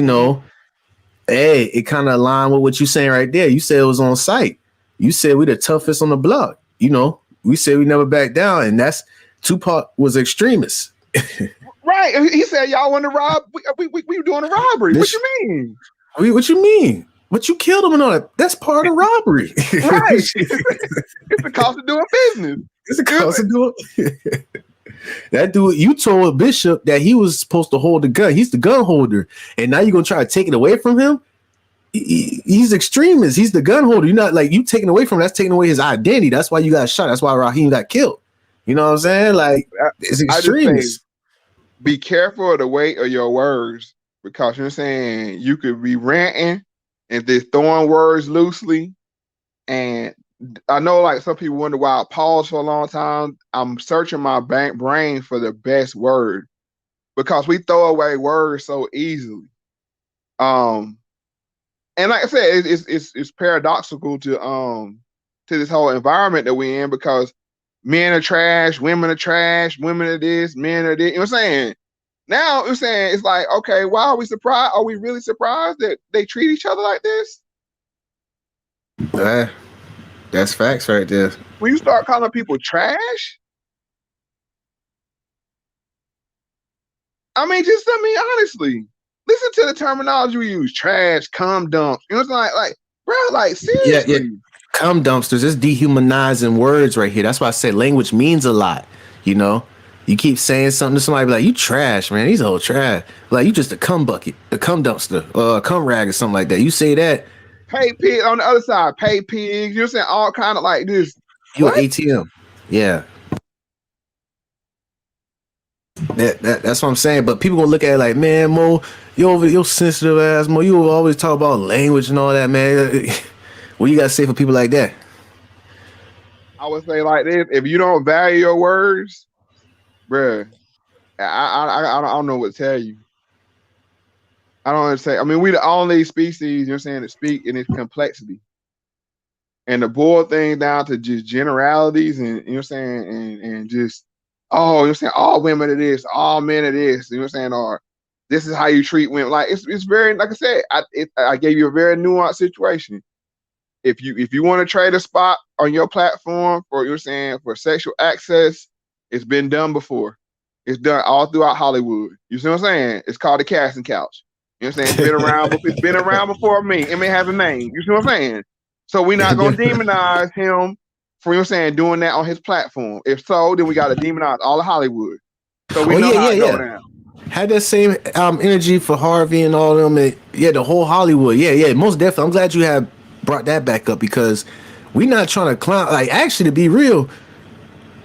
hey, it kind of aligned with what you saying right there. You said it was on site. You said we the toughest on the block. We said we never back down, and that's Tupac was extremist. Right. He said y'all want to rob. We doing a robbery. What you mean? What you mean? But you killed him and all that. That's part of robbery. Right. It's the cost of doing business. It's the cost of doing. That dude, you told Bishop that he was supposed to hold the gun. He's the gun holder, and now you're gonna try to take it away from him. He's extremist. He's the gun holder. You're not like you taking away from him. That's taking away his identity. That's why you got shot. That's why Raheem got killed. You know what I'm saying? Like it's extremist. Be careful of the weight of your words because you're saying you could be ranting and just throwing words loosely. And I know like some people wonder why I paused for a long time. I'm searching my brain for the best word because we throw away words so easily. And like I said, it's paradoxical to this whole environment that we're in because men are trash, women are trash, women are this, men are this. You know what I'm saying? Now I'm saying it's like, okay, why are we surprised? Are we really surprised that they treat each other like this? That's facts right there. When you start calling people trash, honestly, listen to the terminology we use: trash, cum dumps. You know what I'm saying? Like, bro, like seriously. Yeah. Cum dumpsters. It's dehumanizing words right here. That's why I say language means a lot. You keep saying something to somebody like, you trash, man. He's old trash. Like you just a cum bucket, a cum dumpster, or a cum rag or something like that. You say that. Pay pig on the other side, pay pigs. You're saying all kind of like this. You an ATM. Yeah. That's what I'm saying. But people gonna look at it like, man, Mo, you're sensitive ass, Mo. You always talk about language and all that, man. What you gotta say for people like that? I would say like this: if you don't value your words, bruh, I don't know what to tell you. I don't understand. I mean, we the only species, you know what I'm saying, that speak in its complexity. and to boil things down to just generalities and you know what I'm saying, and just you know what I'm saying, all women are this, all men are this, you know what I'm saying, or this is how you treat women. Like it's very, like I said, I gave you a very nuanced situation. If you want to trade a spot on your platform for, you know what I'm saying, for sexual access, it's been done before. It's done all throughout Hollywood. You see what I'm saying? It's called the casting couch. You know what I'm saying? It's been around. It's been around before me. It may have a name. You see what I'm saying? So we're not gonna demonize him for, you know what I'm saying, doing that on his platform. If so, then we got to demonize all of Hollywood. So we know how it go down. Had that same energy for Harvey and all them. And, the whole Hollywood. Yeah, most definitely. I'm glad you have brought that back up because we're not trying to clown. Like, actually, to be real,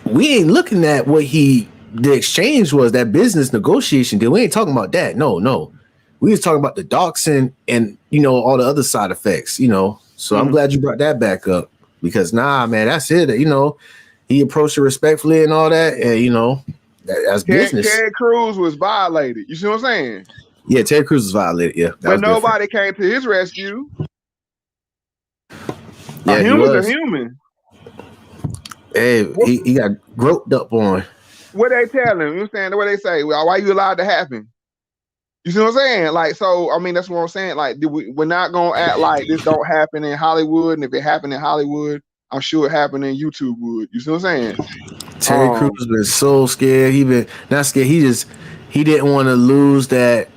we ain't looking at what the exchange was, that business negotiation deal. We ain't talking about that. No. We was talking about the doxing and, all the other side effects, So I'm glad you brought that back up because, man, that's it. He approached it respectfully and all that. And, that's business. Ted Cruz was violated. You see what I'm saying? Yeah, Ted Cruz was violated. Yeah. But nobody came to his rescue. Yeah, a human's a human. Hey, he got groped up on. What they tell him? You know what I'm saying? What they say? Well, why you allowed to happen? You see what I'm saying? Like, so, I mean, that's what I'm saying. Like, we're not going to act like this don't happen in Hollywood. And if it happened in Hollywood, I'm sure it happened in YouTube would. You see what I'm saying? Terry Crews been so scared. He been not scared. He didn't want to lose that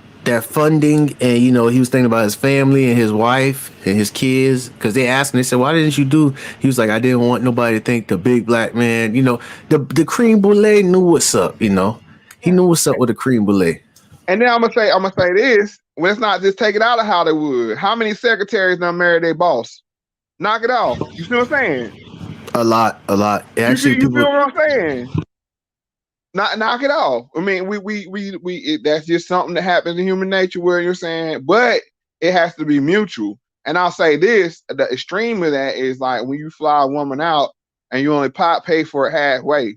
funding. And, he was thinking about his family and his wife and his kids. Because they asked him, they said, why didn't you do? He was like, I didn't want nobody to think the big black man, the cream brulee knew what's up, He knew what's up with the cream brulee. And then I'm gonna say this. Let's not just take it out of Hollywood. How many secretaries done married their boss? Knock it off. You see what I'm saying? A lot. Actually, you feel what I'm saying? Knock it off. I mean, that's just something that happens in human nature where you're saying, but it has to be mutual. And I'll say this, the extreme of that is like when you fly a woman out and you only pay for it halfway.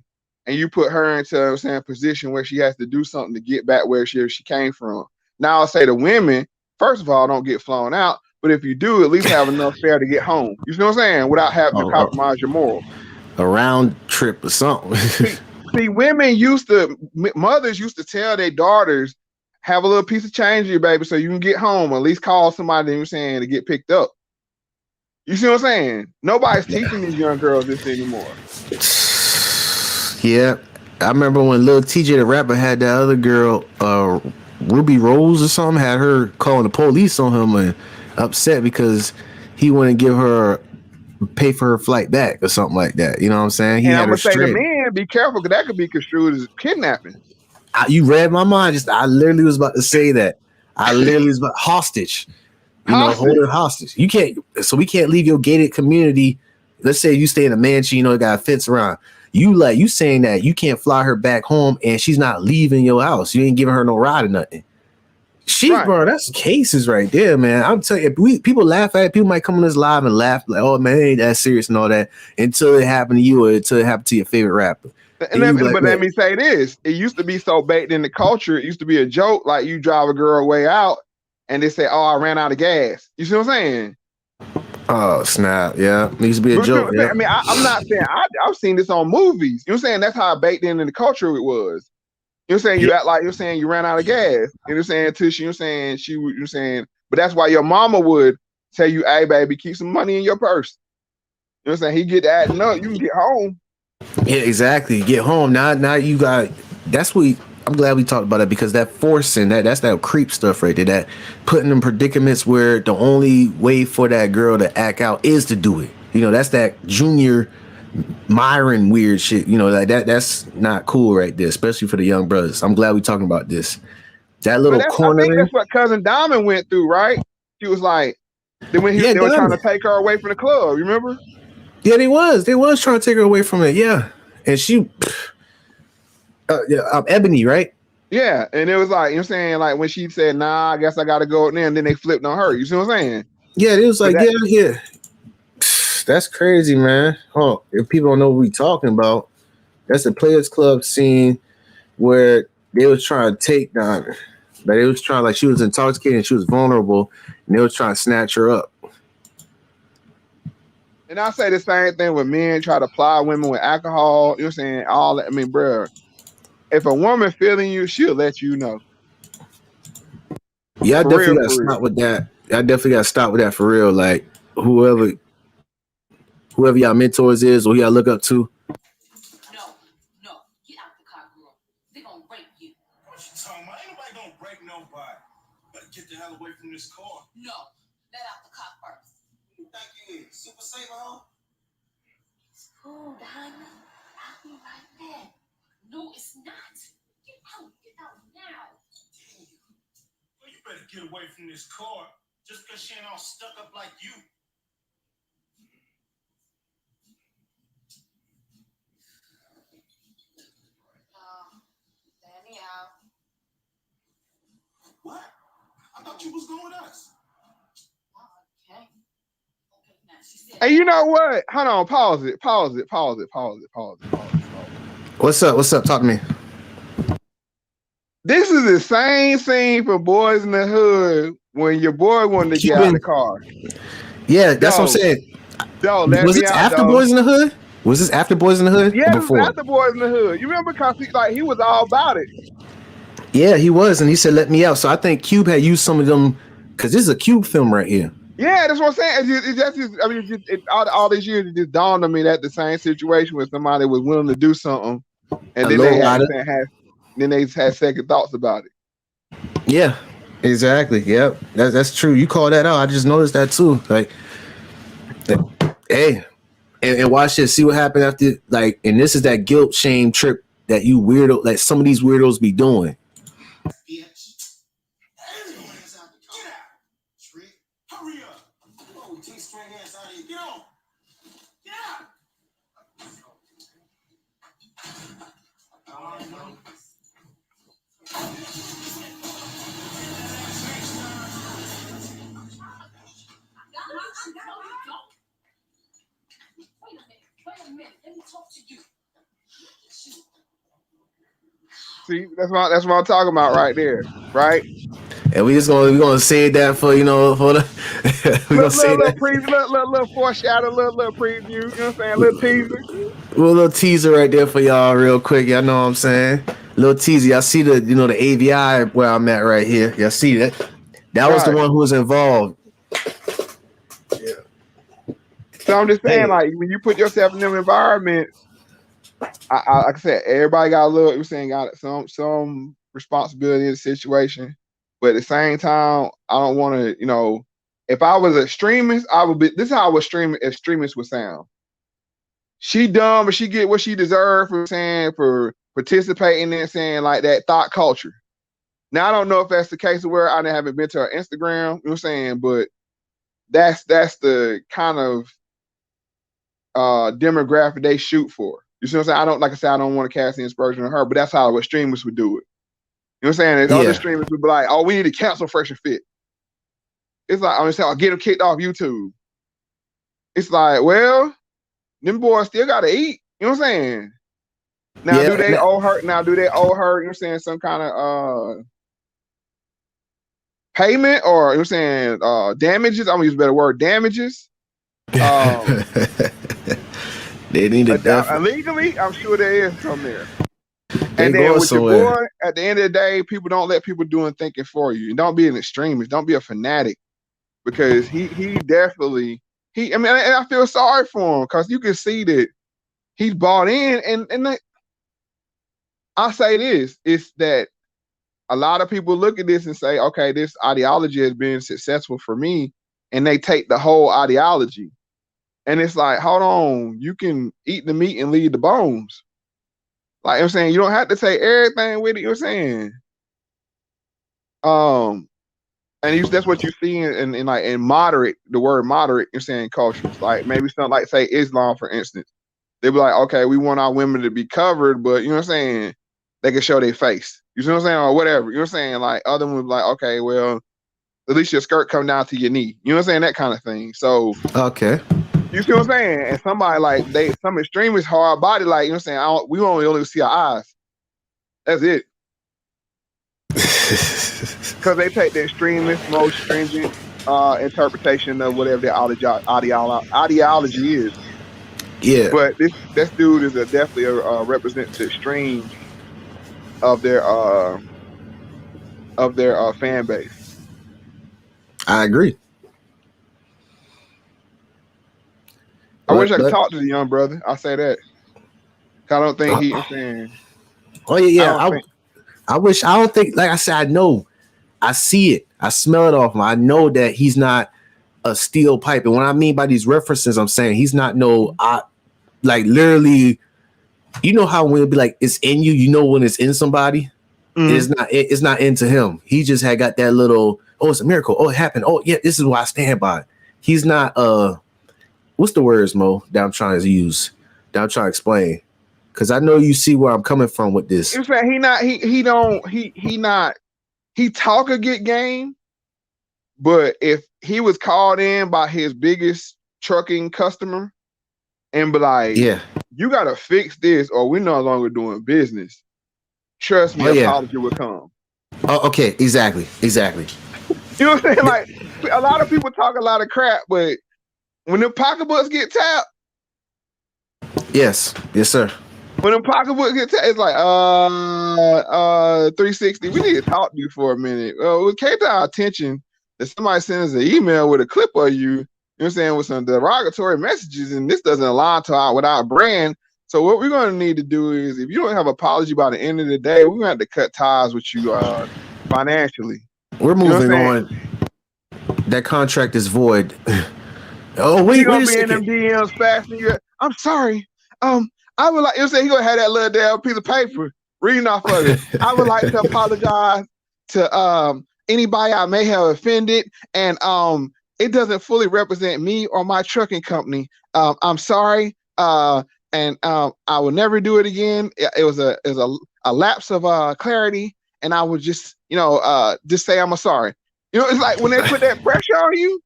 And you put her into a position where she has to do something to get back where she came from. Now I'll say the women, first of all, don't get flown out, but if you do, at least have enough fare to get home. You see what I'm saying? Without having to compromise your morals. A round trip or something. see, mothers used to tell their daughters, have a little piece of change here, baby, so you can get home. At least call somebody, you know what I'm saying, to get picked up. You see what I'm saying? Nobody's teaching these young girls this anymore. Yeah, I remember when Lil TJ the rapper had that other girl, Ruby Rose or something, had her calling the police on him and upset because he wouldn't pay for her flight back or something like that. You know what I'm saying? And I'm gonna say to men, be careful because that could be construed as kidnapping. You read my mind. I literally was about to say that. I literally was about hostage. Hold her hostage. You can't. So we can't leave your gated community. Let's say you stay in a mansion. It got a fence around. You saying that you can't fly her back home and she's not leaving your house. You ain't giving her no ride or nothing. Bro, that's cases right there, man. I'm telling you, people laugh at it. People might come on this live and laugh like, "Oh man, it ain't that serious" and all that until it happened to you or until it happened to your favorite rapper. But let me say this: it used to be so baked in the culture. It used to be a joke, like you drive a girl way out, and they say, "Oh, I ran out of gas." You see what I'm saying? Oh snap! Yeah, it used to be a joke. I mean, I'm not saying I've seen this on movies. You know what I'm saying? That's how baked in the culture it was. You know what I'm saying? You act like you're saying you ran out of gas. You know what I'm saying? To she, you know what I'm saying? You're saying, but that's why your mama would tell you, "Hey, baby, keep some money in your purse." You know what I'm saying? He get that, no, you can get home. Yeah, exactly. Get home. Now you got. That's what. I'm glad we talked about it because that forcing, that's that creep stuff right there. That putting in predicaments where the only way for that girl to act out is to do it. That's that Junior Myron weird shit. Like that's not cool right there, especially for the young brothers. I'm glad we talking about this. That little corner. I think that's what Cousin Diamond went through, right? She was like, they were trying to take her away from the club. Remember? Yeah, they was trying to take her away from it. Yeah, and she. Ebony, right? Yeah, and it was like, you know what I'm saying, like when she said, "Nah, I guess I gotta go," and then they flipped on her. You see what I'm saying? Yeah, it was like, yeah. That's crazy, man. Oh, if people don't know what we talking about, that's the Players Club scene where they was trying to take down her. But it was trying, like she was intoxicated and she was vulnerable, and they was trying to snatch her up. And I say the same thing when men try to ply women with alcohol. You know what I'm saying? All that. I mean, bro, if a woman feeling you, she'll let you know. Yeah, I For real, definitely got to for real. stop with that. I definitely got to stop with that for real. Like whoever y'all mentors is or who y'all look up to. No, get out the car, girl. They're gonna rape you. What you talking about? Ain't nobody gonna break nobody. Better get the hell away from this car. No, let out the car first. Who you think you is? Super Saver, huh? It's cool, Diamond. I'll be right back. No, it's not. Get out now. Well, you better get away from this car just because she ain't all stuck up like you. Let me out. What? I thought you was going with us. Okay. Okay, now she said. Hey, you know what? Hold on. Pause it. What's up? Talk to me. This is the same scene for Boys in the Hood when your boy wanted to get out of the car. Yeah, that's what I'm saying. Let Was me this out, after though. Boys in the Hood? Was this after Boys in the Hood? Yeah, Or this was before? after Boys in the Hood. You remember? Because he was all about it. Yeah, he was, and he said, "Let me out." So I think Cube had used some of them because this is a Cube film right here. Yeah, that's what I'm saying. All these years, it just dawned on me that the same situation where somebody was willing to do something, and then they had second thoughts about it. Yeah, exactly. Yep, that's true. You call that out. I just noticed that too. Like, hey, and watch this. See what happened after. Like, and this is that guilt shame trip that you weirdo, like some of these weirdos be doing. Bitch. Ass out the car. Get out. Trick. Hurry up. Oh, take straight ass out of here. Get on. Get out. Wait a minute. Let me talk to you. See, that's what I'm talking about right there, right? And we're gonna say that for for the we're gonna say little that preview, little foreshadow, little preview. You know what I'm saying? Little teaser. little teaser right there for y'all, real quick. Y'all know what I'm saying? Little teaser. Y'all see the the AVI where I'm at right here. Y'all see that? That was the one who was involved. Yeah. So I'm just saying, like, when you put yourself in them environments, I like I said, everybody got a little. You're saying got some responsibility in the situation, but at the same time, I don't want to. If I was an extremist, I would be. This is how a extremist would sound. She dumb, but she get what she deserved for participating in saying like that thought culture. Now I don't know if that's the case where I haven't been to her Instagram. You know what I'm saying, but that's the kind of demographic they shoot for. You see what I'm saying? I don't want to cast the inspiration on her, but that's how extremists would do it. You know what I'm saying? And other extremists would be like, "Oh, we need to cancel Fresh and Fit." It's like I'm saying, I'll get them kicked off YouTube. It's like, well, them boys still gotta eat. You know what I'm saying? Now, do they owe her? You know what I'm saying? Some kind of payment, or you know what I'm saying, damages. I'm gonna use a better word, damages. They need to illegally. I'm sure there is some there. And then with your boy, at the end of the day, people don't let people do and thinking for you. And don't be an extremist. Don't be a fanatic, because he definitely I mean, and I feel sorry for him because you can see that he's bought in. And I say this: it's that a lot of people look at this and say, okay, this ideology has been successful for me, and they take the whole ideology. And it's like, hold on, you can eat the meat and leave the bones. Like I'm saying, you don't have to take everything with it. You know what I'm saying? And that's what you see in moderate, the word moderate, you're saying cultures. Like maybe something like say Islam, for instance. They'd be like, okay, we want our women to be covered, but you know what I'm saying? They can show their face. You see what I'm saying? Or whatever. You know what I'm saying? Like other ones like, okay, well, at least your skirt come down to your knee. You know what I'm saying? That kind of thing. So okay. You see what I'm saying? And somebody like some extremists hard body, like, you know what I'm saying? We only see our eyes. That's it. Because they take the extremist, most stringent, interpretation of whatever their ideology is. Yeah, But this dude is definitely represents the extreme of their fan base. I agree. I wish I could But- talk to the young brother. I say that. I don't think he. I'm saying. Oh yeah. I don't I wish. I don't think. Like I said, I know. I see it. I smell it off him. I know that he's not a steel pipe. And what I mean by these references, I'm saying he's not like literally. You know how when it be like it's in you. You know when it's in somebody. It's not into him. He just had got that little. Oh, it's a miracle. Oh, it happened. Oh yeah, this is what I stand by. He's not. What's the words, Mo? That I'm trying to use. That I'm trying to explain. Because I know you see where I'm coming from with this. In fact, he talk a good game, but if he was called in by his biggest trucking customer and be like, yeah, you gotta fix this or we're no longer doing business, trust me, apology will come. Oh, okay, exactly. You know what I'm saying? Like a lot of people talk a lot of crap, but when the pocketbooks get tapped, yes, sir. when the pocketbook gets it's like 360. We need to talk to you for a minute. It came to our attention that somebody sends us an email with a clip of you. You know what I'm saying, with some derogatory messages, and this doesn't align to our brand. So what we're going to need to do is, if you don't have an apology by the end of the day, we're going to have to cut ties with you financially. We're moving on. That contract is void. Oh wait, You're wait gonna a be in them second. DMs fasting. I'm sorry. I would like. You know, say he gonna have that little damn piece of paper reading off of it. I would like to apologize to anybody I may have offended, and it doesn't fully represent me or my trucking company. I'm sorry, and I will never do it again. It was a lapse of clarity, and I would just just say I'm sorry. You know, it's like when they put that pressure on you.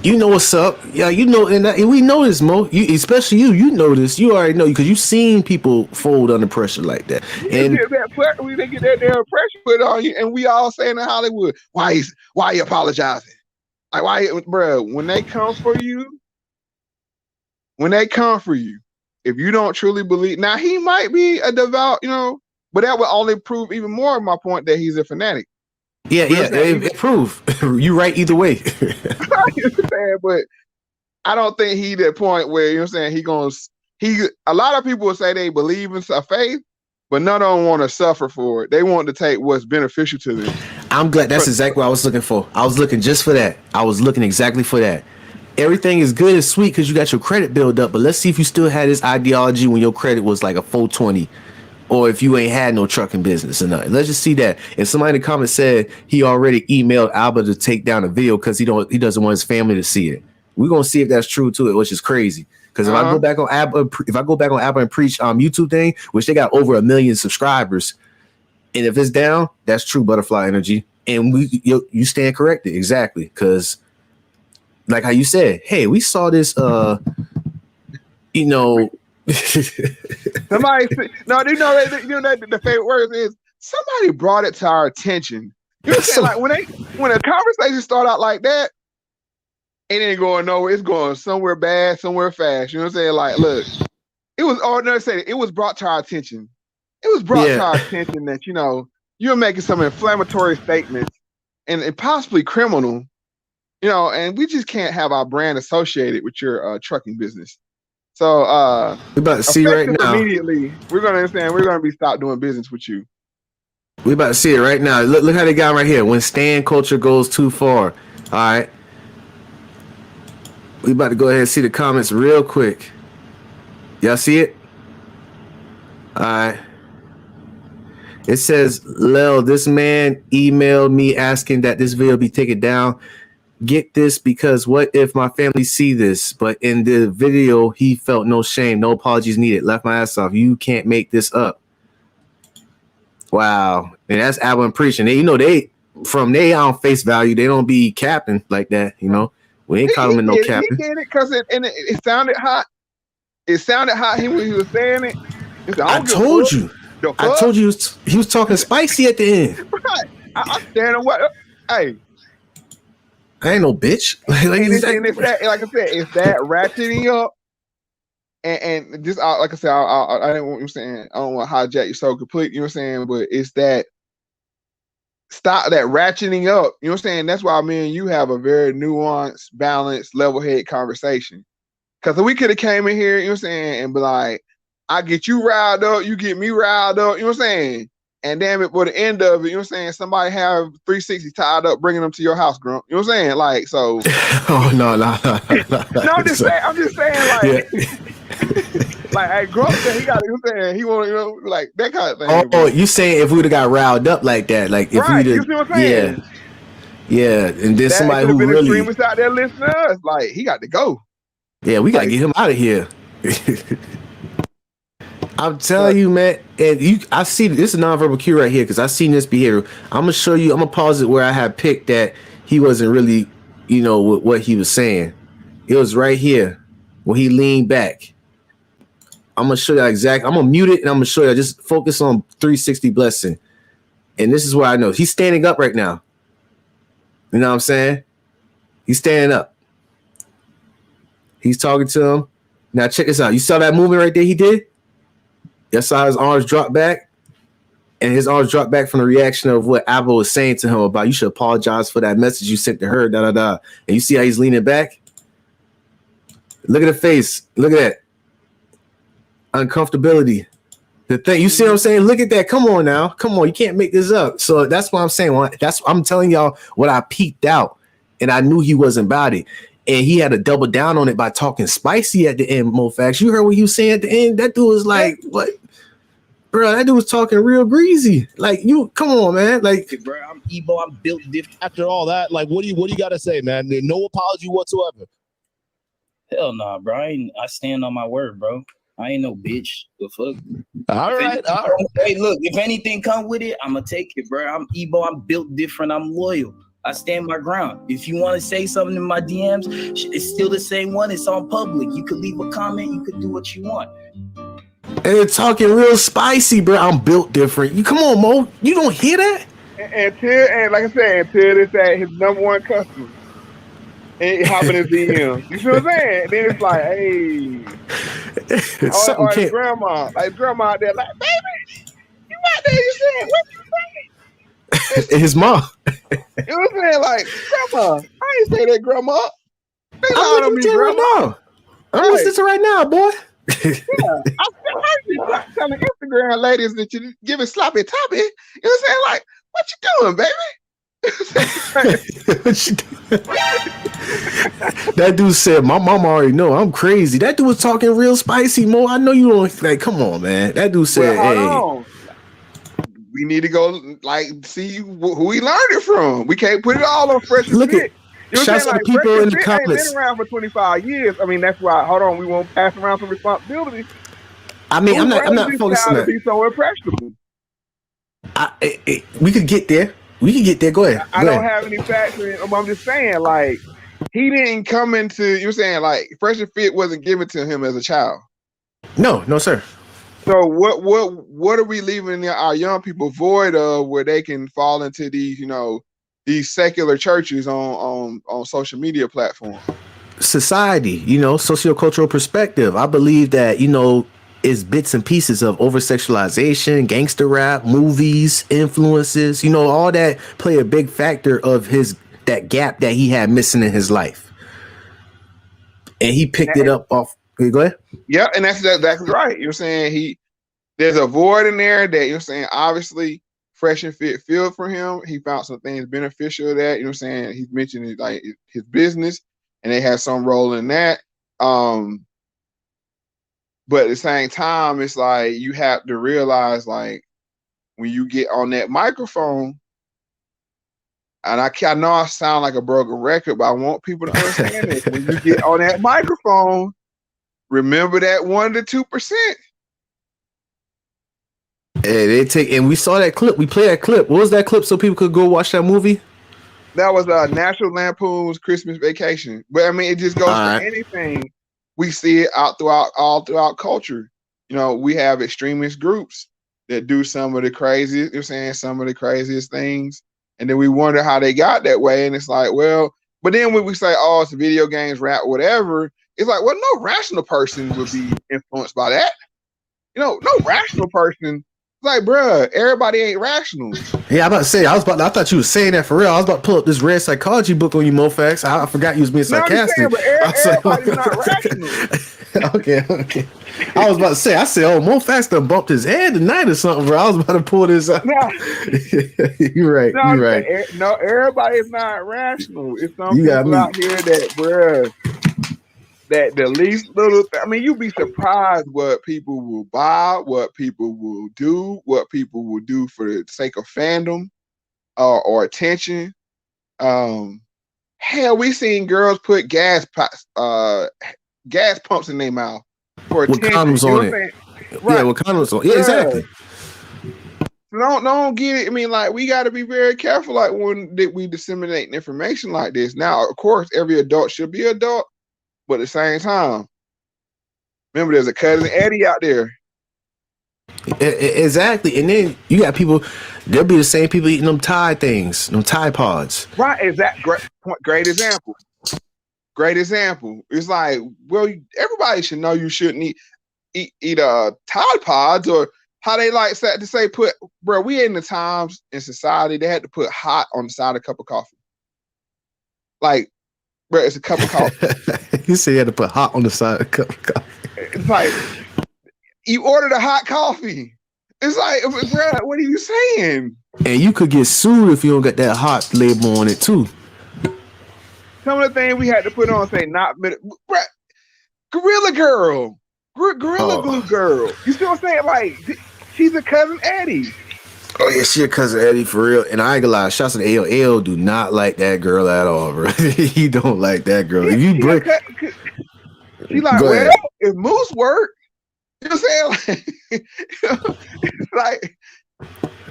You know what's up? Yeah, you know, and we know this, Mo. Especially you know this. You already know because you've seen people fold under pressure like that. And they get that damn pressure put on you, and we all saying in Hollywood, why you apologizing? Like bro? When they come for you, if you don't truly believe, now he might be a devout, but that would only prove even more of my point that he's a fanatic. Yeah, it prove you right either way. But I don't think he that point where a lot of people will say they believe in faith, but none of them want to suffer for it. They want to take what's beneficial to them. I'm glad that's exactly what I was looking for. I was looking just for that. I was looking exactly for that. Everything is good and sweet because you got your credit build up, but let's see if you still had this ideology when your credit was like a 420. Or if you ain't had no trucking business or nothing. Let's just see that. If somebody in the comments said he already emailed Alba to take down a video because he doesn't want his family to see it. We're gonna see if that's true to it, which is crazy. Because if I go back on Alba and Preach YouTube thing, which they got over 1 million subscribers, and if it's down, that's true butterfly energy. And you stand corrected exactly because, like how you said, hey, we saw this. Somebody, no, the favorite word is somebody brought it to our attention. You know what I'm saying? Like when a conversation start out like that, it ain't going nowhere. It's going somewhere bad, somewhere fast. You know what I'm saying? Like, look, it was brought to our attention. It was brought to our attention that you're making some inflammatory statements and possibly criminal. And we just can't have our brand associated with your trucking business. So we're about to see right now. Immediately, we're gonna be stopped doing business with you. We about to see it right now. Look how they got right here. When stand culture goes too far. All right. We about to go ahead and see the comments real quick. Y'all see it? All right. It says, Lel, this man emailed me asking that this video be taken down. Get this, because what if my family see this? But in the video, he felt no shame, no apologies needed. Left my ass off. You can't make this up. Wow. And that's Alba and Preach. And they on face value, they don't be capping like that. We ain't calling him no capping. He did it because it sounded hot. It sounded hot when he was saying it. I told you he was talking spicy at the end. Right. I stand on what. Hey. I ain't no bitch. And it's that, like I said, it's that ratcheting up. And just like I said, I didn't want you saying I don't want to hijack you so complete. You know what I'm saying? But it's that stop that ratcheting up. You know what I'm saying? That's why me and you have a very nuanced, balanced, level-headed conversation. Because we could have came in here, you know what I'm saying, and be like, I get you riled up, you get me riled up, you know what I'm saying? And damn it, for the end of it, you know what I'm saying, somebody have 360 tied up, bringing them to your house, Grump. You know what I'm saying? Like, so. Oh, no. No, I'm just saying, like, like, hey, Grump said he got it, you know what I'm saying? He want, you know, like, that kind of thing. Oh, you saying if we would have got riled up like that, like if right, we'd you see what I'm saying? Yeah, and then somebody who been really, extremists out there listening to us, like, he got to go. yeah, we got to get him out of here. I'm telling you, man, and I see this is nonverbal cue right here because I seen this behavior. I'm gonna show you. I'm gonna pause it where I had picked that he wasn't really, you know, what he was saying. It was right here when he leaned back. I'm gonna show you exactly. I'm gonna mute it and I'm gonna show you. Just focus on 360 blessing, and this is where I know he's standing up right now. You know what I'm saying? He's standing up. He's talking to him. Now check this out. You saw that movement right there he did? You saw his arms drop back? And his arms dropped back from the reaction of what Abba was saying to him about you should apologize for that message you sent to her, And you see how he's leaning back? Look at the face. Look at that. Uncomfortability. The thing, you see what I'm saying? Look at that. Come on now. Come on. You can't make this up. So that's what I'm saying. I'm telling y'all what I peeked out. And I knew he wasn't about it. And he had to double down on it by talking spicy at the end, Mofax. You heard what he was saying at the end? That dude was like, what? Bro, that dude was talking real greasy. Like, you, come on, man. Like, bro, I'm Ebo. I'm built different. After all that, like, what do you got to say, man? No apology whatsoever. Hell nah, bro. I stand on my word, bro. I ain't no bitch. The fuck. All right. Hey, look, if anything come with it, I'ma take it, bro. I'm Ebo. I'm built different. I'm loyal. I stand my ground. If you want to say something in my DMs, it's still the same one. It's on public. You could leave a comment. You could do what you want. And they're talking real spicy, bro. I'm built different. You come on, Mo. You don't hear that? And like I said, until this at his number one customer. And hopping his DM. You see what I'm saying? And then it's like, hey. or his grandma. Like grandma out there, like, baby, you out there, you saying, what you saying? His mom. You know what I'm saying? Like, grandma. I ain't say that, grandma. They lied on me, grandma. Right, I'm listening to right now, boy. Yeah, I heard you telling Instagram ladies that you giving sloppy toppy. You know what I'm saying? Like, what you doing, baby? That dude said, my mama already know I'm crazy. That dude was talking real spicy, Mo. I know you don't, like, come on, man. That dude said, well, hey, we need to go, like, see who he learned it from. We can't put it all on Fresh and Fit. You know shouts to the people in the comments. Ain't been around for 25 years. I mean, that's why, hold on, we won't pass around some responsibility. I mean, I'm not focusing on that. Be so impressionable. We could get there. Go ahead. I don't have any facts. I'm just saying, like, he didn't come into, you know what I'm saying, like, Fresh and Fit wasn't given to him as a child. No, sir. So what are we leaving our young people void of where they can fall into these, you know, these secular churches on social media platforms? Society, you know, sociocultural perspective. I believe that, you know, is bits and pieces of over-sexualization, gangster rap, movies, influences, you know, all that play a big factor of that gap that he had missing in his life. And he picked it up off. Go ahead. Yeah, and that's right. You're saying there's a void in there that you're saying obviously Fresh and Fit filled for him. He found some things beneficial of that. You know what I'm saying? He's mentioned like his business, and they had some role in that. But at the same time, it's like you have to realize, like, when you get on that microphone, and I know I sound like a broken record, but I want people to understand this. When you get on that microphone, remember that 1% to 2%. And we saw that clip. We played that clip. What was that clip so people could go watch that movie? That was National Lampoon's Christmas Vacation. But I mean, it just goes for anything. We see it all throughout culture. You know, we have extremist groups that do some of the craziest, you're saying some of the craziest things. And then we wonder how they got that way. And it's like, well, But then when we say, oh, it's video games, rap, whatever, it's like, well, no rational person would be influenced by that. You know, no rational person. It's like, bruh, everybody ain't rational. Yeah, I'm about to say, I thought you were saying that for real. I was about to pull up this red psychology book on you, Mofax. I forgot you was being sarcastic. But everybody's not rational. Okay. I was about to say, oh, Mofax done bumped his head tonight or something, bro. I was about to pull this out. No. You're right. You're right. No, everybody's not rational. It's some people out here that, bruh, that the least little I mean, you'd be surprised what people will buy, what people will do, what people will do for the sake of fandom or attention. Hell, we seen girls put gas pumps in their mouth for attention. With condoms on it. Right. Yeah, with condoms on. Yeah, exactly. Don't get it. I mean, like, we got to be very careful, like, when we disseminate information like this. Now, of course, every adult should be adult. But at the same time, remember, there's a cousin Eddie out there. Exactly. And then you got people, they'll be the same people eating them Tide things, them Tide Pods. Right. Exactly. Great example. Great example. It's like, well, everybody should know you shouldn't eat Tide Pods, or how they like to say, bro, we in the times in society, they had to put hot on the side of a cup of coffee. Like, bro, it's a cup of coffee. You said you had to put hot on the side of a cup of coffee. It's like, you ordered a hot coffee. It's like, bro, what are you saying? And you could get sued if you don't get that hot label on it too. Some of the things we had to put on say not, bro, Gorilla Girl, Gorilla Glue Girl. You see what I'm saying? Like, she's a cousin Eddie. Oh yeah, she a cousin Eddie for real. And I ain't gonna lie, shots to L. L do not like that girl at all, bro. He don't like that girl. If you break, she like, well, if Moose work, you know what I'm saying? Like, it's like,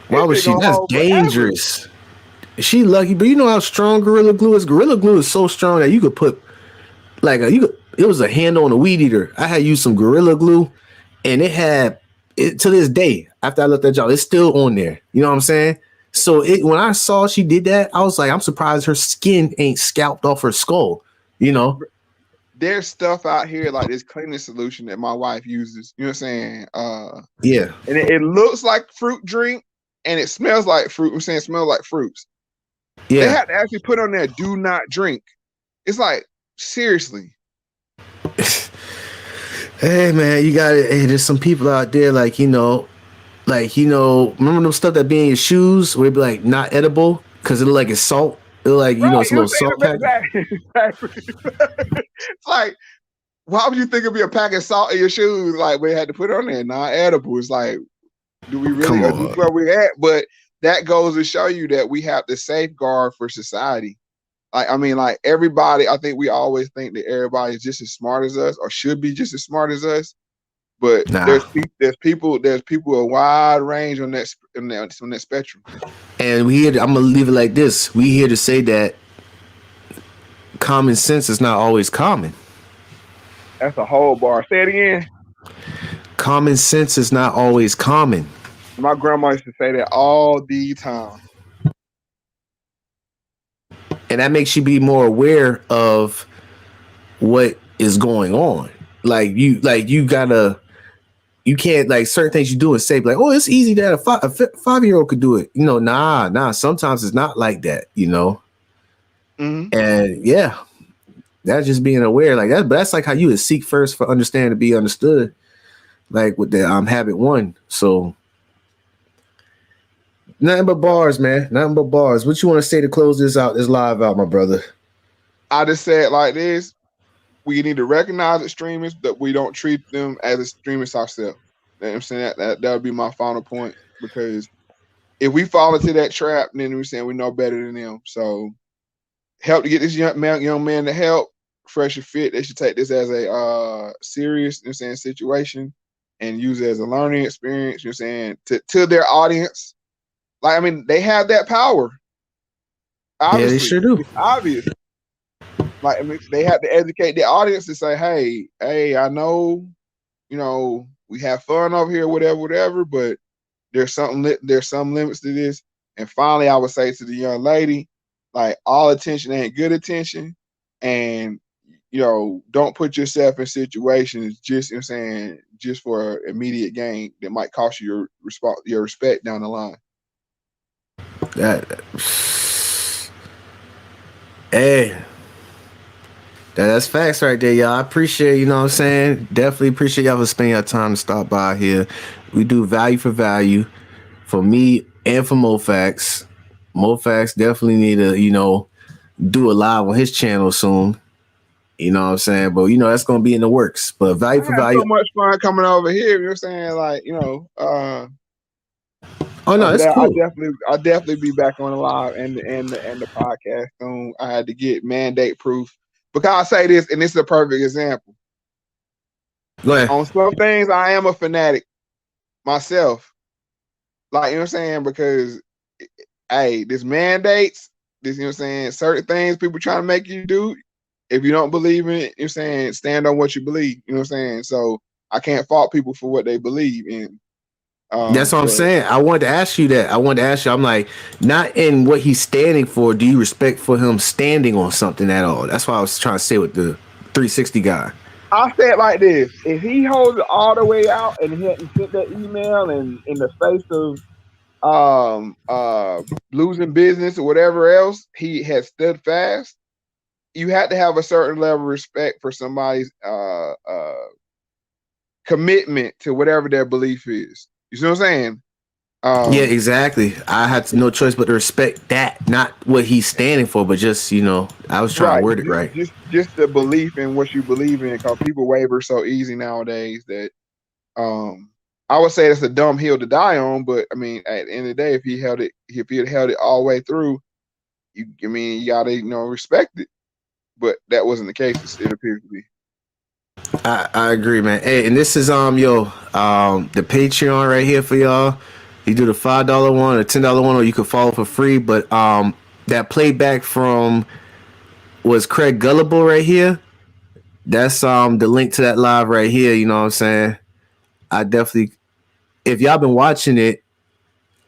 why was she? That's dangerous. Forever. She lucky, but you know how strong Gorilla Glue is. Gorilla Glue is so strong that you could put like it was a handle on a weed eater. I had used some Gorilla Glue, and it had it to this day. After I left that job, it's still on there. You know what I'm saying? So when I saw she did that, I was like, I'm surprised her skin ain't scalped off her skull. You know, there's stuff out here like this cleaning solution that my wife uses. You know what I'm saying? Yeah. And it looks like fruit drink, and it smells like fruit. I'm saying it smells like fruits. Yeah. They have to actually put on there, do not drink. It's like, seriously. Hey man, you got it. Hey, there's some people out there like, remember them stuff that be in your shoes where it be like not edible because it look like it's salt. It look like, it's a little salt pack. It's like, why would you think it'd be a pack of salt in your shoes? Like, we had to put it on there, not edible. It's like, do we really know where we're at? But that goes to show you that we have to safeguard for society. Like, I mean, like, everybody, I think we always think that everybody is just as smart as us or should be just as smart as us. But there's people a wide range on that spectrum. And I'm gonna leave it like this. We here to say that common sense is not always common. That's a whole bar. Say it again. Common sense is not always common. My grandma used to say that all the time. And that makes you be more aware of what is going on. You can't, like, certain things you do and say, like, oh, it's easy that a 5-year-old could do it. Nah. Sometimes it's not like that, Mm-hmm. And yeah, that's just being aware. Like that, but that's like how you would seek first for understand to be understood. Like with the habit one. So nothing but bars, man. Nothing but bars. What you want to say to close this live out, my brother? I just said like this. We need to recognize extremists, but we don't treat them as extremists ourselves. You know what I'm saying? That would be my final point, because if we fall into that trap, then we're saying we know better than them. So help to get this young man to help, fresh and fit. They should take this as a serious, situation and use it as a learning experience, to their audience. Like, I mean, they have that power. Obviously, yeah, they sure do. It's obvious. Like, I mean, they have to educate the audience to say, hey, I know, we have fun over here, whatever, but there's some limits to this. And finally, I would say to the young lady, like all attention ain't good attention, and don't put yourself in situations just just for immediate gain that might cost you your respect down the line. That's facts right there, y'all. I appreciate, definitely appreciate y'all for spending your time to stop by here. We do value for value for me and for MoFax. MoFax definitely need to, do a live on his channel soon. You know what I'm saying? But that's gonna be in the works. But value for value. So much fun coming over here. You know what I'm saying? Like, oh no, it's cool. I'll definitely be back on the live and the podcast soon. I had to get mandate proof. Because I say this, and this is a perfect example. Go ahead. On some things, I am a fanatic myself. Like, you know what I'm saying? Because hey, this mandates, certain things people trying to make you do. If you don't believe in it, stand on what you believe. You know what I'm saying? So I can't fault people for what they believe in. That's what I'm saying. I wanted to ask you that. I'm like, not in what he's standing for. Do you respect for him standing on something at all? That's what I was trying to say with the 360 guy. I say it like this: if he holds it all the way out and he hadn't sent that email and in the face of losing business or whatever else, he has stood fast. You have to have a certain level of respect for somebody's commitment to whatever their belief is. You see what I'm saying? Yeah, exactly. I had no choice but to respect that, not what he's standing for, but just I was trying to word it right. Just the belief in what you believe in, because people waver so easy nowadays that I would say it's a dumb hill to die on. But I mean, at the end of the day, if he had held it all the way through, you gotta respect it. But that wasn't the case. It appears to be. I agree, man. Hey, and this is the Patreon right here for y'all. You do the $5 one or $10 one, or you can follow for free. But that playback from was Craig Gullible right here. That's the link to that live right here. You know what I'm saying? I definitely, if y'all been watching it,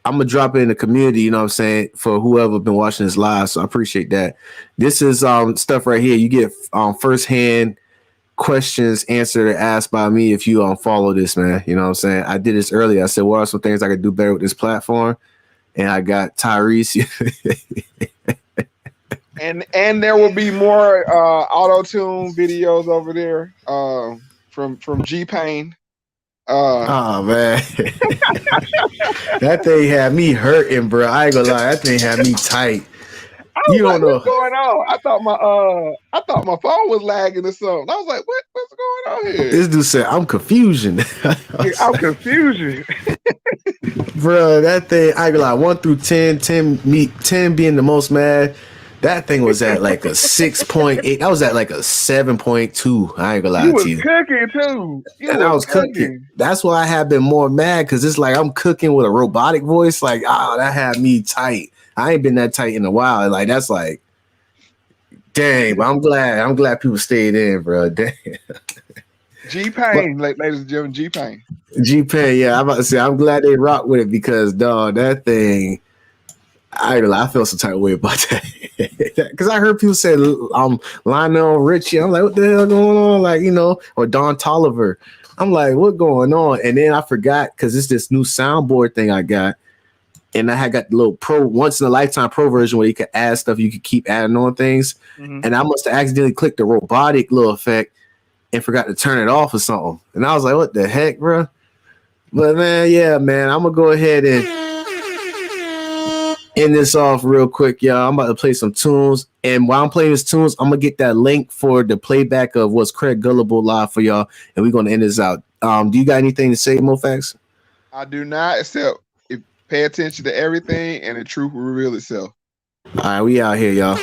I'm gonna drop it in the community. You know what I'm saying, for whoever been watching this live. So I appreciate that. This is stuff right here. You get firsthand questions answered or asked by me if you follow this, man. You know what I'm saying? I did this earlier. I said, what are some things I could do better with this platform? And I got Tyrese. and there will be more auto-tune videos over there from G-Pain. Oh man. That thing had me hurting, bro. I ain't gonna lie, that thing had me tight. You don't know what's going on. I thought my phone was lagging or something. I was like, what's going on here? This dude said, I'm confusion. I'm confusion. Bro, that thing, I ain't gonna lie, 1 through 10, 10 being the most mad. That thing was at like a 6.8. I was at like a 7.2. I ain't gonna lie to you. Cooking too. And I was cooking. That's why I have been more mad, because it's like I'm cooking with a robotic voice. Like, that had me tight. I ain't been that tight in a while. Like, that's like, dang. But I'm glad people stayed in, bro. Dang. G-Pain, ladies and gentlemen, G-Pain. G-Pain, yeah. I'm about to say, I'm glad they rock with it, because dog, that thing, I feel some type of way about that. Because I heard people say Lionel Richie. I'm like, what the hell going on? Like, or Don Toliver. I'm like, what going on? And then I forgot, because it's this new soundboard thing I got. And I had got the little pro, once in a lifetime pro version where you could add stuff, you could keep adding on things. Mm-hmm. And I must have accidentally clicked the robotic little effect and forgot to turn it off or something. And I was like, what the heck, bro? But man, yeah, man, I'm gonna go ahead and end this off real quick, y'all. I'm about to play some tunes. And while I'm playing these tunes, I'm gonna get that link for the playback of what's Craig Gullible live for y'all. And we're gonna end this out. Do you got anything to say, MoFax? I do not, except pay attention to everything, and the truth will reveal itself. All right, we out here, y'all.